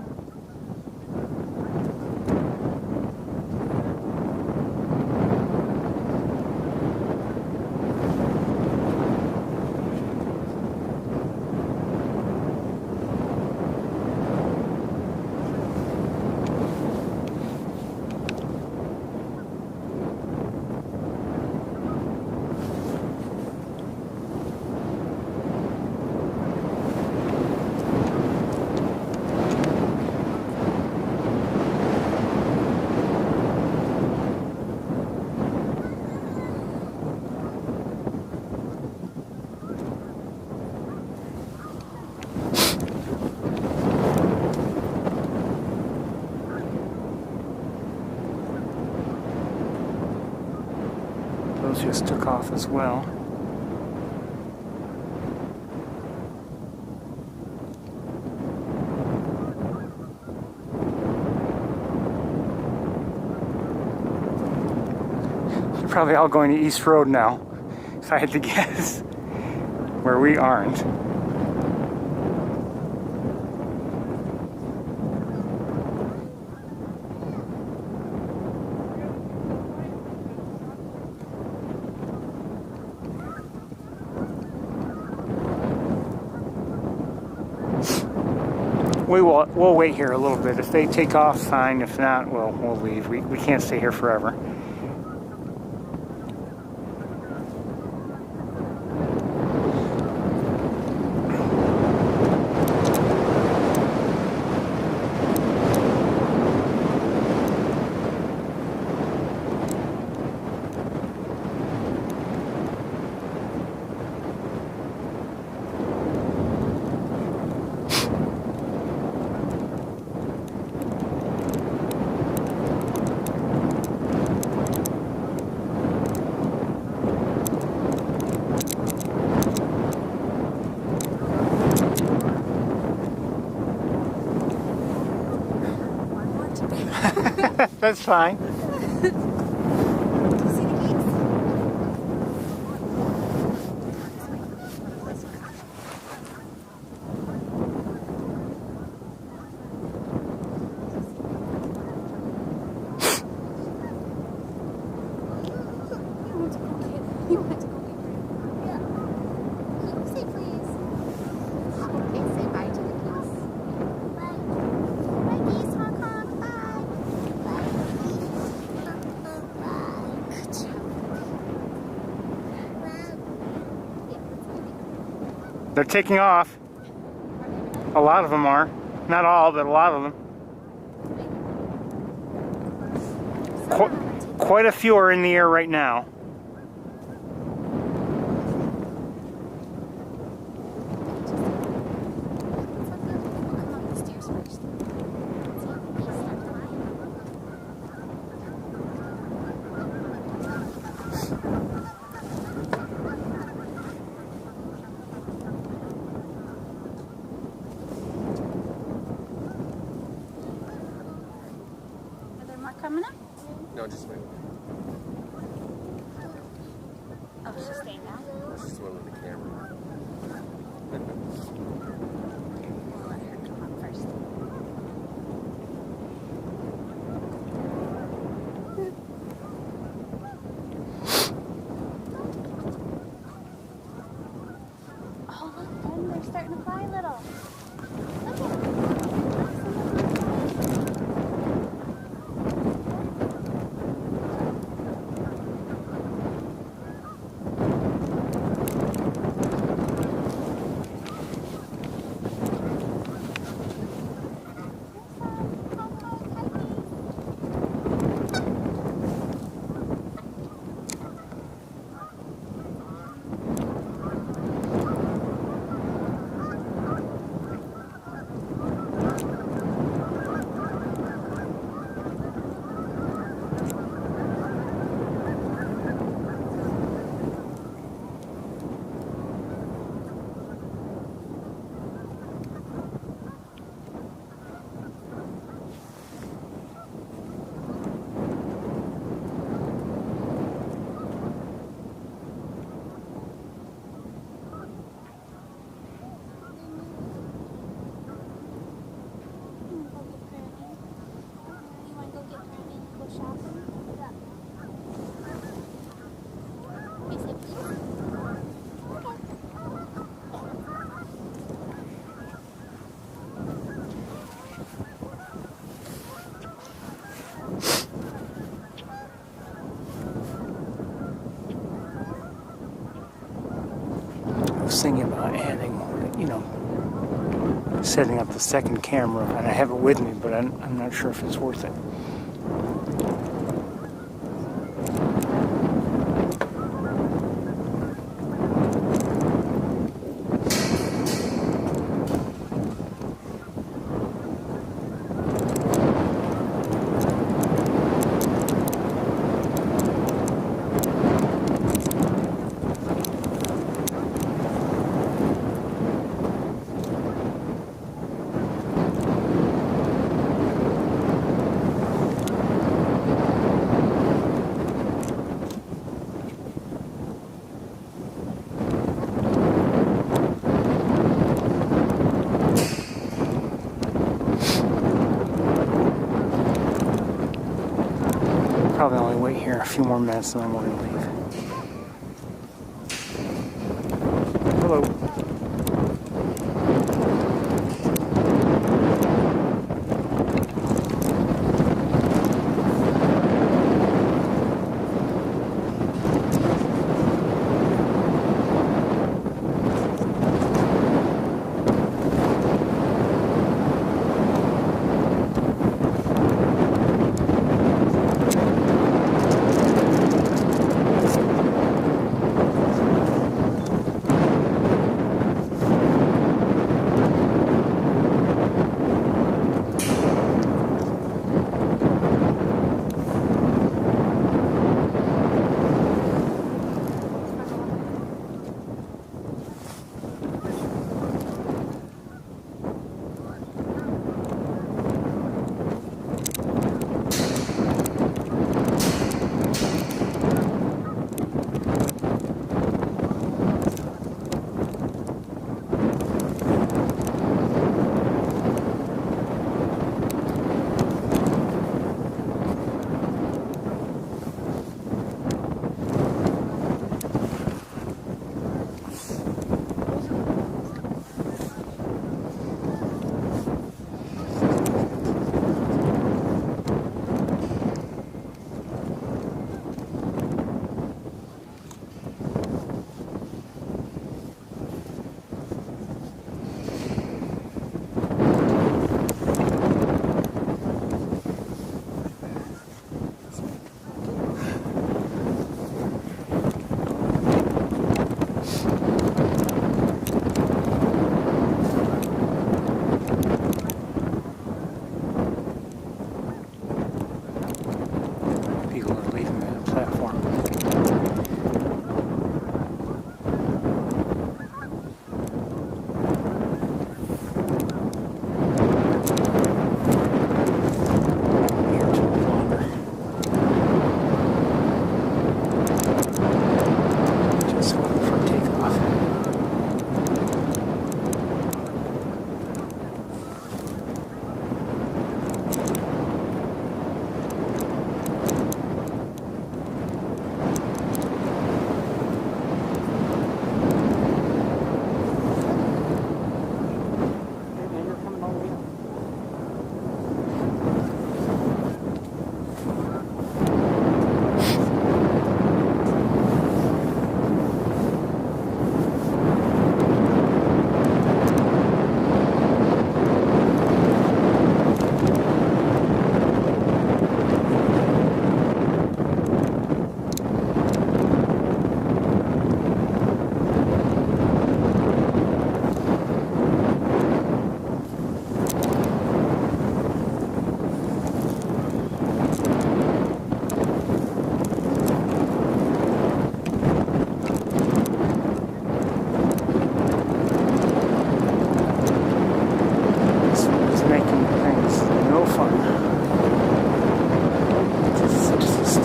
S1: Those just took off as well. They're probably all going to East Road now, if I had to guess, where we aren't. We'll wait here a little bit. If they take off, fine. If not, we'll leave. We can't stay here forever. That's fine.
S3: Do you see the geese?
S1: They're taking off. A lot of them are. Not all, but a lot of them. Quite a few are in the air right now.
S3: Are there more coming up?
S5: No, just wait.
S3: Oh, she's staying now.
S5: Let's just wait with the camera.
S3: We'll let her come up first. Oh, look, Ben, they're starting to fly a little. Look at them.
S1: I was thinking about adding, setting up the second camera, and I have it with me, but I'm not sure if it's worth it. Probably only wait here a few more minutes and then we're going to leave. Hello.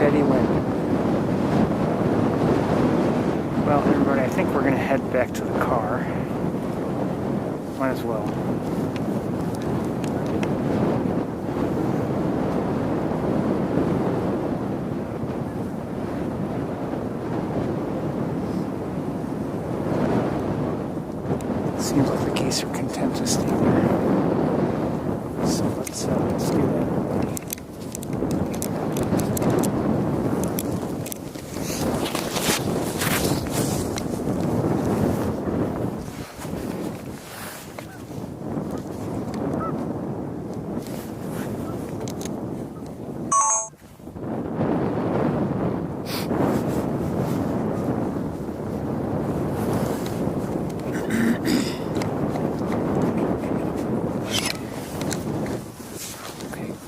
S1: steady wind. Well, everybody, I think we're going to head back to the car. Might as well. Seems like the geese are content to stay there. So let's do that.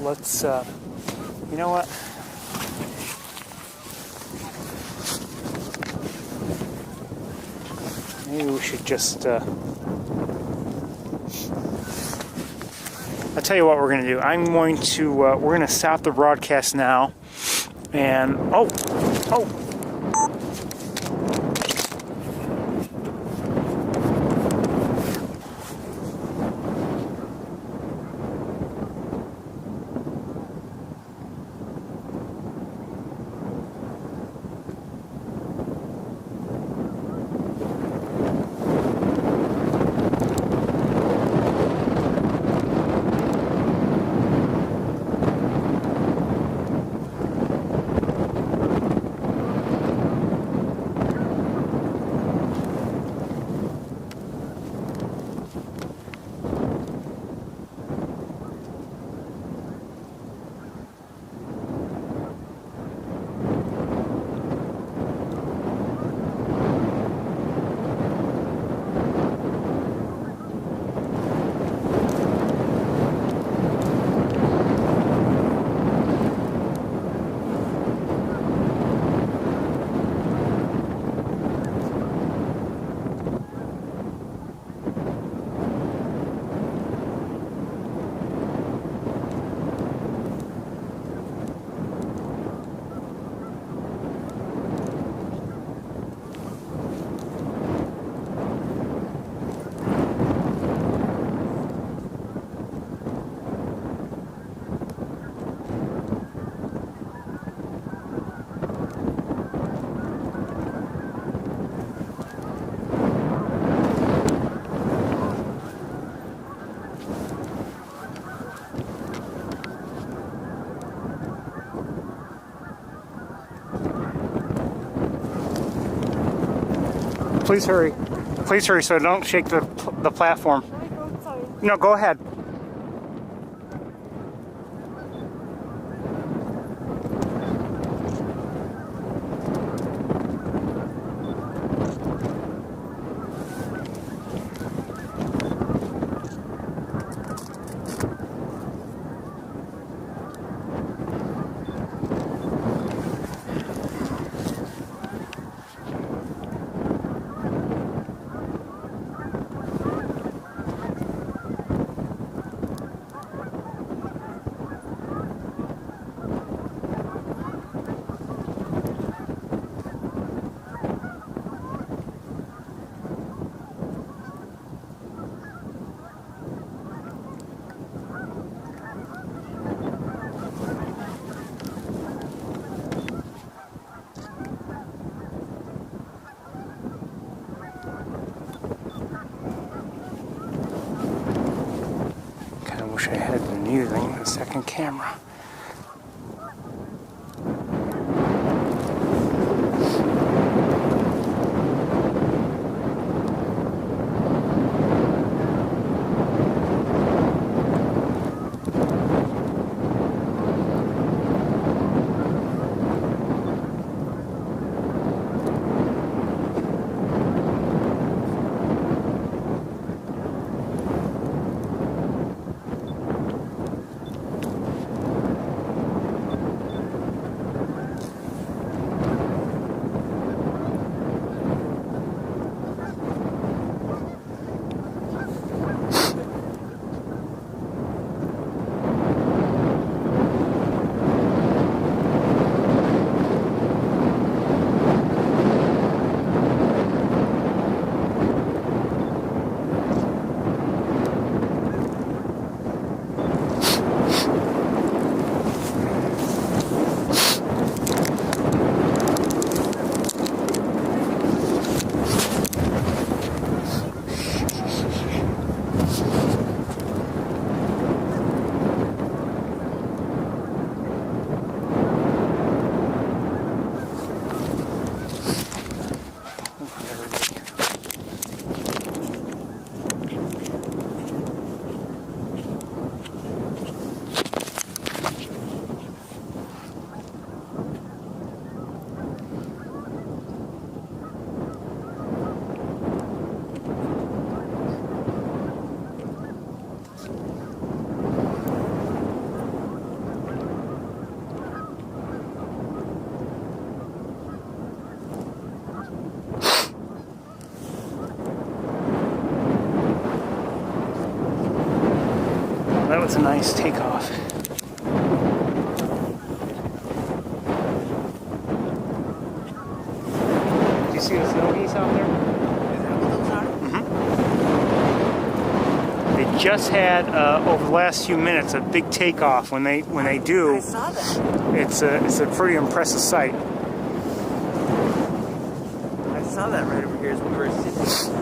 S1: Let's, you know what? Maybe we should just, I'll tell you what we're going to do. I'm going to, we're going to stop the broadcast now. And, oh! Please hurry. Please hurry so don't shake the platform. No, go ahead. Wish I had been using the second camera. was a nice takeoff. Did you see the snow geese out there? They just had over the last few minutes a big takeoff. When they do,
S2: I saw that.
S1: it's a pretty impressive sight.
S2: I saw that right over here as we were sitting.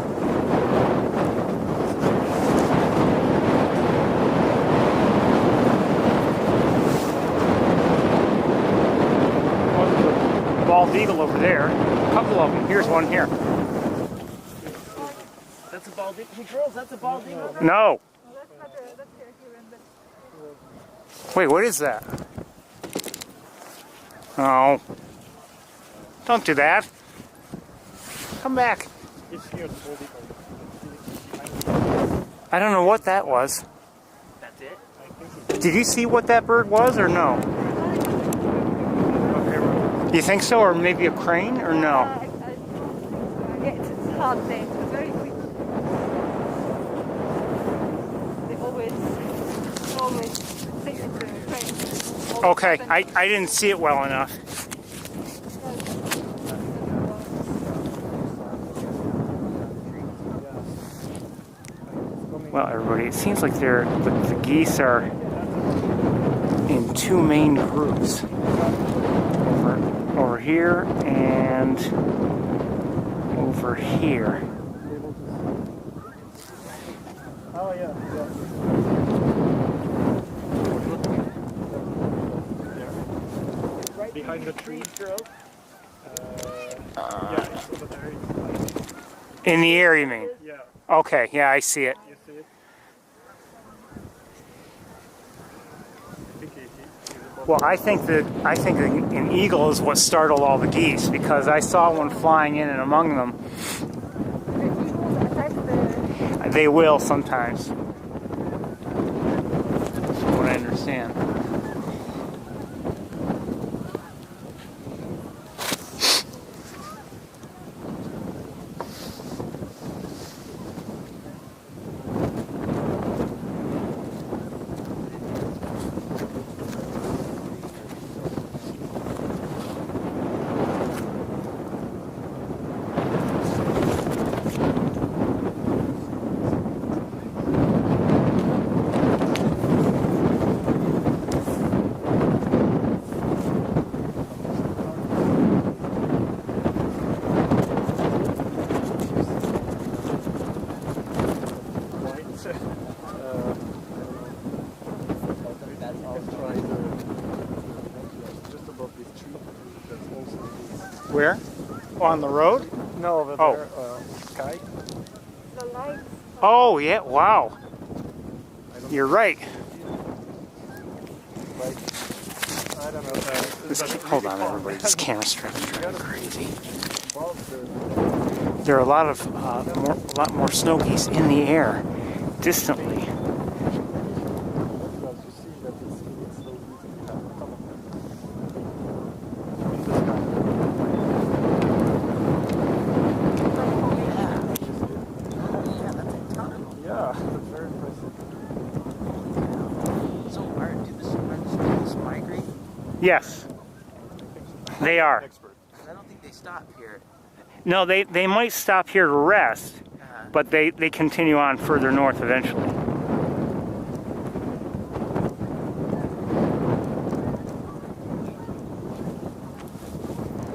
S1: Bald eagle over there. A couple of them. Here's one here.
S2: That's a bald eagle. Hey, girls, that's a bald eagle.
S1: No. Wait, what is that? Oh. Don't do that. Come back. I don't know what that was.
S2: That's it?
S1: Did you see what that bird was or no? You think so, or maybe a crane, or no?
S3: It's hard thing. It's very quick. They always think it's a train.
S1: Okay, I didn't see it well enough. Well, everybody, it seems like the geese are in two main groups. Over here and over here.
S4: Oh yeah. There. Behind the tree, girl. Yeah, it's over there.
S1: In the air, you mean?
S4: Yeah,
S1: Okay, yeah, I see it.
S4: you see it?
S1: Well, I think an eagle is what startled all the geese, because I saw one flying in and among them.
S3: The eagles attack the...
S1: They will sometimes. That's what I understand. Where? Oh, on the road?
S4: No, over
S1: Oh.
S4: there, sky.
S3: The lights.
S1: Oh, yeah, wow. You're right.
S4: Like, I don't know.
S1: Hold on, everybody. This camera's driving crazy.
S4: There.
S1: There are a lot more snow geese in the air, distantly.
S4: You see that it's so easy to have come in the sky.
S2: Yeah, that's a ton of them.
S4: Yeah, that's very impressive.
S2: So, do the swans migrate?
S1: Yes, they are.
S4: Expert.
S2: I don't think they stop here.
S1: No, they might stop here to rest, but they continue on further north eventually.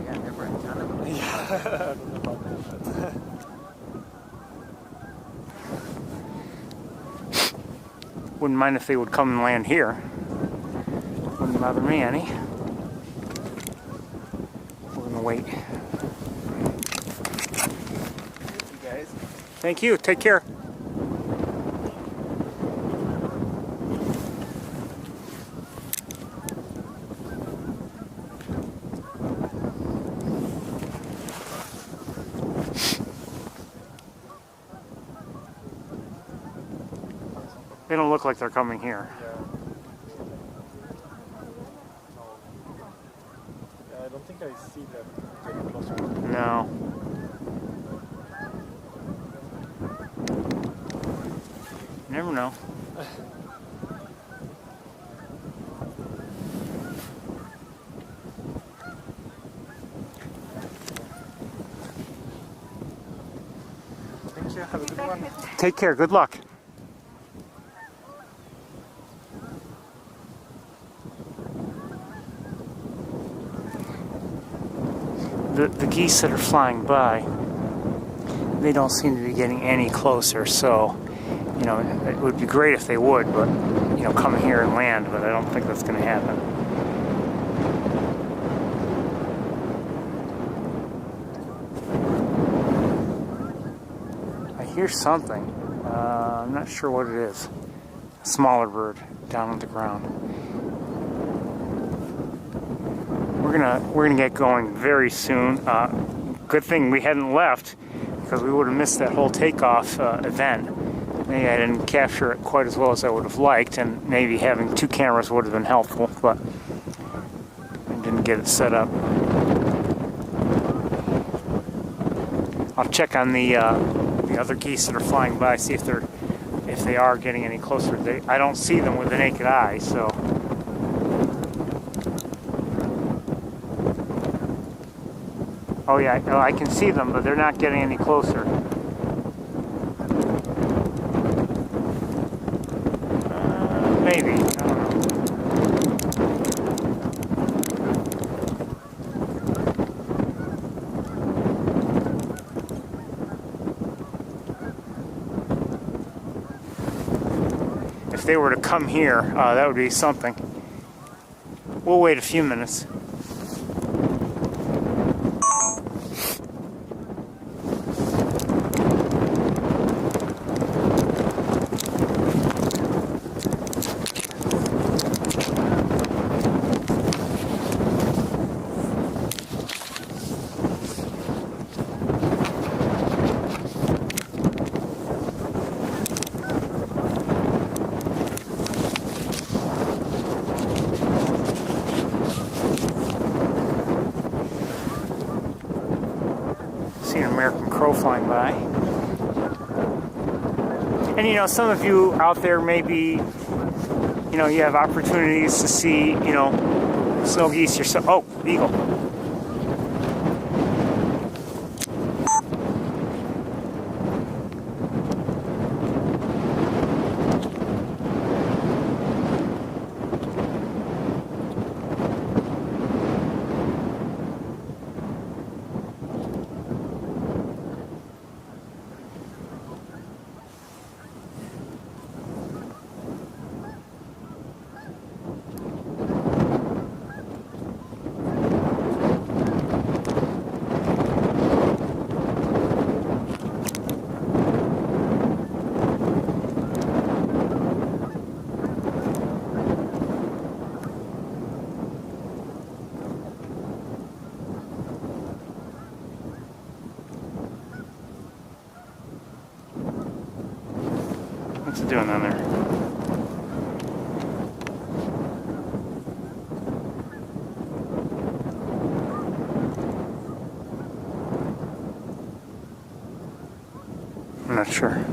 S2: Yeah, there were a ton of them.
S4: Yeah, I don't know about that.
S1: Wouldn't mind if they would come and land here. Wouldn't bother me any. We're gonna wait.
S2: You guys.
S1: Thank you. Take care. They don't look like they're coming here.
S4: Yeah, I don't think I see them getting closer.
S1: No. Never know.
S4: Yeah, have a good one.
S1: Take care. Good luck. The geese that are flying by, they don't seem to be getting any closer, so, you know, it would be great if they would, but, you know, come here and land, but I don't think that's going to happen. I hear something. I'm not sure what it is. A smaller bird down on the ground. We're gonna get going very soon. Good thing we hadn't left, because we would have missed that whole takeoff event. Maybe I didn't capture it quite as well as I would have liked, and maybe having 2 cameras would have been helpful, but I didn't get it set up. I'll check on the other geese that are flying by, see if they are getting any closer. I don't see them with the naked eye, so. Oh yeah, I can see them, but they're not getting any closer. Maybe, I don't know. If they were to come here, that would be something. We'll wait a few minutes. See an American crow flying by. And you know, some of you out there maybe, you know, you have opportunities to see, you know, snow geese yourself. Oh, eagle. What's it doing down there? I'm not sure.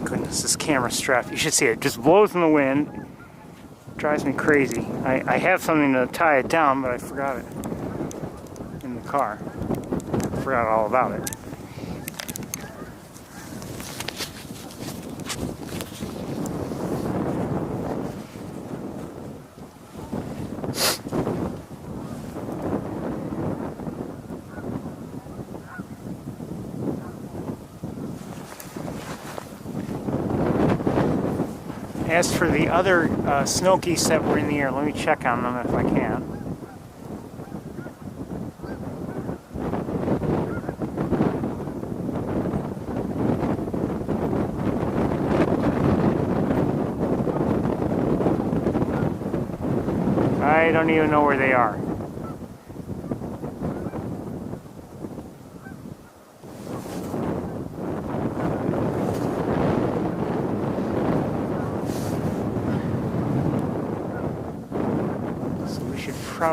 S1: Goodness, this camera strap, you should see it, just blows in the wind, drives me crazy. I have something to tie it down, but I forgot it in the car. I forgot all about it. As for the other snow geese that were in the air, let me check on them if I can. I don't even know where they are.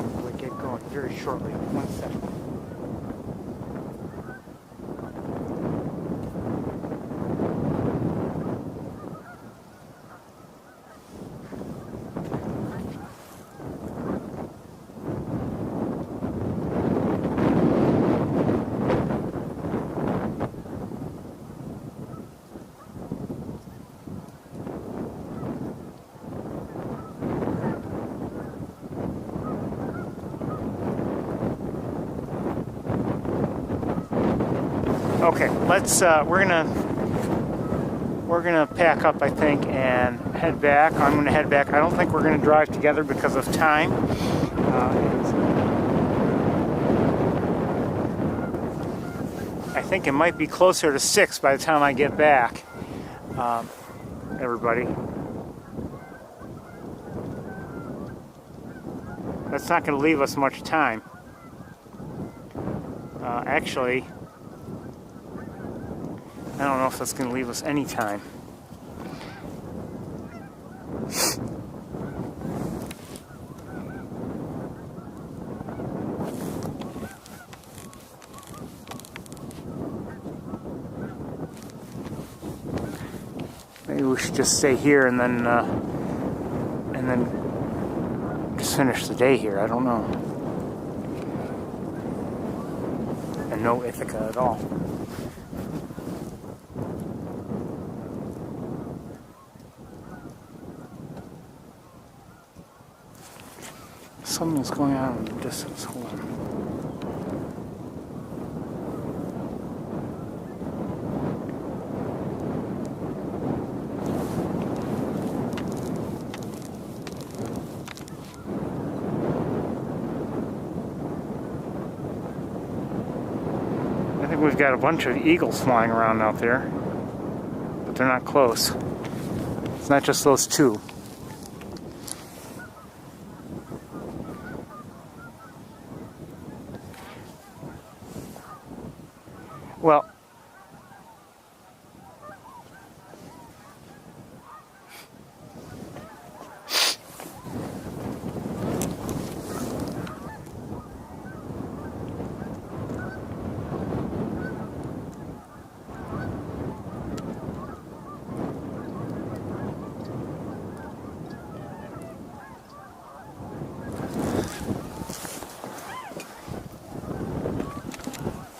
S1: probably get going very shortly. One second. Okay, let's. We're gonna pack up, I think, and head back. I'm gonna head back. I don't think we're gonna drive together because of time. I think it might be closer to 6 by the time I get back. Everybody, that's not gonna leave us much time. Actually, I don't know if that's going to leave us any time. Maybe we should just stay here and then just finish the day here. I don't know. And no Ithaca at all. Something's going on in the distance. Hold on. I think we've got a bunch of eagles flying around out there, but they're not close. It's not just those two. Well,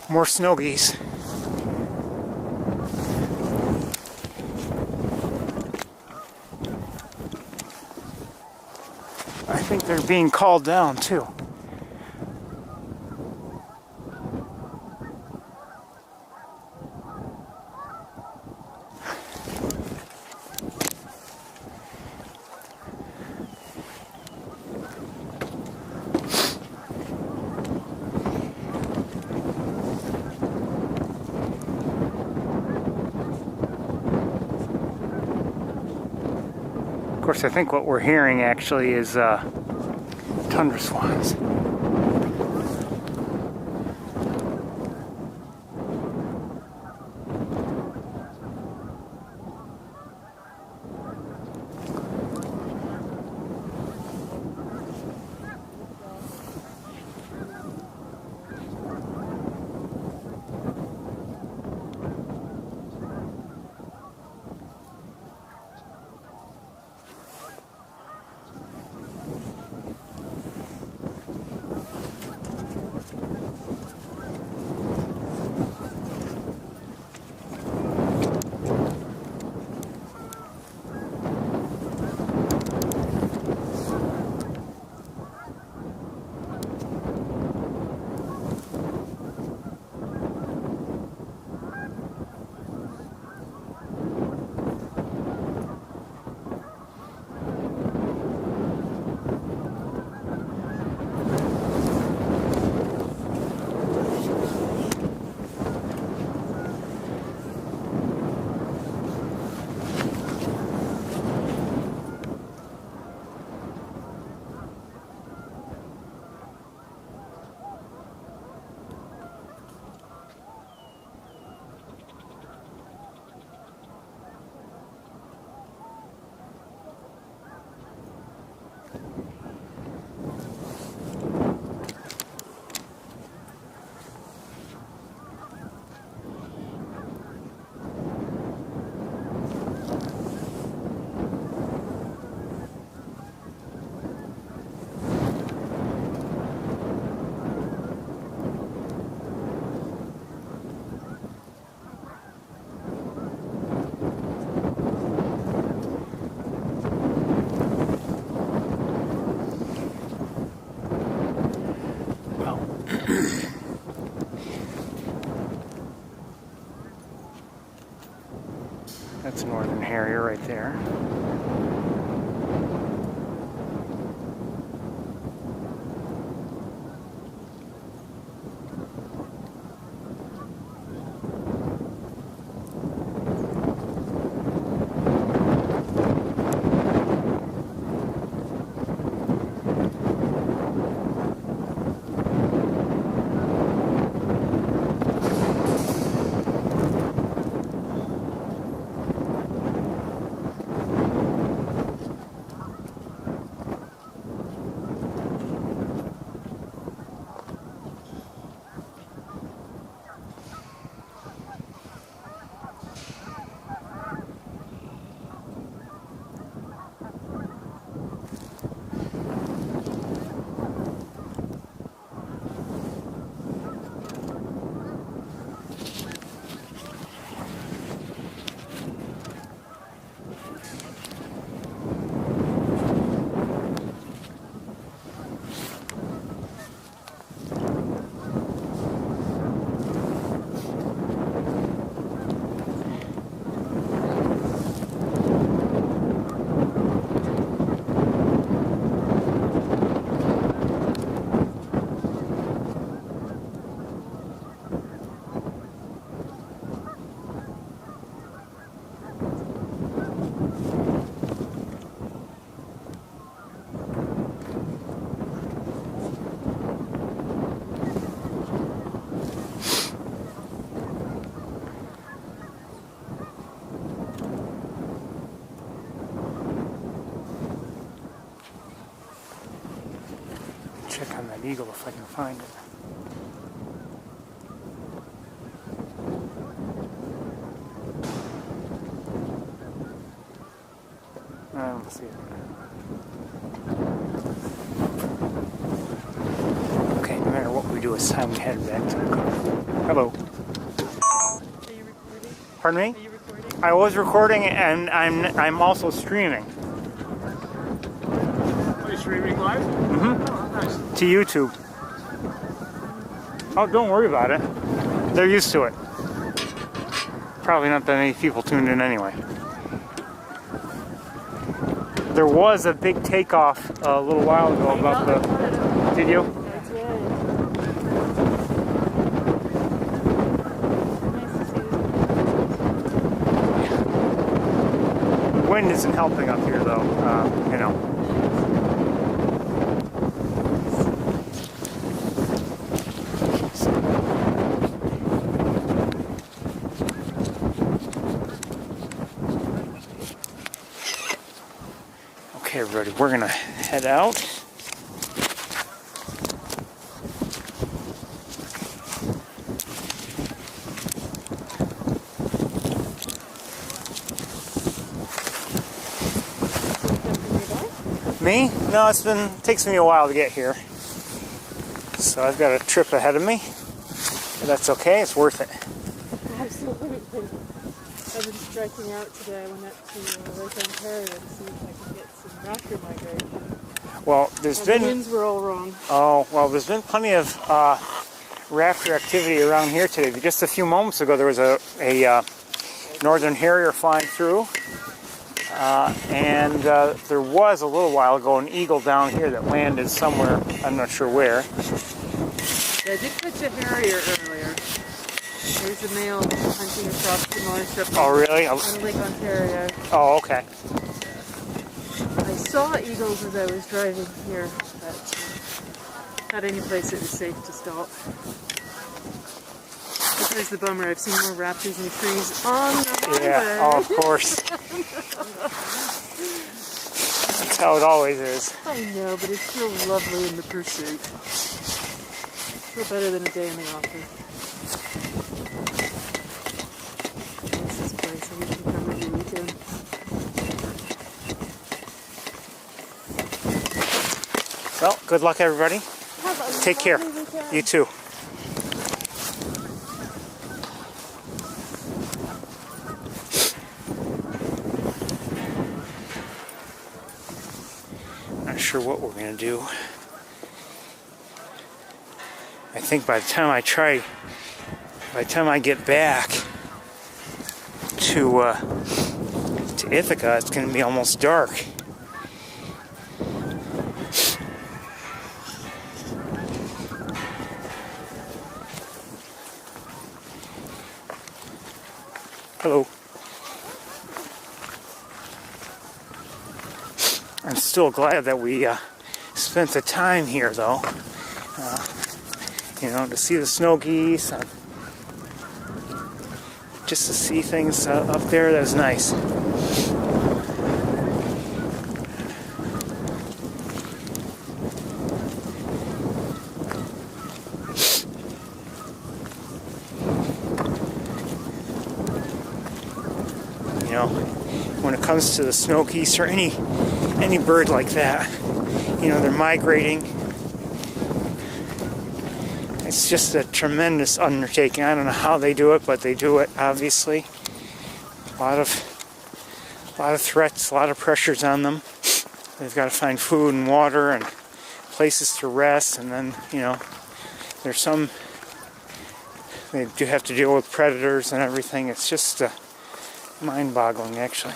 S1: more snow geese. I think they're being called down too. Of course, I think what we're hearing actually is tundra swans. harrier right there. Check on that eagle if I can find it. I don't see it. Okay, no matter what we do, it's time we head back to the car. Hello.
S2: Are you recording?
S1: Pardon me?
S2: Are you recording?
S1: I was recording and I'm also streaming.
S4: Are you streaming live?
S1: Mm-hmm.
S4: Oh, nice.
S1: To YouTube. Oh, don't worry about it. They're used to it. Probably not that many people tuned in anyway. There was a big takeoff a little while ago about the... Did you?
S2: That's right. Nice to see
S1: Wind isn't helping up here though, you know. Okay, everybody, we're gonna head out. Me? No, takes me a while to get here. So I've got a trip ahead of me. But that's okay, it's worth it.
S2: Absolutely. I've been striking out today. I went up to Lake Ontario to see if I could get some raptor migration.
S1: Well,
S2: And the winds were all wrong.
S1: Oh, well, there's been plenty of raptor activity around here today. Just a few moments ago, there was a northern harrier flying through. And there was a little while ago an eagle down here that landed somewhere, I'm not sure where.
S2: Yeah, I did catch a harrier earlier. There's a male hunting across the north strip
S1: Oh, really?
S2: on Lake Ontario.
S1: Oh, okay.
S2: I saw eagles as I was driving here, but not any place that was safe to stop. This is the bummer. I've seen more raptors in trees on the highway.
S1: Yeah, oh, of course. That's how it always is.
S2: I know, but it's still lovely in the pursuit. Still better than a day in the office. This is a place I wish you could come every weekend.
S1: Well, good luck, everybody. Take care. You too. Not sure what we're going to do. I think by the time I get back to to Ithaca, it's going to be almost dark. Hello. I'm still glad that we spent the time here, though. You know, to see the snow geese, just to see things up there. That was nice. You know, when it comes to the snow geese or any bird like that, you know, they're migrating. It's just a tremendous undertaking. I don't know how they do it, but they do it, obviously. A lot of threats, a lot of pressures on them. They've got to find food and water and places to rest, and then, you know, there's some, they do have to deal with predators and everything. It's just mind-boggling, actually.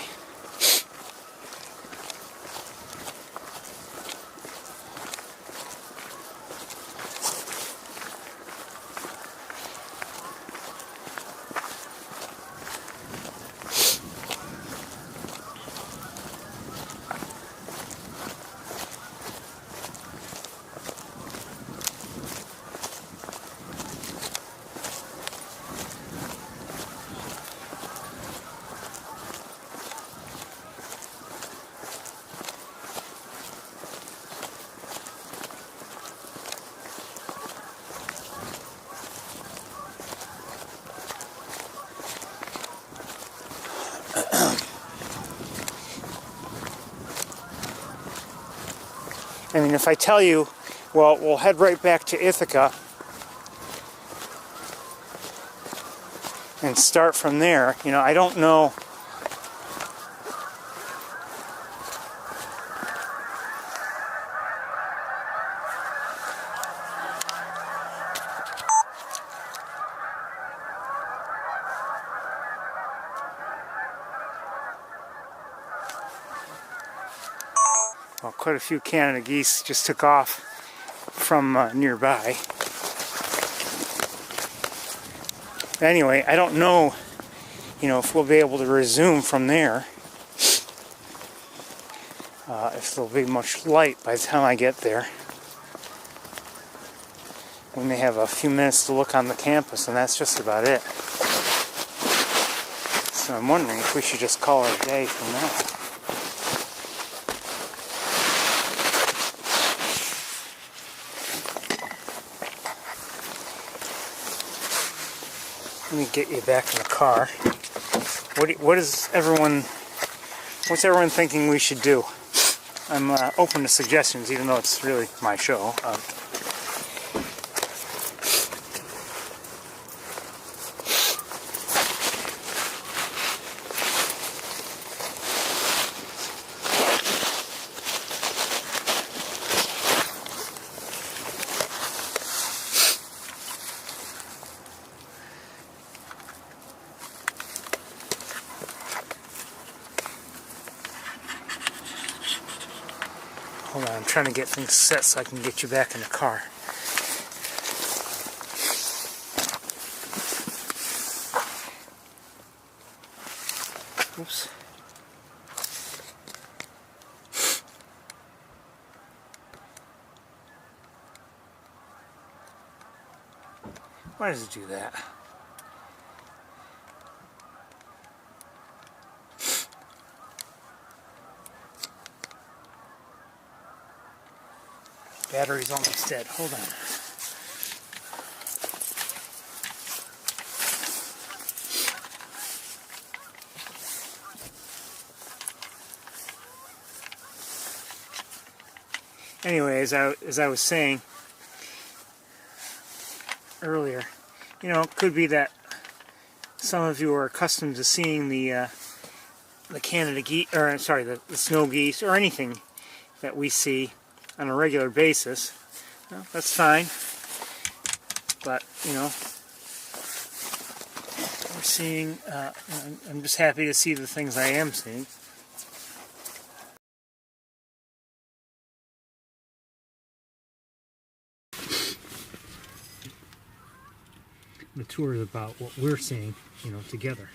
S1: I mean, if I tell you, well, we'll head right back to Ithaca and start from there, you know, I don't know. Well, quite a few Canada geese just took off from nearby. Anyway, I don't know, you know, if we'll be able to resume from there. If there'll be much light by the time I get there. We may have a few minutes to look on the campus, and that's just about it. So I'm wondering if we should just call it a day from now. Let me get you back in the car. What's everyone thinking we should do? I'm open to suggestions, even though it's really my show. Hold on, I'm trying to get things set so I can get you back in the car. Oops. Why does it do that? Battery's almost dead. Hold on. Anyway, as I was saying earlier, you know, it could be that some of you are accustomed to seeing the Canada geese, or sorry, the snow geese, or anything that we see on a regular basis. Well, that's fine, but you know, we're seeing. I'm just happy to see the things I am seeing. The tour is about what we're seeing, you know, together.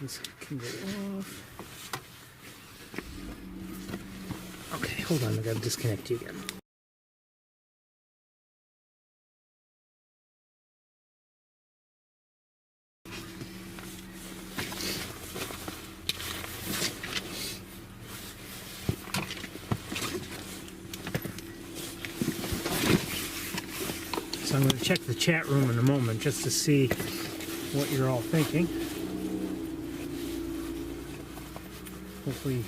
S1: This can go off. Okay, hold on, I gotta disconnect you again. So I'm going to check the chat room in a moment just to see what you're all thinking. Hopefully.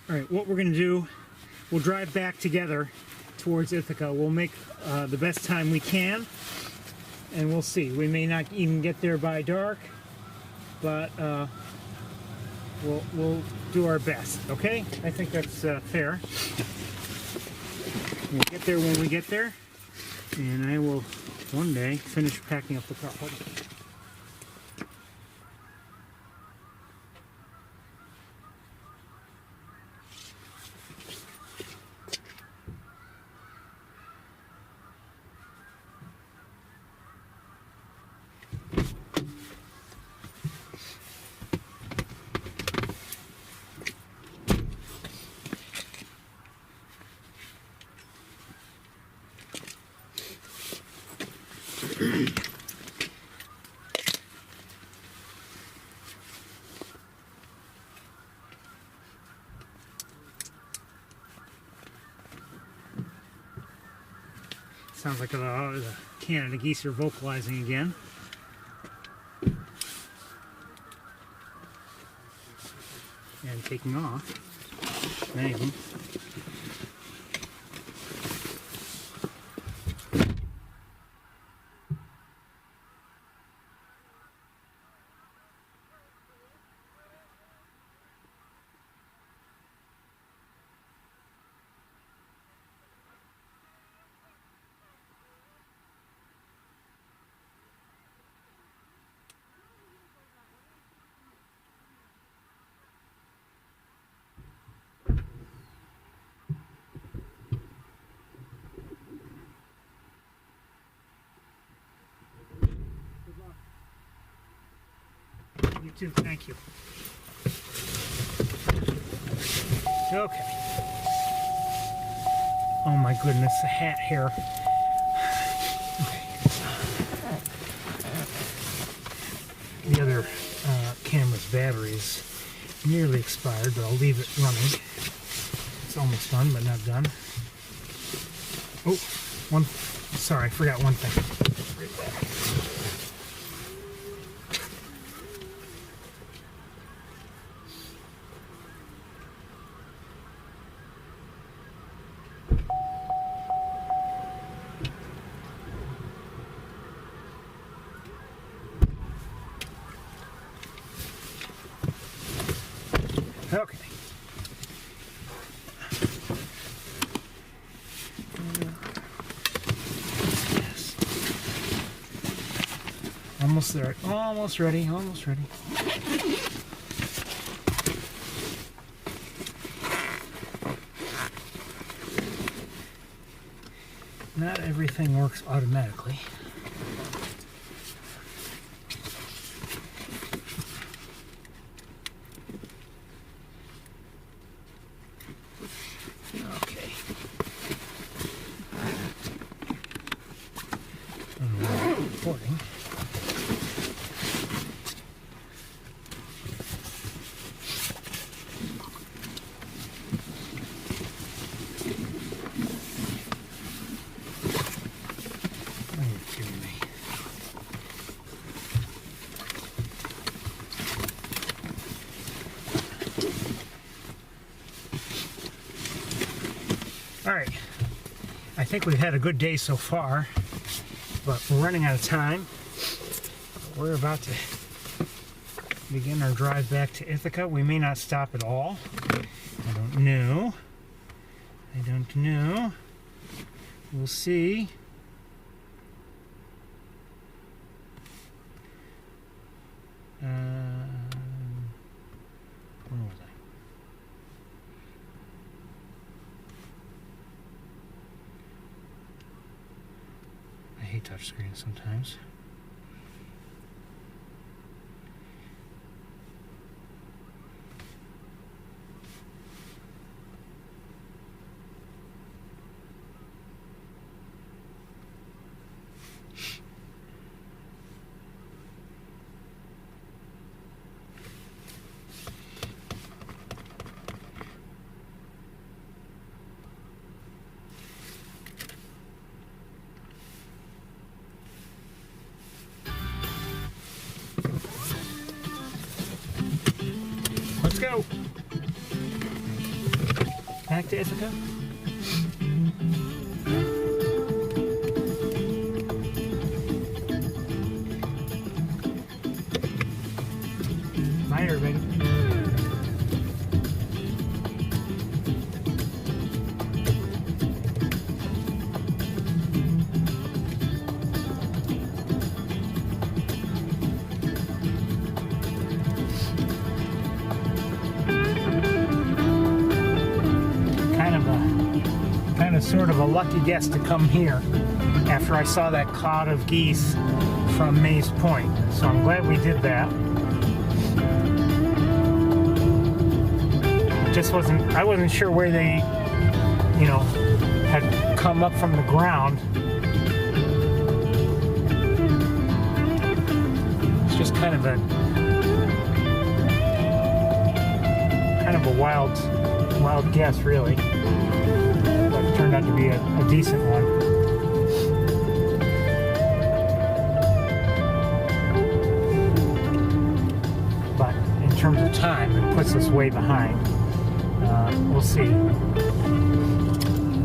S1: All right, what we're going to do, we'll drive back together towards Ithaca. We'll make the best time we can, and we'll see. We may not even get there by dark, but we'll do our best, okay? I think that's fair. We'll get there when we get there, and I will one day finish packing up the car. Hold on. Sounds like the Canada geese are vocalizing again. And taking off. Many of them. You too, thank you. Okay. Oh my goodness, the hat here. Okay. The other camera's battery is nearly expired, but I'll leave it running. It's almost done, but not done. Oh, sorry, I forgot one thing. Okay. Yes. Almost there. Almost ready. Almost ready. Not everything works automatically. Recording. think we've had a good day so far, but we're running out of time. We're about to begin our drive back to Ithaca. We may not stop at all. I don't know. We'll see. Where was I hate touchscreens sometimes. Let's go. Back to Ithaca. Bye, everybody. Sort of a lucky guess to come here after I saw that cloud of geese from Mays Point. So I'm glad we did that. I wasn't sure where they, had come up from the ground. It's just kind of a wild guess, really. Turned out to be a decent one. But in terms of time, it puts us way behind. We'll see.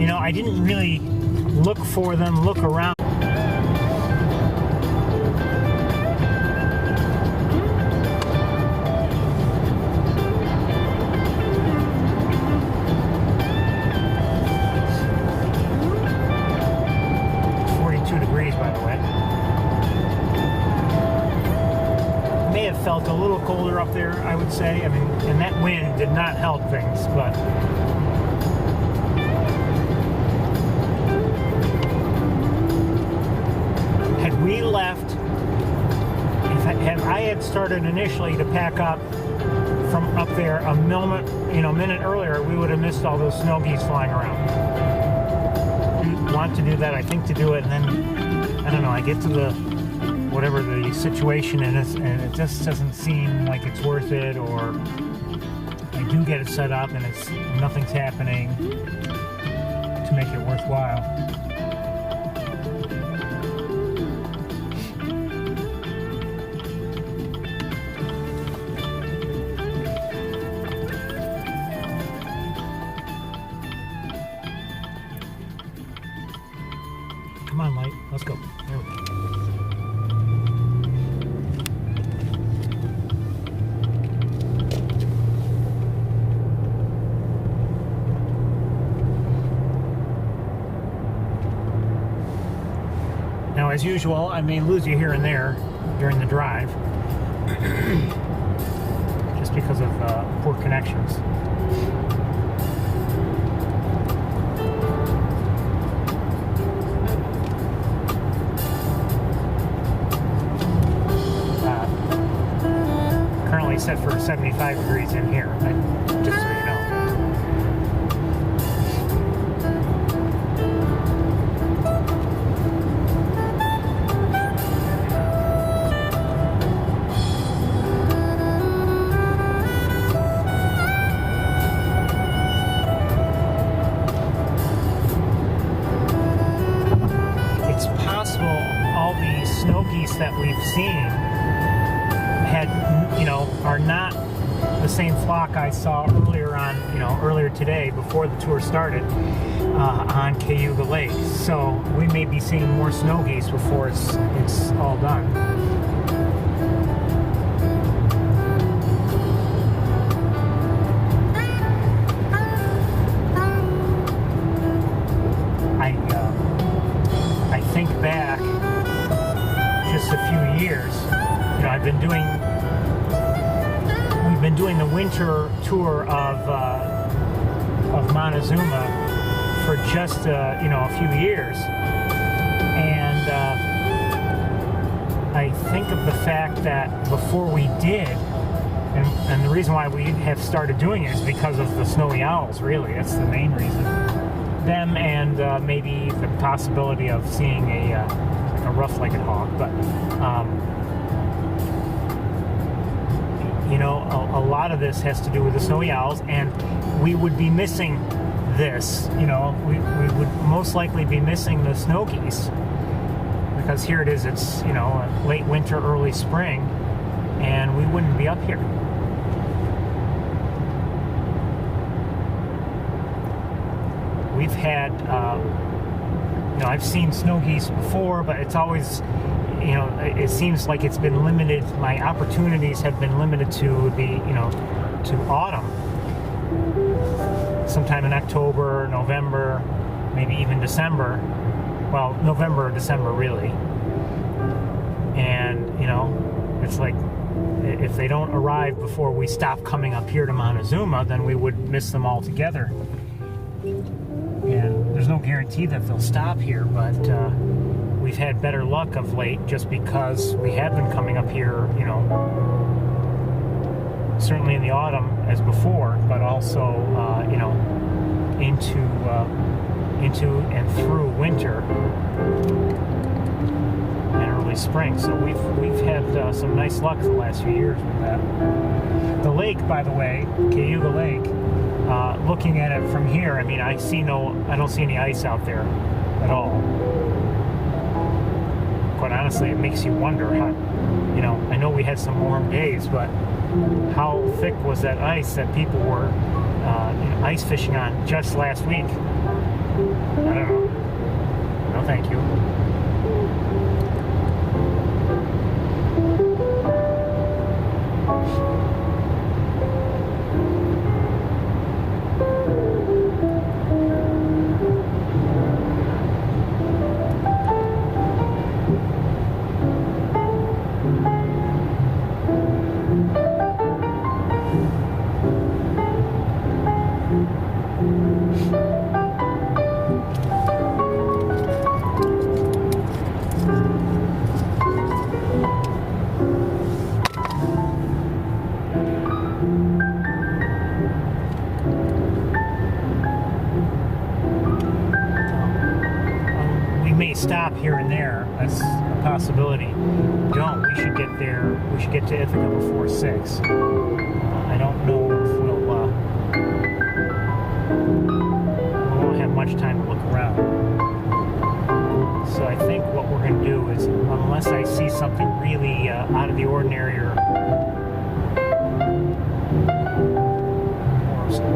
S1: I didn't really look for them, look around. Felt a little colder up there, I would say. I mean, and that wind did not help things, but had we left, had I had started initially to pack up from up there a minute earlier, we would have missed all those snow geese flying around. I want to do that, I think, to do it, and then I don't know, I get to the whatever the situation is, and it just doesn't seem like it's worth it, or I do get it set up and nothing's happening to make it worthwhile. Come on, light, let's go. There we go. As usual, I may lose you here and there during the drive, just because of poor connections. Currently set for 75 degrees in here, just so you know. That we've seen are not the same flock I saw earlier today before the tour started on Cayuga Lake. So we may be seeing more snow geese before it's all done. I think back just a few years. You know, we've been doing the winter tour of Montezuma for just a few years, and I think of the fact that before we did, and the reason why we have started doing it is because of the snowy owls. Really, that's the main reason. Them and maybe the possibility of seeing a rough-legged hawk, but a lot of this has to do with the snowy owls, and we would be missing this. We would most likely be missing the snow geese, because here it is, it's late winter, early spring, and we wouldn't be up here. We've had I've seen snow geese before, but it's always it seems like it's been limited. My opportunities have been limited to to autumn, sometime in October, November, maybe even December. Well, November or December, really. And it's like, if they don't arrive before we stop coming up here to Montezuma, then we would miss them altogether. And there's no guarantee that they'll stop here, but we've had better luck of late just because we have been coming up here, certainly in the autumn as before, but also, into and through winter and early spring. So we've had some nice luck the last few years with that. The lake, by the way, Cayuga Lake, looking at it from here, I mean, I don't see any ice out there at all. Quite honestly, it makes you wonder how, I know we had some warm days, but how thick was that ice that people were ice fishing on just last week? I don't know. No, thank you. Stop here and there. That's a possibility. We should get there. We should get to Ithaca before 6. I don't know if we won't have much time to look around. So I think what we're going to do is, unless I see something really out of the ordinary or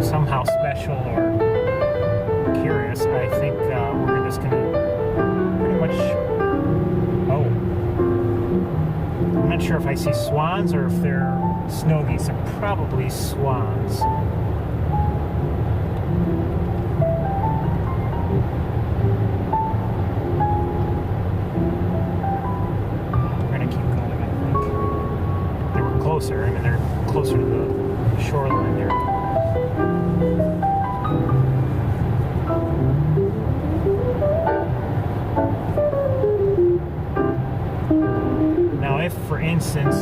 S1: somehow special or curious, I think we're just going to I'm not sure if I see swans or if they're snow geese. They're probably swans. We're gonna keep going, I think. They were closer. I mean, they're closer to the shoreline there. If, for instance,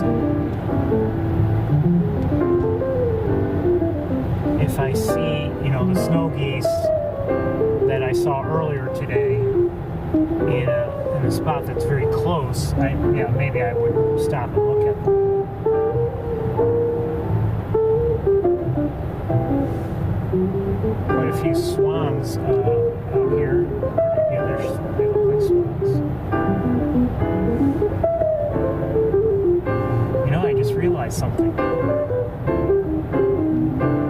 S1: if I see, the snow geese that I saw earlier today in a spot that's very close, maybe I would stop and look at them. Quite a few swans out here. They look like swans. I just realized something.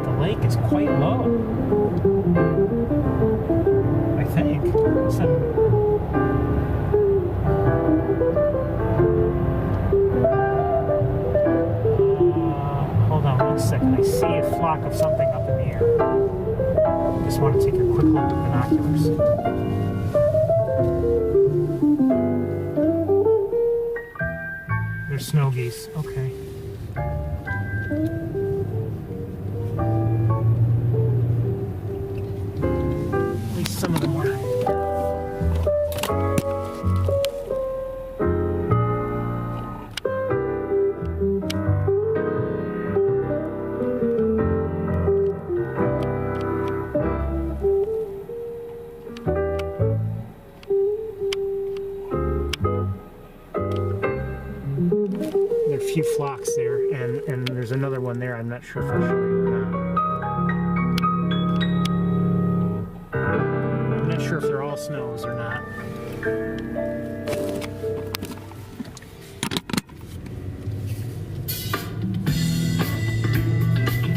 S1: The lake is quite low. I think. flock of something up in the air. Just want to take a quick look with binoculars. They're snow geese. Okay. At least some of them are. There are a few flocks there, and there's another one there. I'm not sure if I'll show you or not. I'm not sure if they're all snows or not.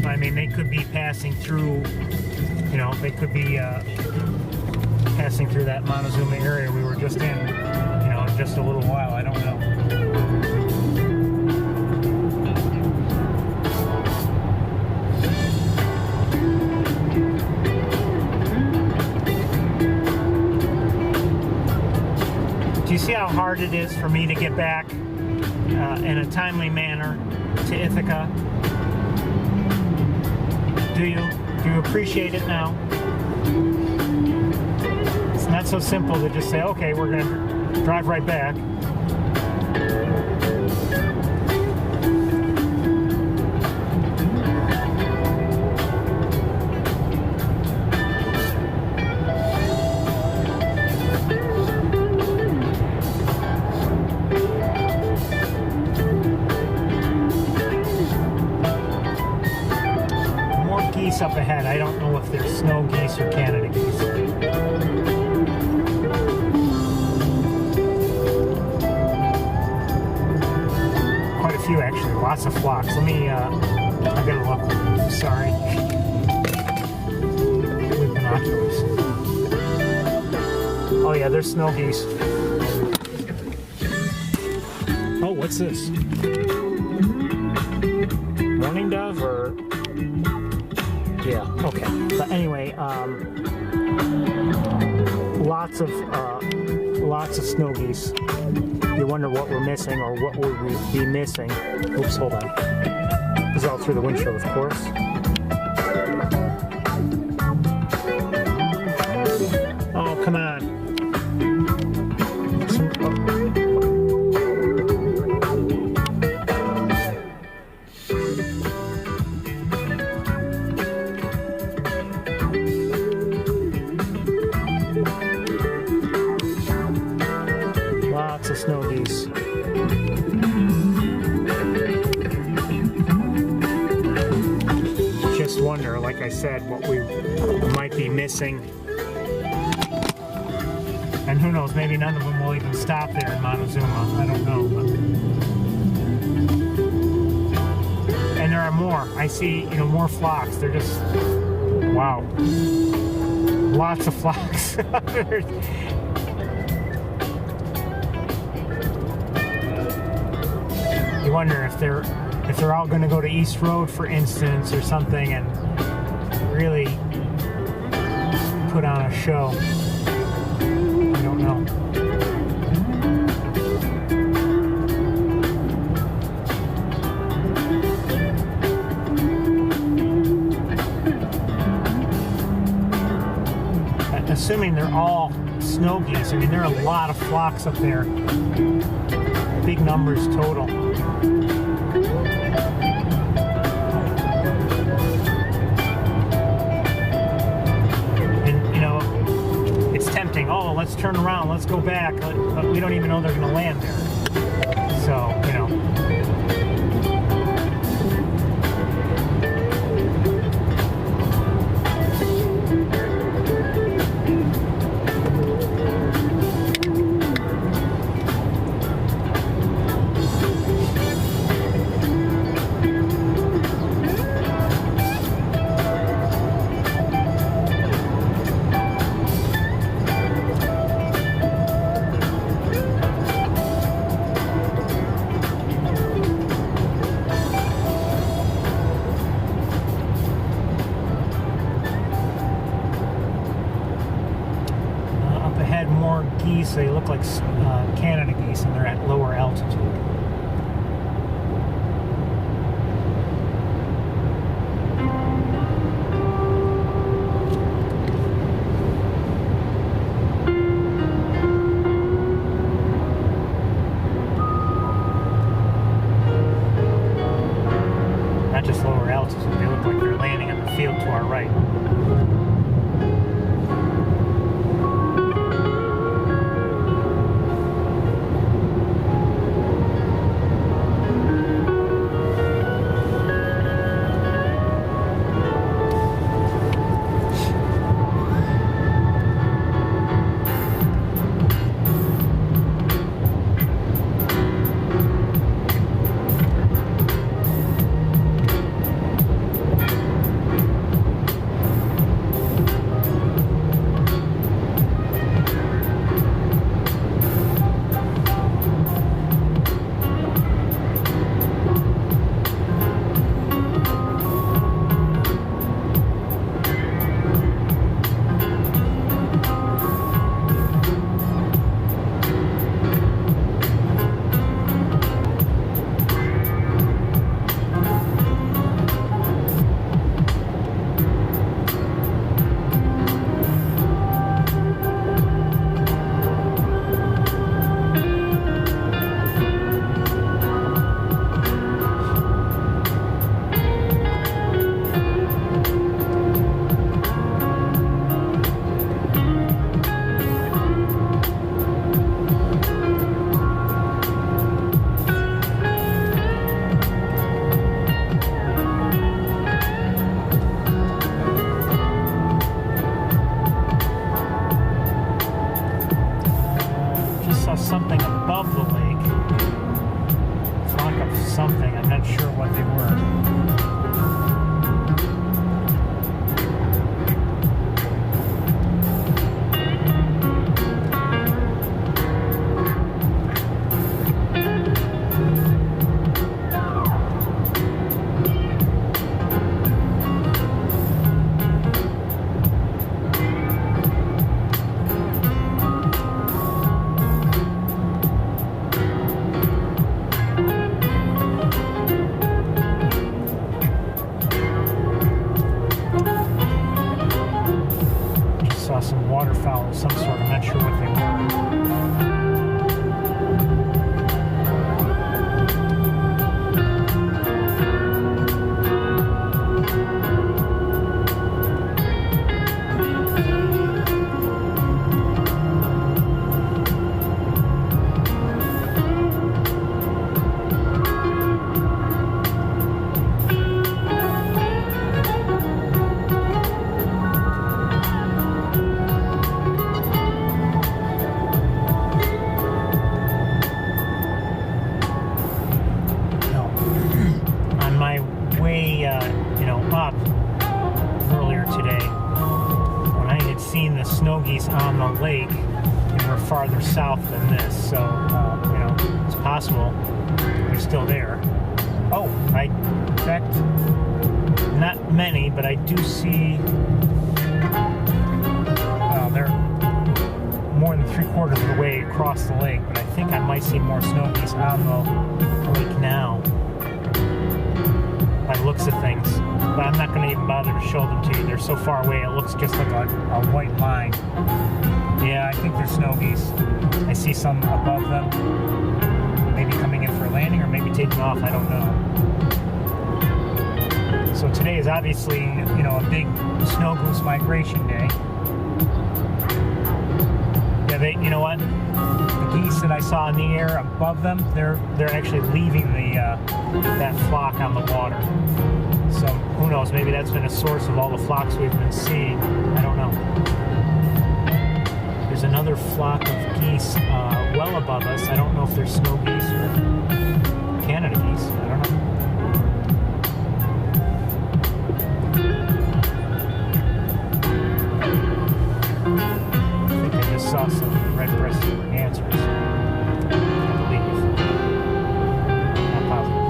S1: I mean, they could be passing through, you know, they could be passing through that Montezuma area we were just in, you know, in just a little while. I don't know. Do you see how hard it is for me to get back in a timely manner to Ithaca? Do you? Do you appreciate it now? It's not so simple to just say, okay, we're going to drive right back. Geese up ahead. I don't know if they're snow geese or Canada geese. Quite a few actually, lots of flocks. Let me, I gotta look. Sorry. With binoculars. Oh yeah, there's snow geese. Oh, what's this? Mourning dove or? Yeah, okay. But anyway, lots of snow geese. You wonder what we're missing or what would we be missing. Oops, hold on. This is all through the windshield, of course. Oh, come on. Lots of snow geese. Just wonder, like I said, what we might be missing. And who knows, maybe none of them will even stop there in Montezuma. I don't know. But... And there are more. I see, you know, more flocks. They're just, wow. Lots of flocks. You wonder if they're all going to go to East Road, for instance, or something, and really put on a show. I don't know. Assuming they're all snow geese. I mean, there are a lot of flocks up there. Big numbers total. And, you know, it's tempting. Oh, let's turn around. Let's go back. But we don't even know they're going to land there. So, you know. had more geese. They look like Canada geese, and they're at lower altitude. Not just lower altitude, they look like they're landing on the field to our right. Something above the lake. Flock of something. I'm not sure what they were. Some waterfowl of some sort. I'm not sure what they were. Up earlier today, when I had seen the snow geese on the lake, they were farther south than this, so it's possible they're still there. Oh, in fact, not many, but I do see they're more than 3/4 of the way across the lake, but I think I might see more snow geese on the lake now, by the looks of things. But I'm not going to even bother to show them to you. They're so far away, it looks just like a white line. Yeah, I think they're snow geese. I see some above them, maybe coming in for a landing or maybe taking off, I don't know. So today is obviously, a big snow goose migration day. Yeah, you know what? The geese that I saw in the air above them, they're actually leaving that flock on the water. So who knows? Maybe that's been a source of all the flocks we've been seeing. I don't know. There's another flock of geese well above us. I don't know if they're snow geese or Canada geese. I don't know. I think I just saw some red-breasted mergansers. I believe. Not positive.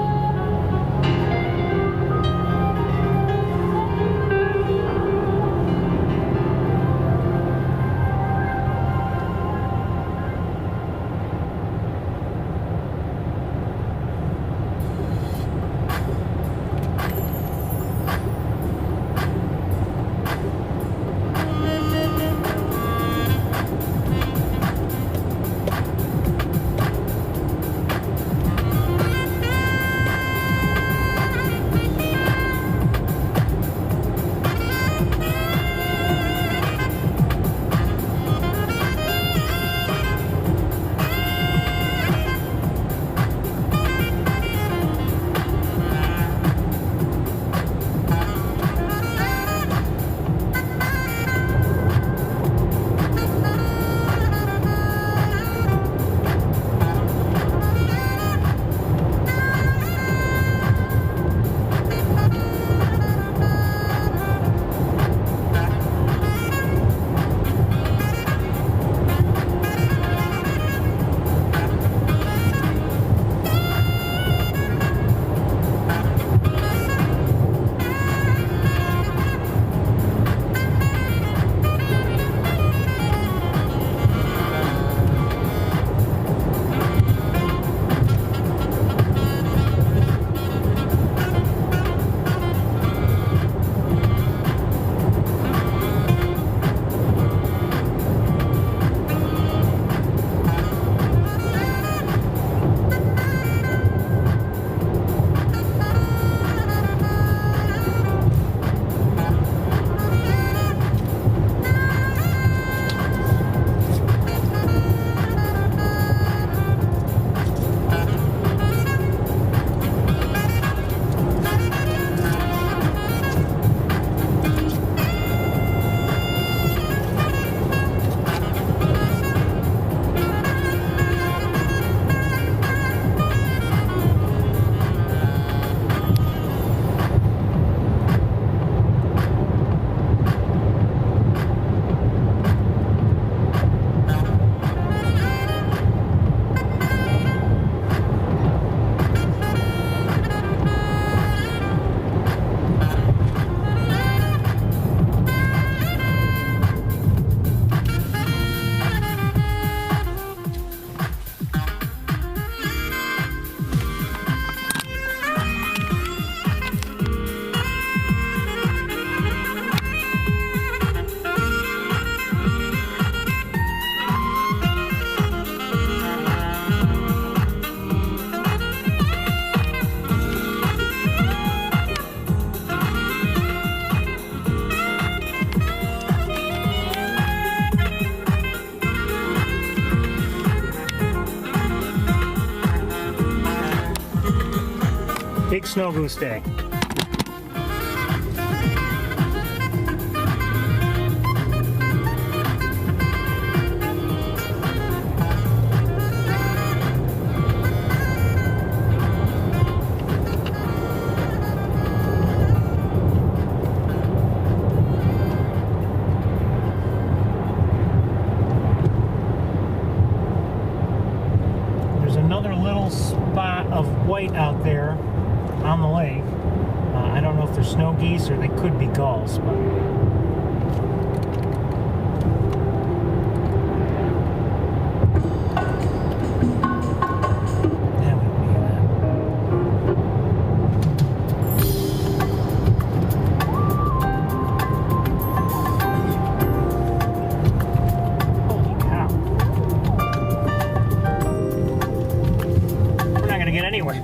S1: Big snow goose day. Another little spot of white out there on the lake. I don't know if they're snow geese or they could be gulls, but that would be that. Holy cow. Get anywhere.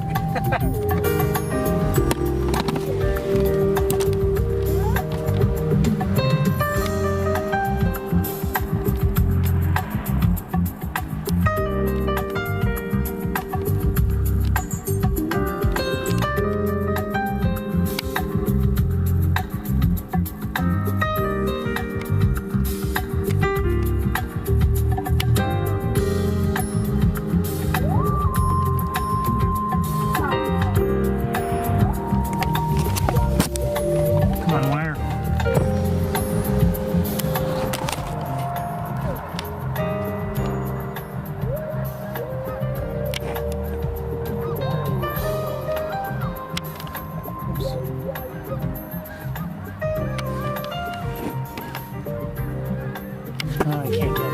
S1: I can't get it.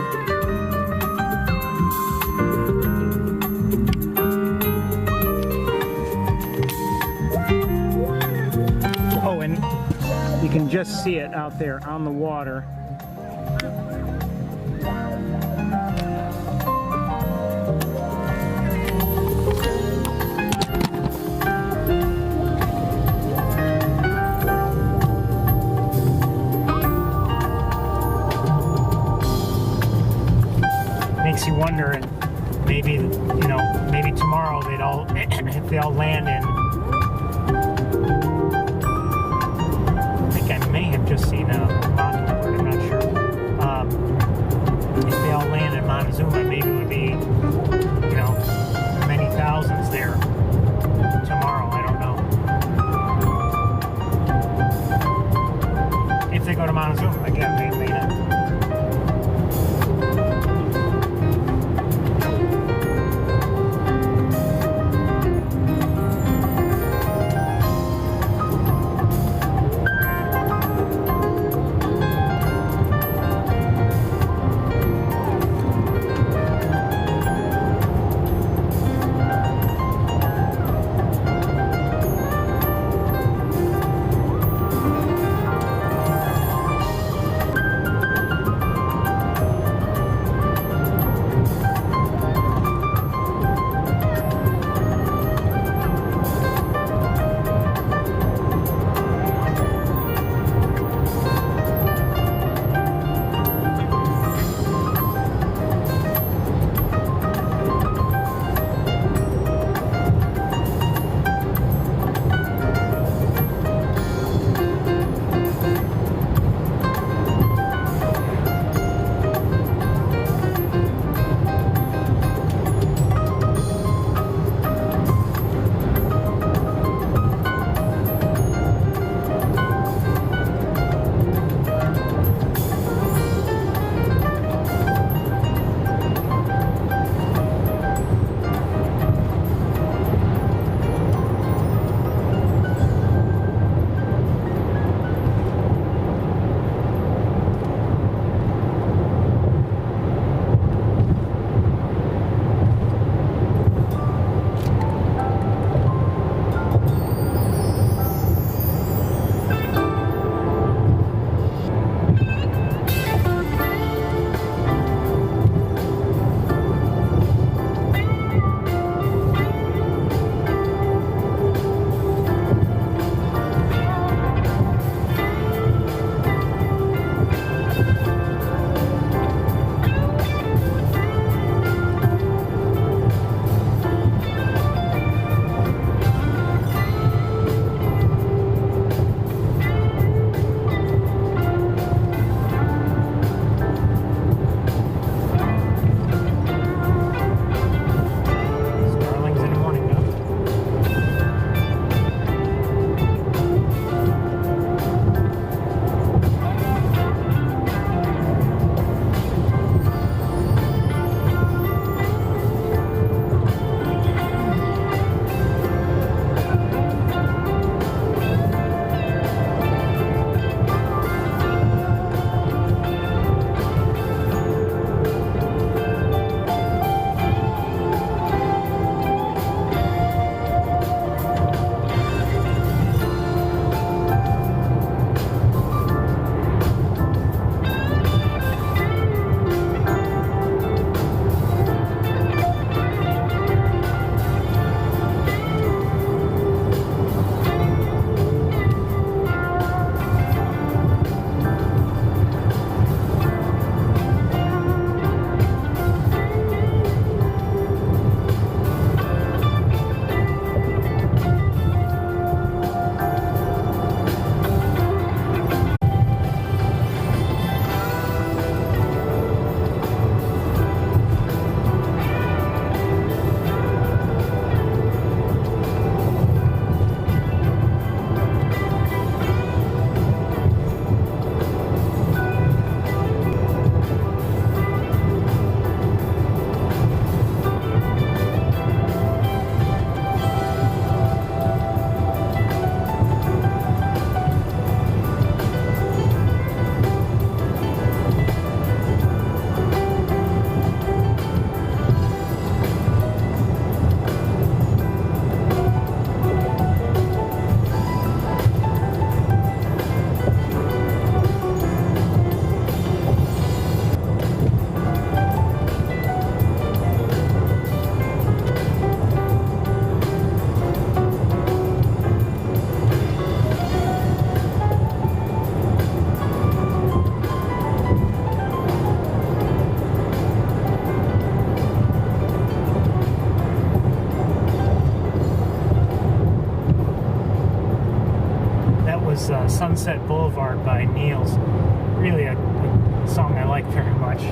S1: Oh, and you can just see it out there on the water. Makes you wonder, and maybe, you know, maybe tomorrow they'd all, if they all land in, I think I may have just seen a mockingbird, I'm not sure. If they all land in Montezuma, maybe it would be, you know, many thousands there tomorrow, I don't know. If they go to Montezuma, again, they may not. Sweetheart by Niels. Really a song I like very much.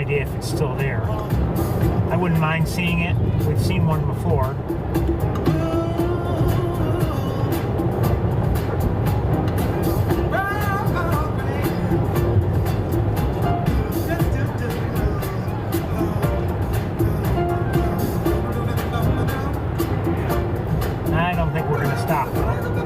S1: idea if it's still there. I wouldn't mind seeing it. We've seen one before. I don't think we're going to stop though.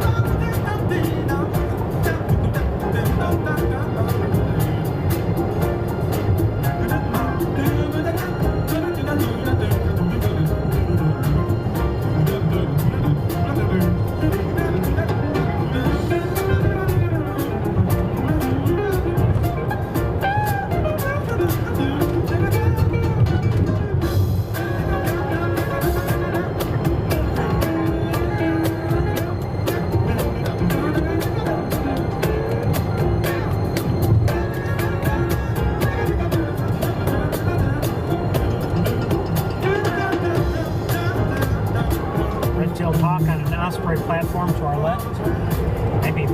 S1: Red-tailed hawk on an osprey platform to our left. Maybe.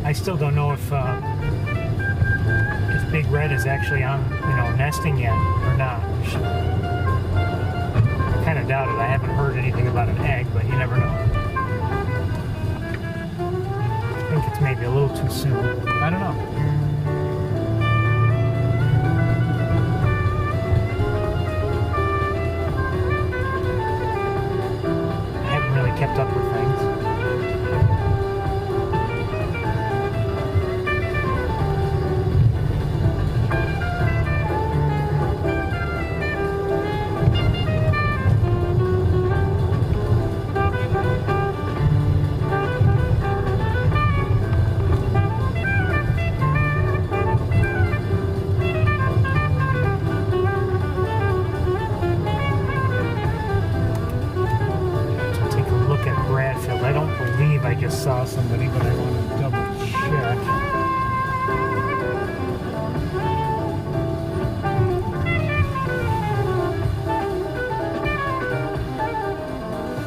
S1: I still don't know if Big Red is actually on, nesting yet or not. I kind of doubt it. I haven't heard anything about an egg, but you never know. I think it's maybe a little too soon. I don't know. I haven't really kept up with things. I just saw somebody, but I want to double check.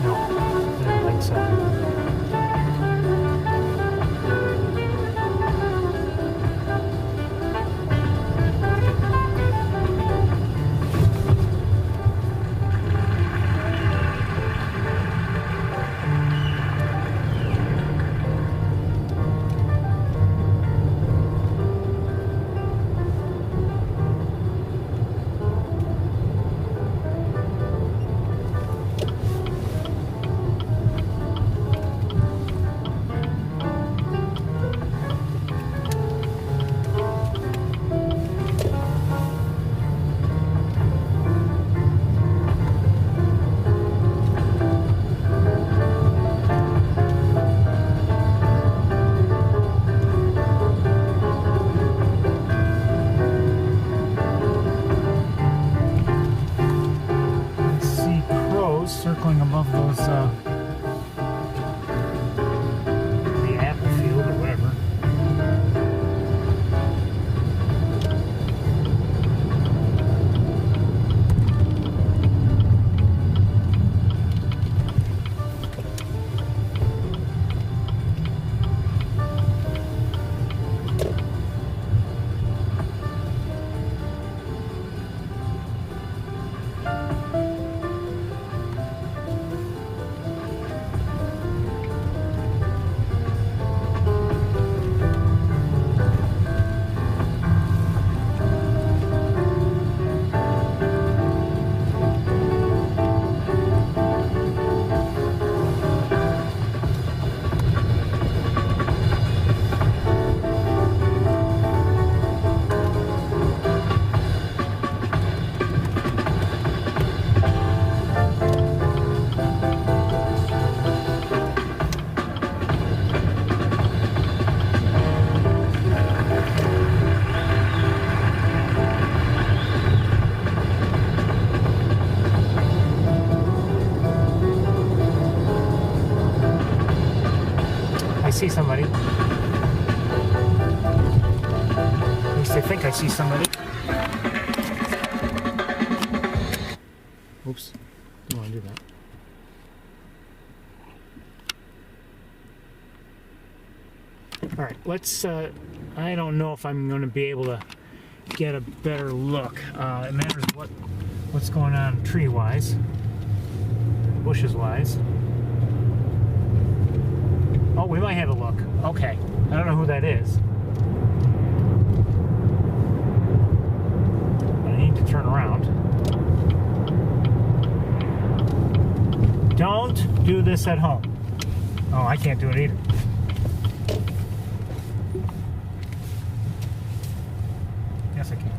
S1: No, I don't think so. Circling above those, the apple field or whatever. I see somebody. At least I think I see somebody. Oops. Don't want to do that. All right, let's, I don't know if I'm going to be able to get a better look. It matters what's going on tree-wise, bushes-wise. Oh, we might have a look. Okay. I don't know who that is. But I need to turn around. Don't do this at home. Oh, I can't do it either. Yes, I can.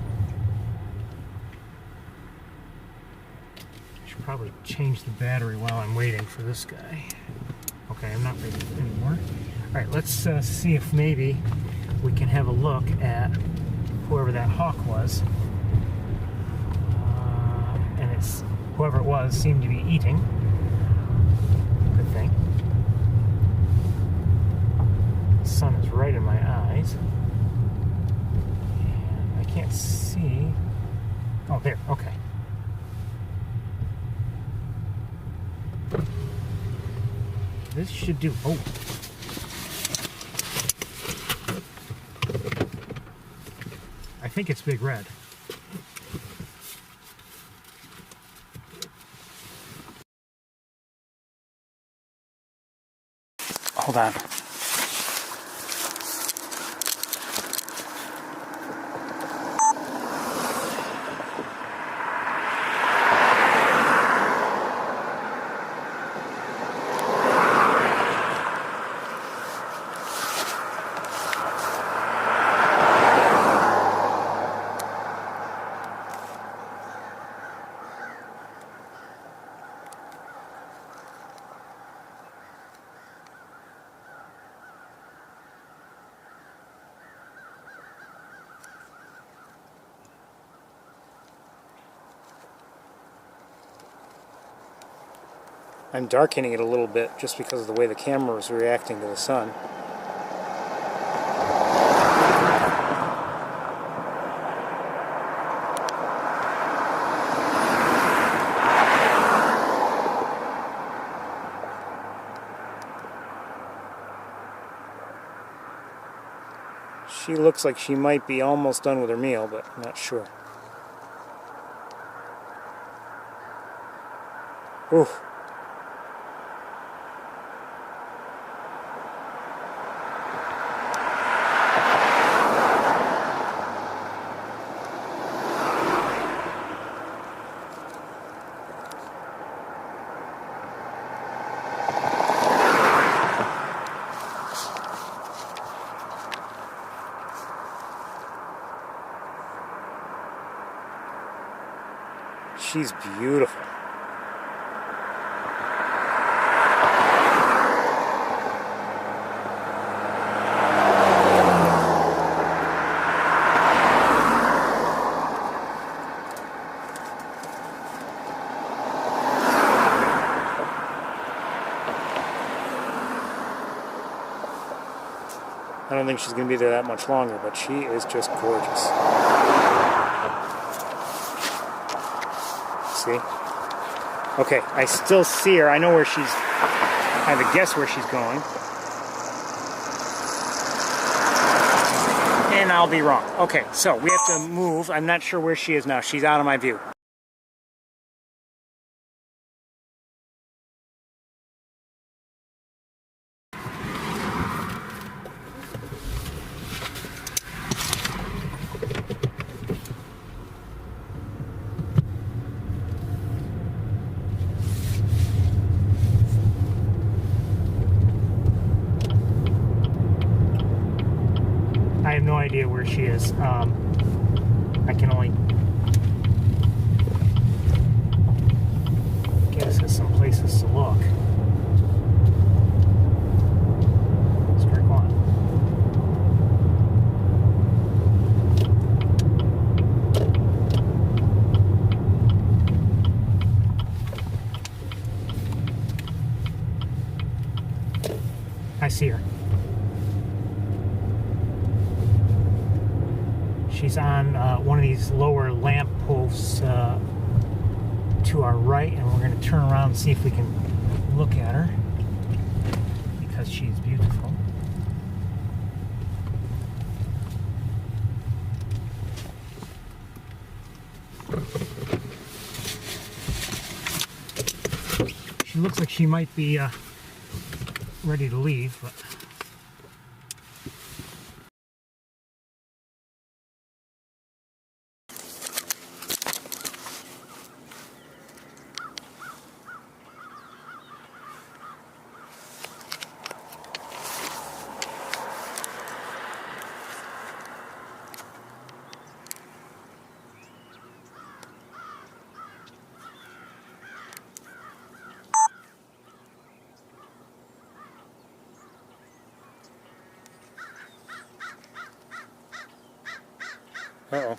S1: I should probably change the battery while I'm waiting for this guy. Okay, I'm not ready anymore. All right, let's see if maybe we can have a look at whoever that hawk was. And it's whoever it was seemed to be eating. Good thing. The sun is right in my eyes. And I can't see. Oh, there, okay. This should do. Oh. think it's big red. Hold on. I'm darkening it a little bit just because of the way the camera is reacting to the sun. She looks like she might be almost done with her meal, but I'm not sure. Ooh. She's beautiful. I don't think she's going to be there that much longer, but she is just gorgeous. See? Okay, I still see her. I know where she's... I have a guess where she's going. And I'll be wrong. Okay, so we have to move. I'm not sure where she is now. She's out of my view. I have no idea where she is. I can only guess at some places to look. Strike one. I see her. She's on one of these lower lamp posts to our right, and we're going to turn around and see if we can look at her because she's beautiful. She looks like she might be ready to leave, but uh-oh.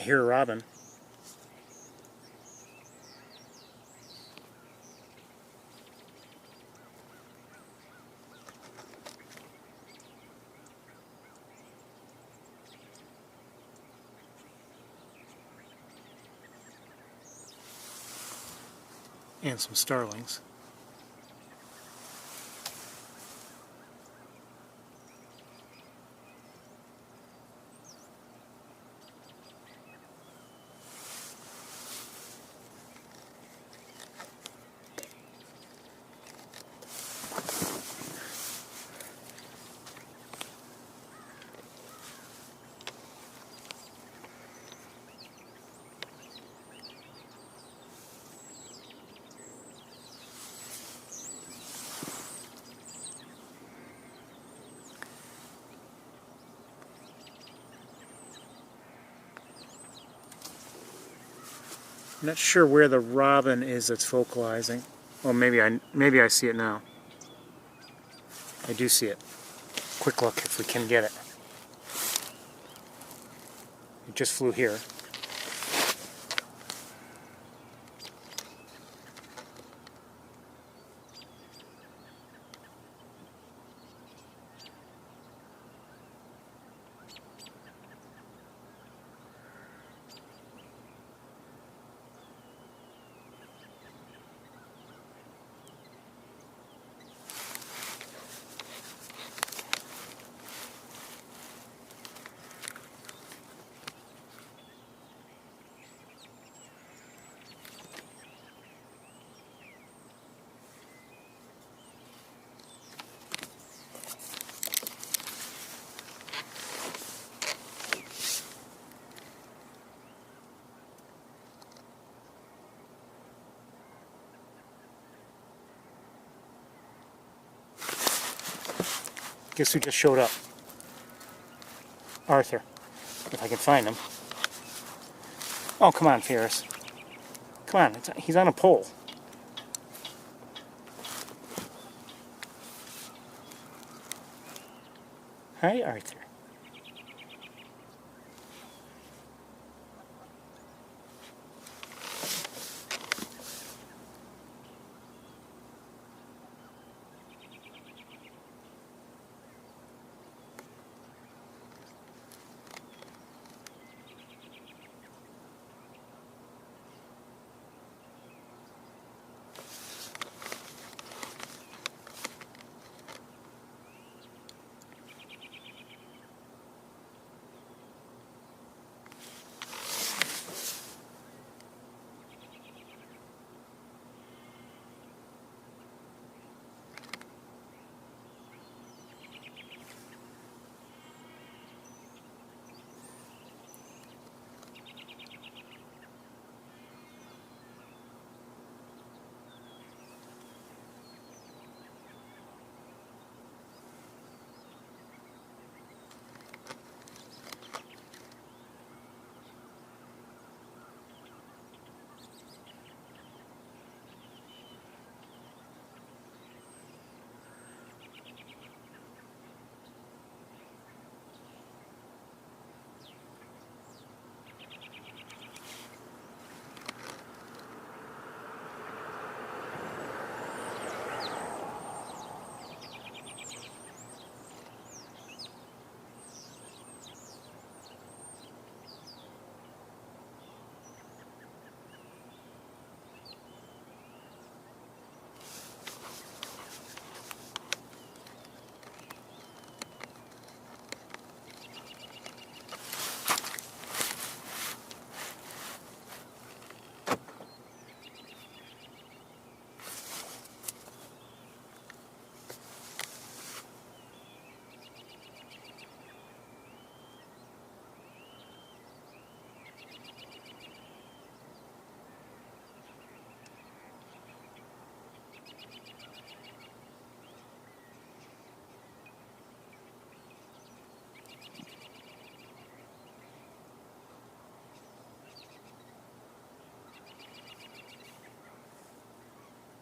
S1: hear a robin. And some starlings. I'm not sure where the robin is that's vocalizing. Well, maybe I see it now. I do see it. Quick look if we can get it. It just flew here. Guess who just showed up? Arthur. If I can find him. Oh, come on, Ferris. Come on, he's on a pole. Hi, Arthur.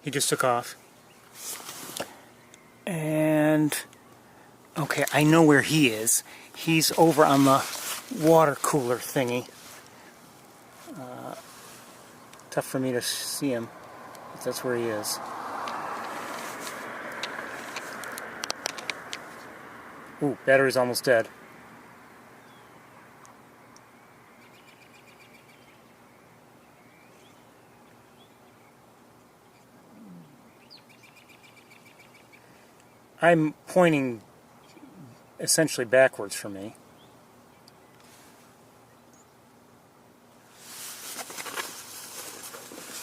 S1: He just took off. And, okay, I know where he is. He's over on the water cooler thingy. Tough for me to see him, but that's where he is. Ooh, battery's almost dead. I'm pointing essentially backwards for me.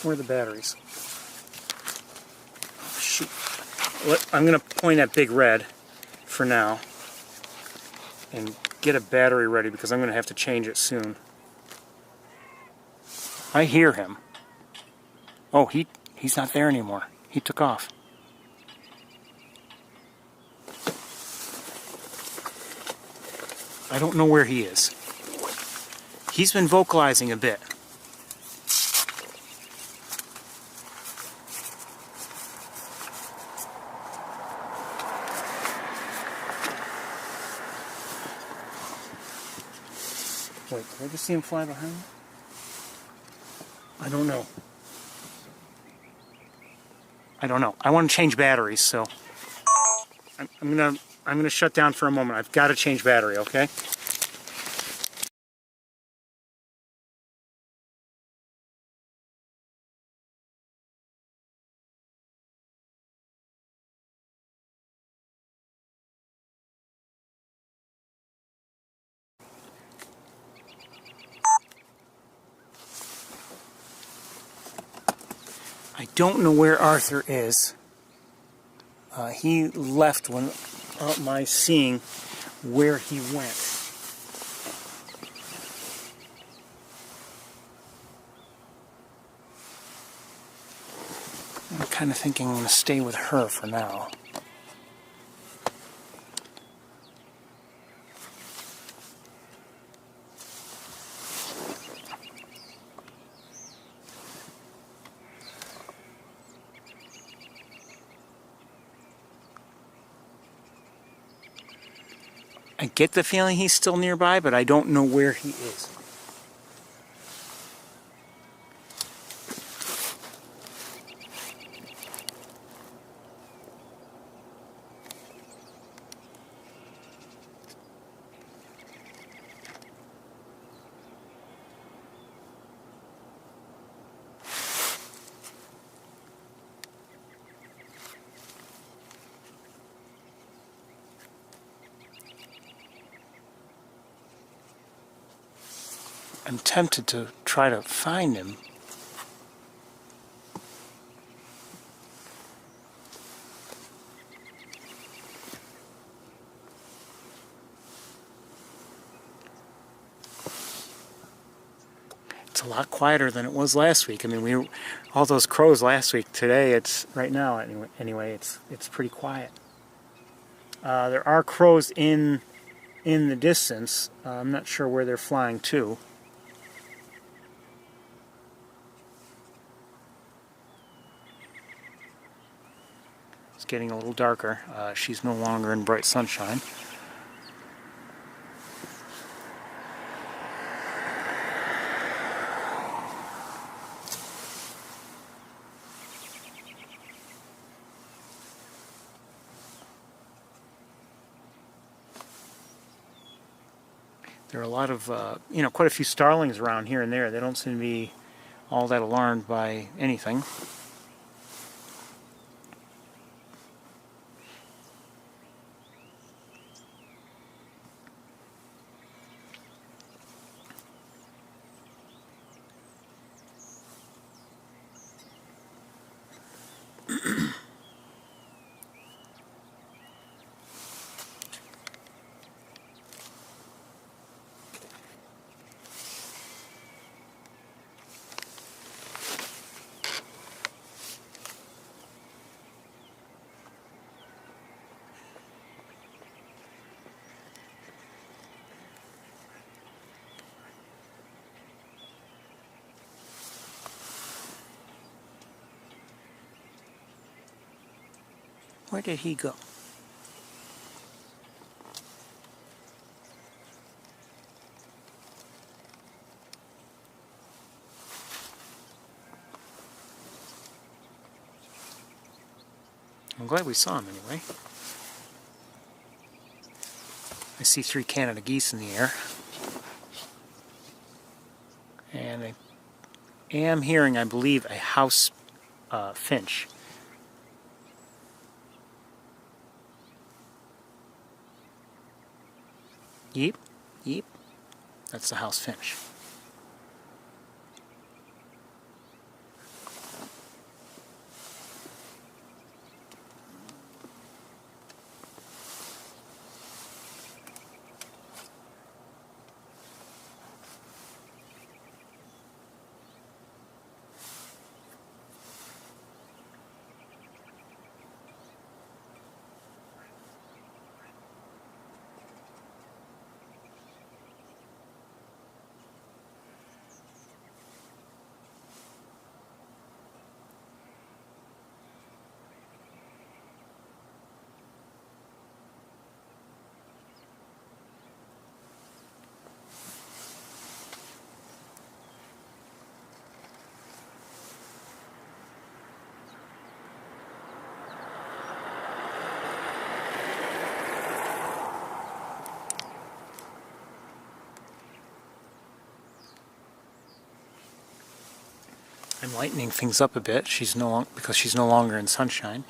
S1: Where are the batteries? Oh, shoot. I'm going to point at Big Red for now and get a battery ready because I'm going to have to change it soon. I hear him. Oh, he's not there anymore. He took off. I don't know where he is. He's been vocalizing a bit. Wait, did I just see him fly behind me? I don't know. I don't know. I want to change batteries, so I'm gonna shut down for a moment. I've got to change battery, okay? I don't know where Arthur is. He left without my seeing where he went. I'm kind of thinking I'm going to stay with her for now. I get the feeling he's still nearby, but I don't know where he is. I'm tempted to try to find him. It's a lot quieter than it was last week. I mean, all those crows last week. Today, it's right now anyway. It's pretty quiet. There are crows in the distance. I'm not sure where they're flying to. It's getting a little darker. She's no longer in bright sunshine. There are a lot of, quite a few starlings around here and there. They don't seem to be all that alarmed by anything. Where did he go? I'm glad we saw him anyway. I see 3 Canada geese in the air. And I am hearing, I believe, a house finch. Yeep, yeep. That's the house finch. I'm lightening things up a bit. Because she's no longer in sunshine.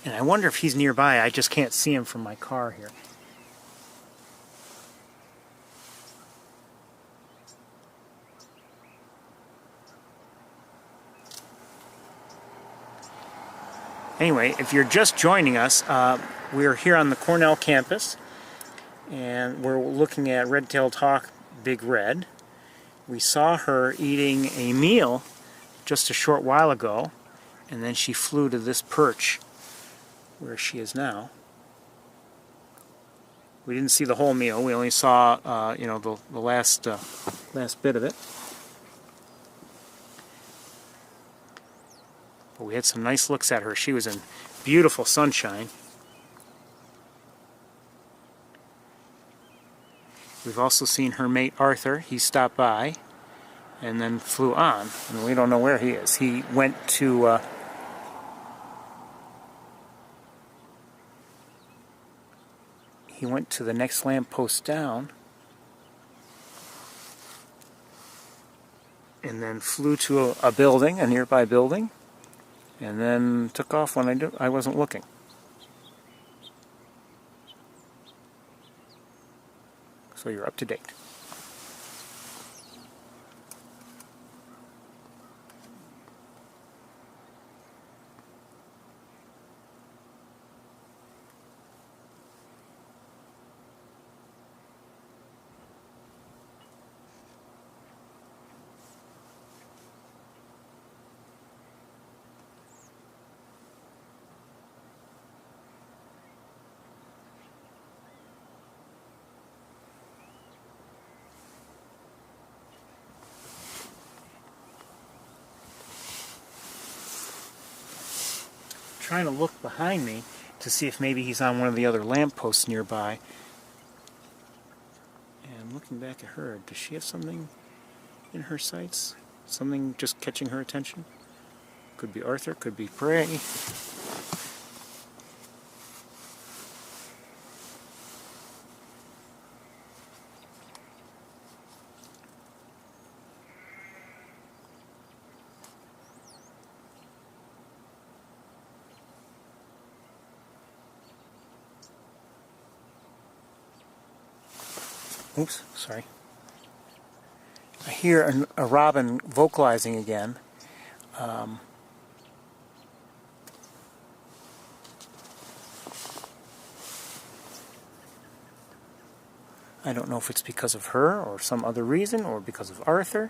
S1: And I wonder if he's nearby. I just can't see him from my car here. Anyway, if you're just joining us, we're here on the Cornell campus. And we're looking at red-tailed hawk, Big Red. We saw her eating a meal just a short while ago, and then she flew to this perch where she is now. We didn't see the whole meal. We only saw, the last bit of it. But we had some nice looks at her. She was in beautiful sunshine. We've also seen her mate Arthur. He stopped by and then flew on, and we don't know where he is. He went to the next lamppost down and then flew to a building, a nearby building, and then took off when I wasn't looking. So you're up to date. Trying to look behind me to see if maybe he's on one of the other lampposts nearby. And looking back at her, does she have something in her sights? Something just catching her attention? Could be Arthur, could be prey. Oops, sorry. I hear a robin vocalizing again. I don't know if it's because of her or some other reason or because of Arthur.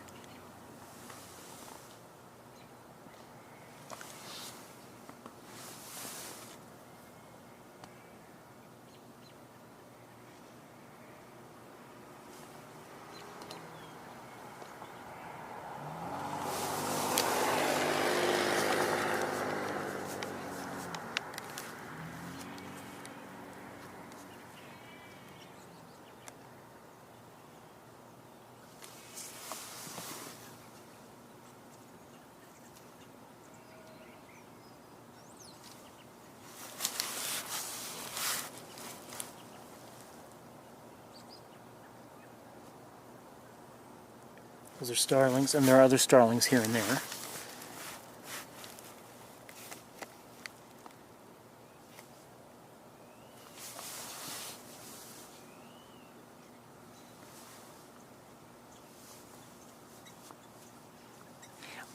S1: Those are starlings, and there are other starlings here and there.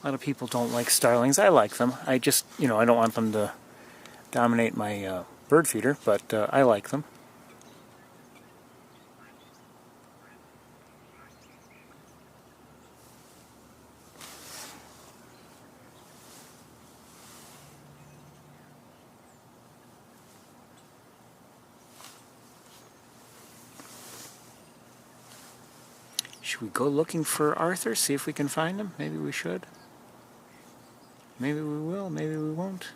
S1: A lot of people don't like starlings. I like them. I just, I don't want them to dominate my bird feeder, but I like them. Should we go looking for Arthur, see if we can find him? Maybe we should. Maybe we will, maybe we won't.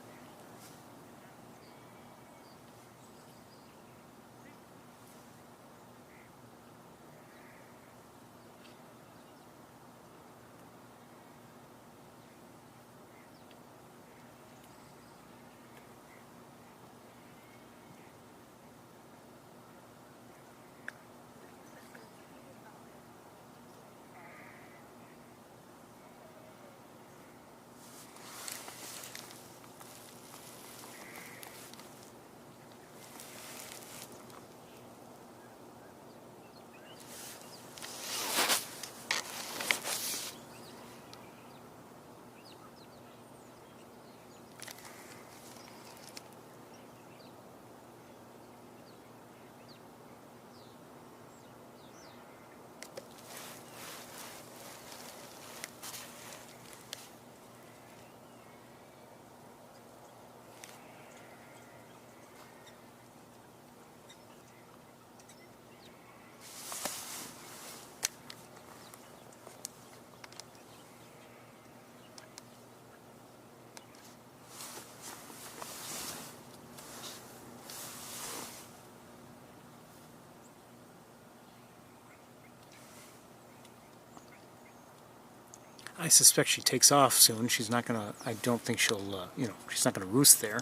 S1: I suspect she takes off soon. She's not gonna, I don't think she'll, she's not gonna roost there.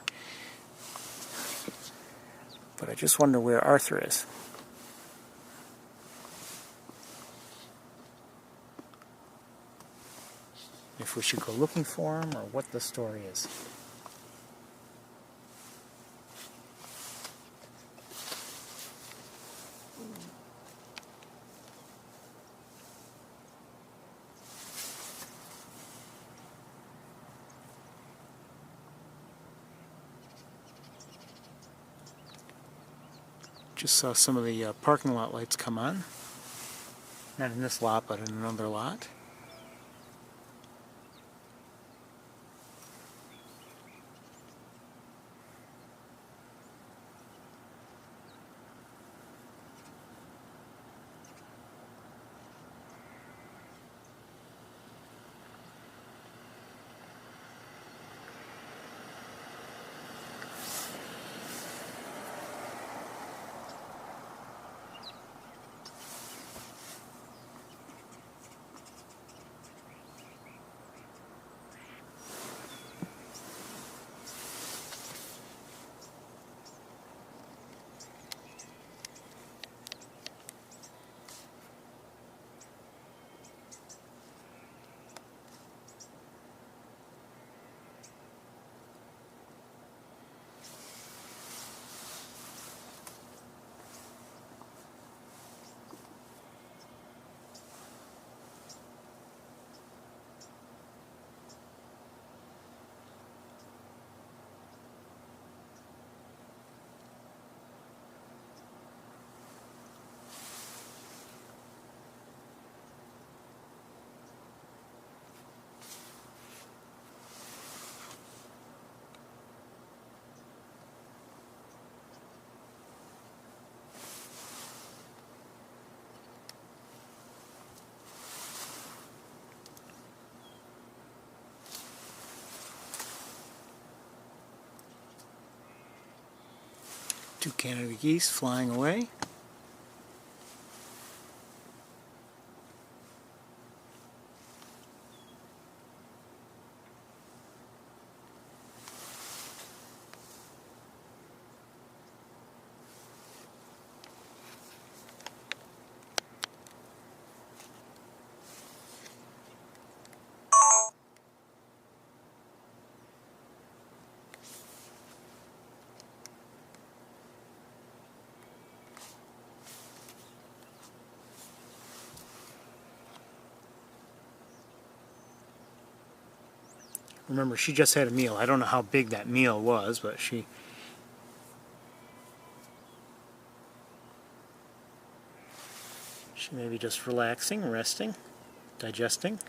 S1: But I just wonder where Arthur is. If we should go looking for him, or what the story is. Just saw some of the parking lot lights come on. Not in this lot, but in another lot. Two Canada geese flying away. Remember, she just had a meal. I don't know how big that meal was, but she may be just relaxing, resting, digesting.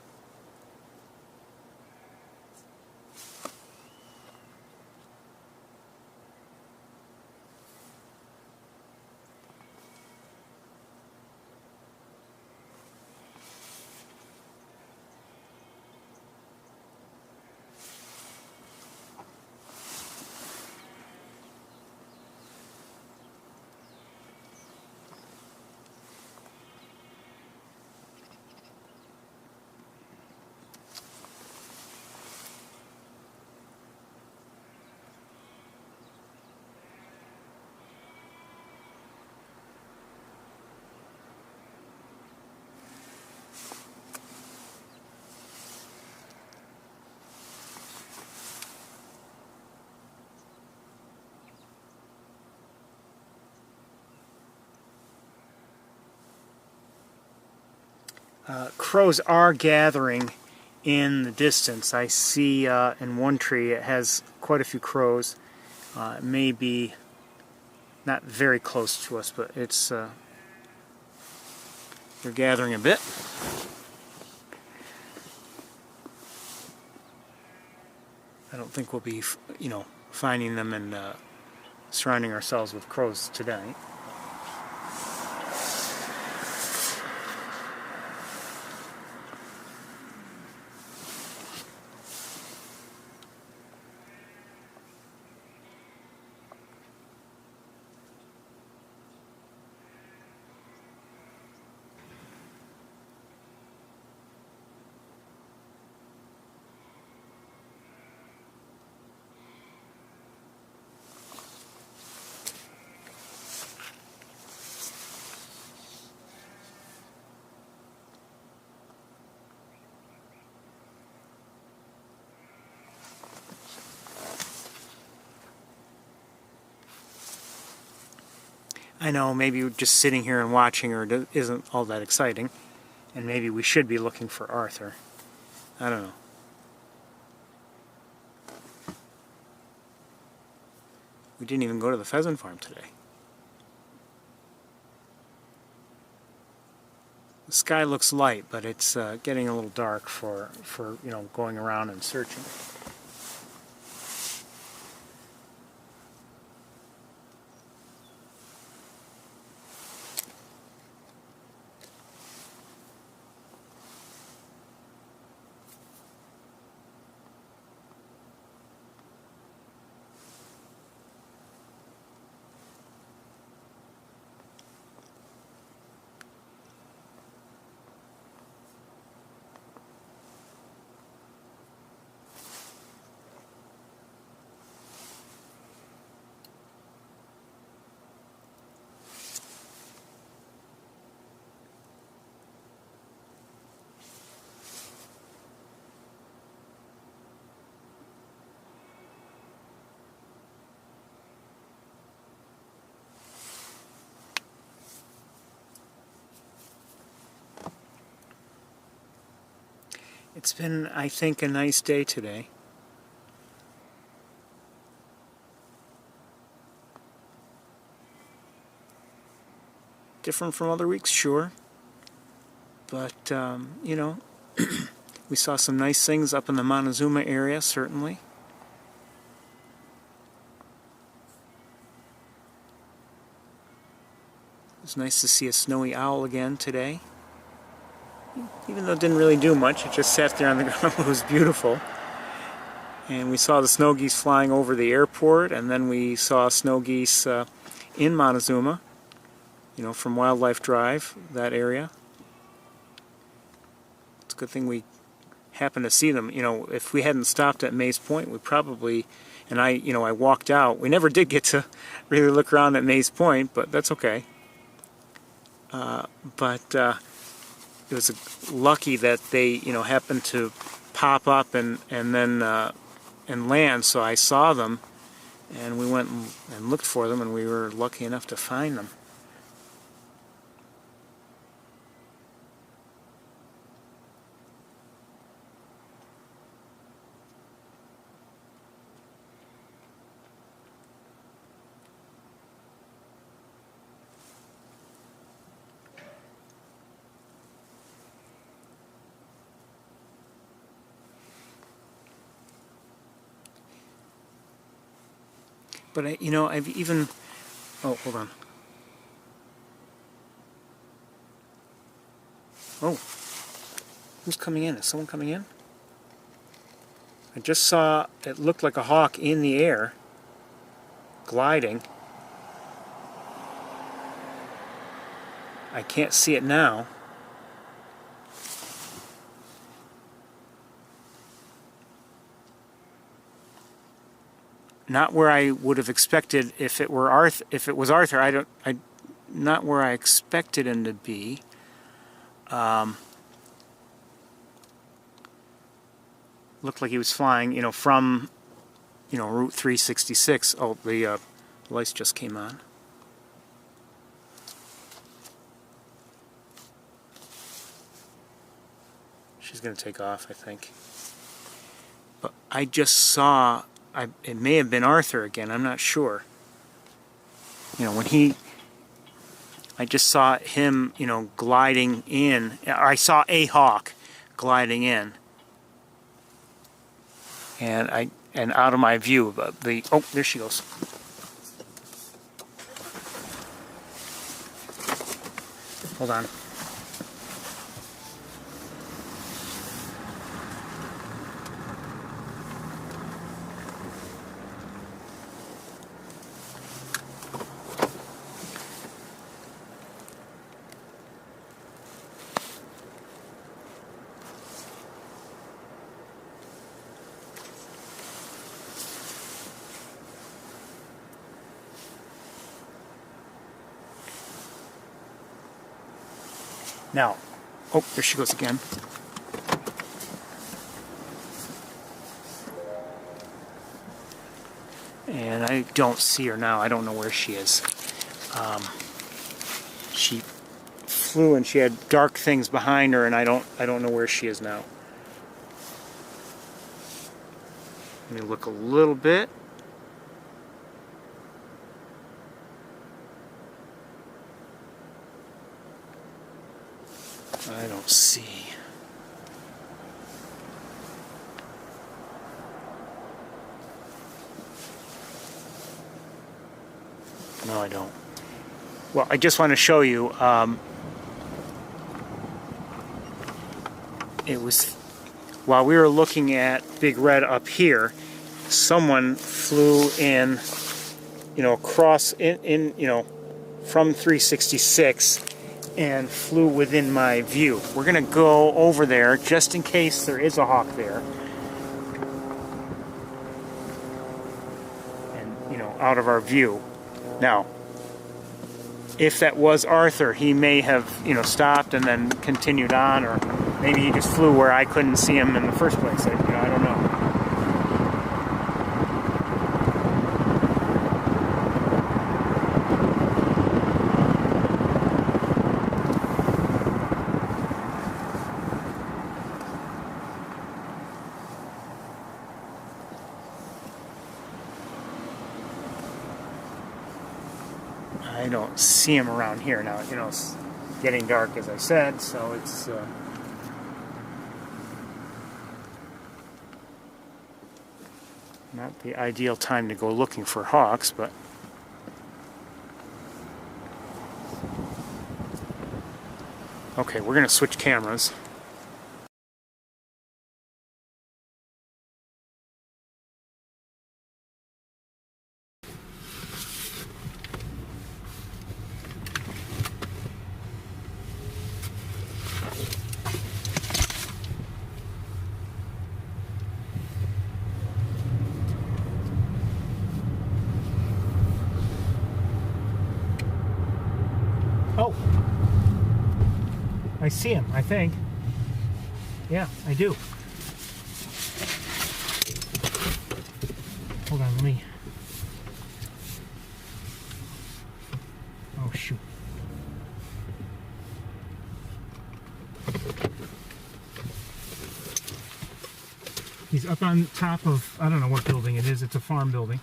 S1: Crows are gathering in the distance. I see in one tree it has quite a few crows. It may be not very close to us, but it's they're gathering a bit. I don't think we'll be, finding them and surrounding ourselves with crows tonight. I know maybe just sitting here and watching her isn't all that exciting, and maybe we should be looking for Arthur. I don't know. We didn't even go to the pheasant farm today. The sky looks light, but it's getting a little dark for going around and searching. It's been, I think, a nice day today. Different from other weeks, sure. But, we saw some nice things up in the Montezuma area, certainly. It was nice to see a snowy owl again today. Even though it didn't really do much, it just sat there on the ground. It was beautiful. And we saw the snow geese flying over the airport, and then we saw snow geese in Montezuma, from Wildlife Drive, that area. It's a good thing we happened to see them. If we hadn't stopped at Mays Point, we probably, and I walked out. We never did get to really look around at Mays Point, but that's okay. It was lucky that they, happened to pop up and then and land. So I saw them, and we went and looked for them, and we were lucky enough to find them. But I've even... Oh, hold on. Oh. Who's coming in? Is someone coming in? I just saw it looked like a hawk in the air, gliding. I can't see it now. Not where I would have expected if it were Arthur. If it was Arthur, not where I expected him to be. Looked like he was flying, from, Route 366. Oh, the lights just came on. She's going to take off, I think. But I just saw, it may have been Arthur again, I'm not sure. I just saw him, gliding in. I saw a hawk gliding in. And out of my view, oh, there she goes. Hold on. Now, oh, there she goes again. And I don't see her now. I don't know where she is. She flew and she had dark things behind her, and I don't know where she is now. Let me look a little bit. I don't see. No, I don't. Well, I just want to show you. It was while we were looking at Big Red up here, someone flew in, across in from 366. And flew within my view. We're going to go over there just in case there is a hawk there. And, out of our view. Now, if that was Arthur, he may have, stopped and then continued on, or maybe he just flew where I couldn't see him in the first place. I don't know. I don't see him around here now. It's getting dark, as I said, so it's not the ideal time to go looking for hawks, but okay, we're going to switch cameras. Oh, I see him, I think. Yeah, I do. Hold on, let me... Oh, shoot. He's up on top of, I don't know what building it is. It's a farm building.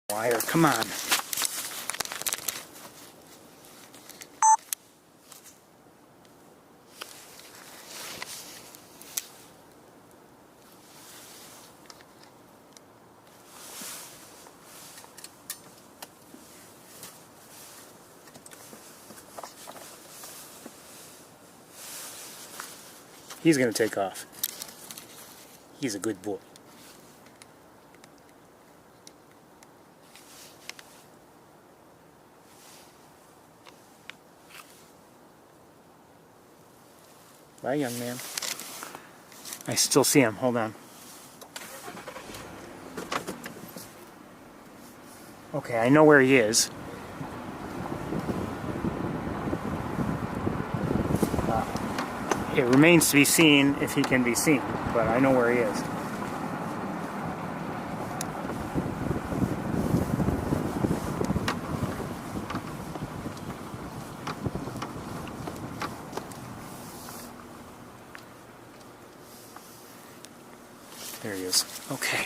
S1: Wire, come on. He's going to take off. He's a good boy. Bye, young man. I still see him. Hold on. Okay, I know where he is. It remains to be seen if he can be seen, but I know where he is. There he is. Okay.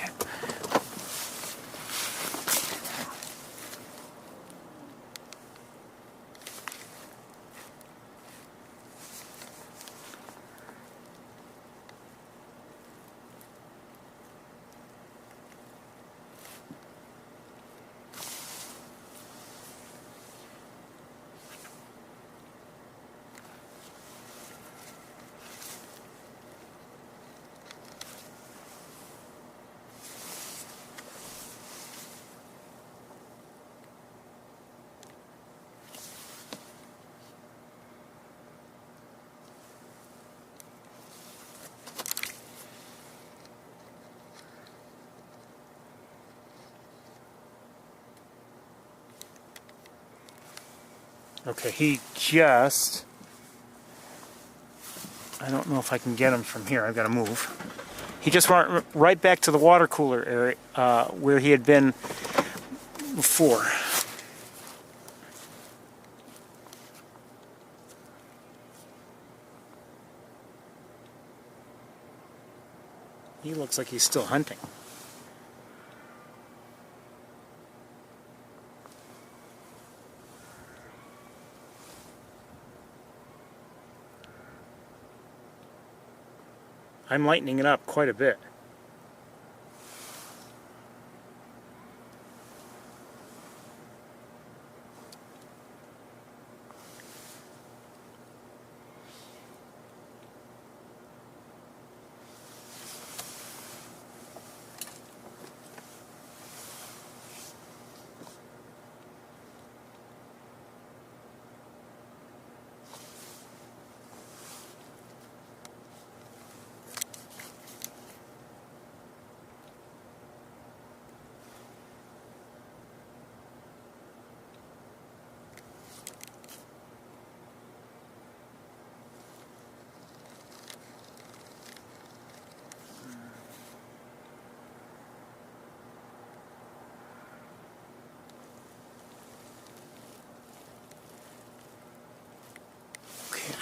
S1: Okay, he just... I don't know if I can get him from here. I've got to move. He just went right back to the water cooler area where he had been before. He looks like he's still hunting. I'm lightening it up quite a bit.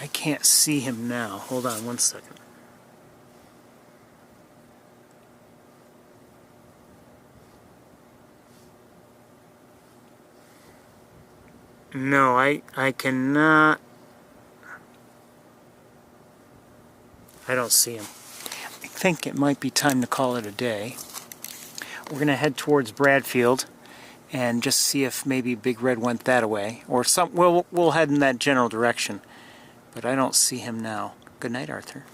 S1: I can't see him now. Hold on one second. No, I cannot. I don't see him. I think it might be time to call it a day. We're going to head towards Bradfield and just see if maybe Big Red went that way. Or some. We'll head in that general direction. But I don't see him now. Good night, Arthur.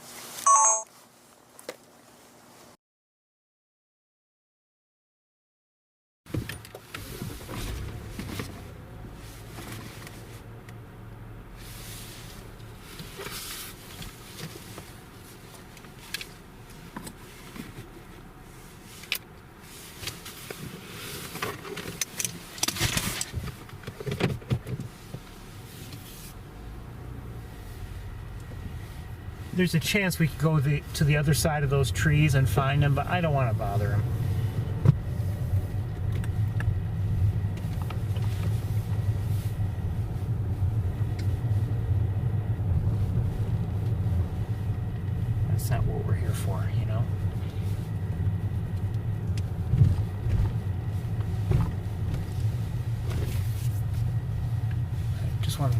S1: There's a chance we could go to the other side of those trees and find him, but I don't want to bother him. That's not what we're here for, you know? I just want to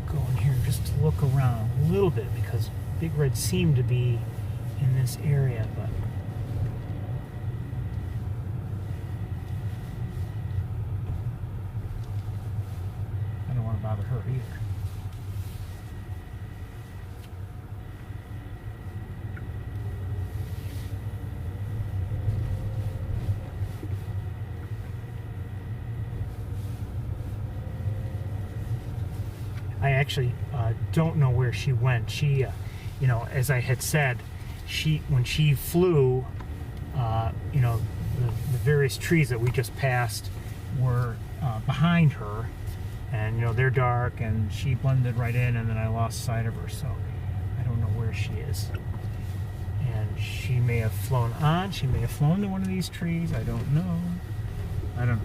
S1: go in here just to look around a little bit because Big Red seemed to be in this area, but I don't want to bother her either. actually don't know where she went. She, you know, as I had said, when she flew, you know, the various trees that we just passed were behind her, and you know they're dark, and she blended right in, and then I lost sight of her. So I don't know where she is. And she may have flown on. She may have flown to one of these trees. I don't know. I don't know.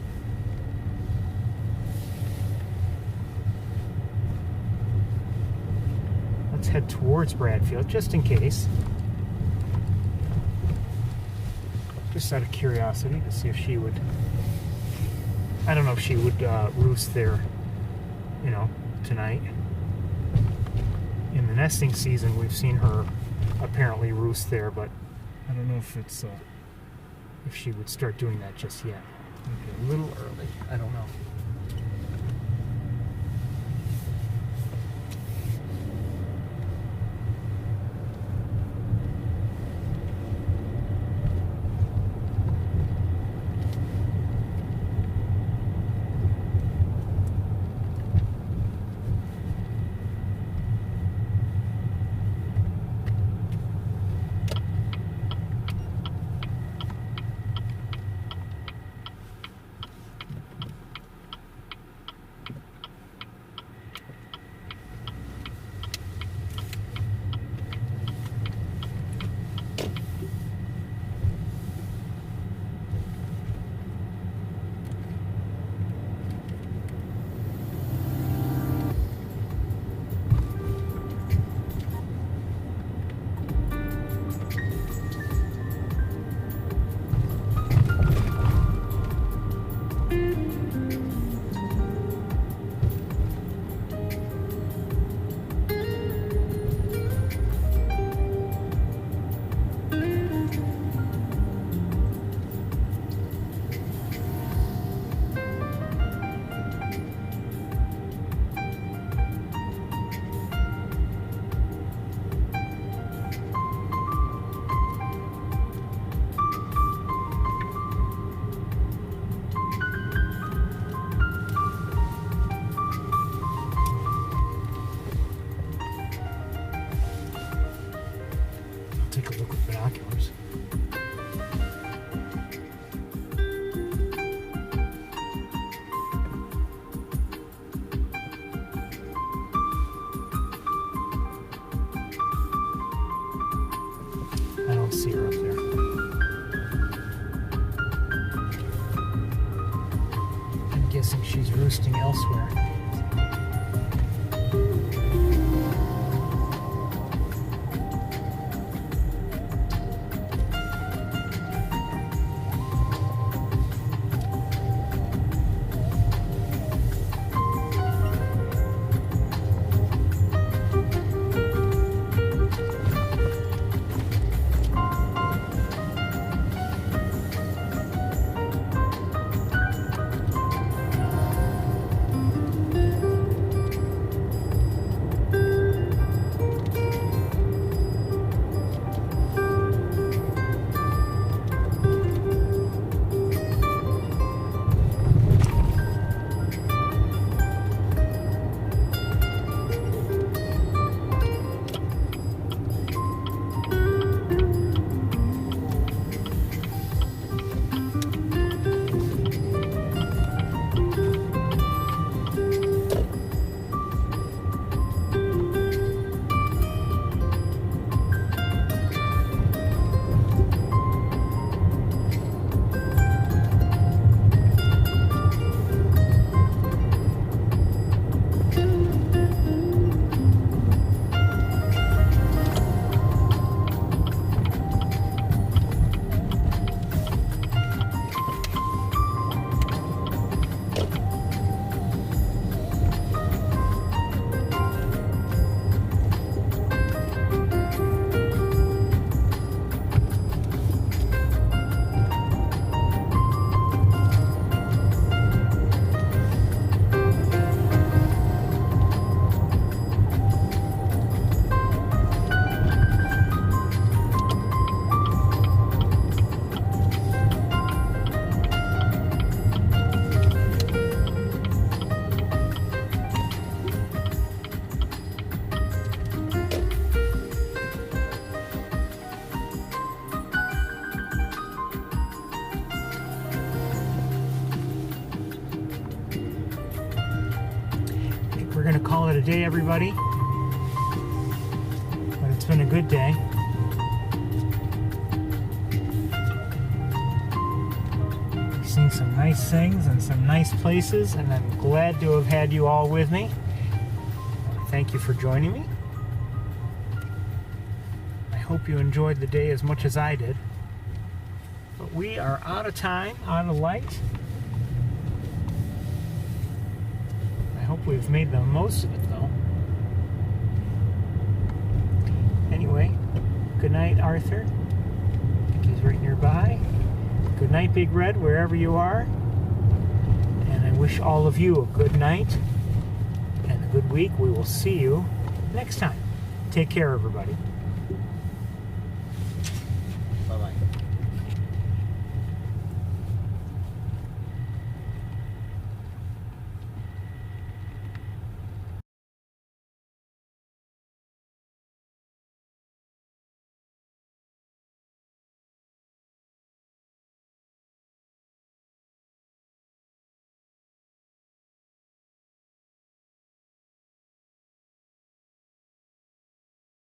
S1: Let's head towards Bradfield, just in case. Just out of curiosity to see if she would... I don't know if she would roost there, you know, tonight. In the nesting season, we've seen her apparently roost there, but I don't know if it's if she would start doing that just yet. Maybe a little early. I don't know. Take a look with binoculars. I don't see her up there. I'm guessing she's roosting elsewhere. going to call it a day, everybody. But it's been a good day. We've seen some nice things and some nice places, and I'm glad to have had you all with me. Thank you for joining me. I hope you enjoyed the day as much as I did. But we are out of time, out of light. I hope we've made the most of it, though. Anyway, good night, Arthur. I think he's right nearby. Good night, Big Red, wherever you are. And I wish all of you a good night and a good week. We will see you next time. Take care, everybody.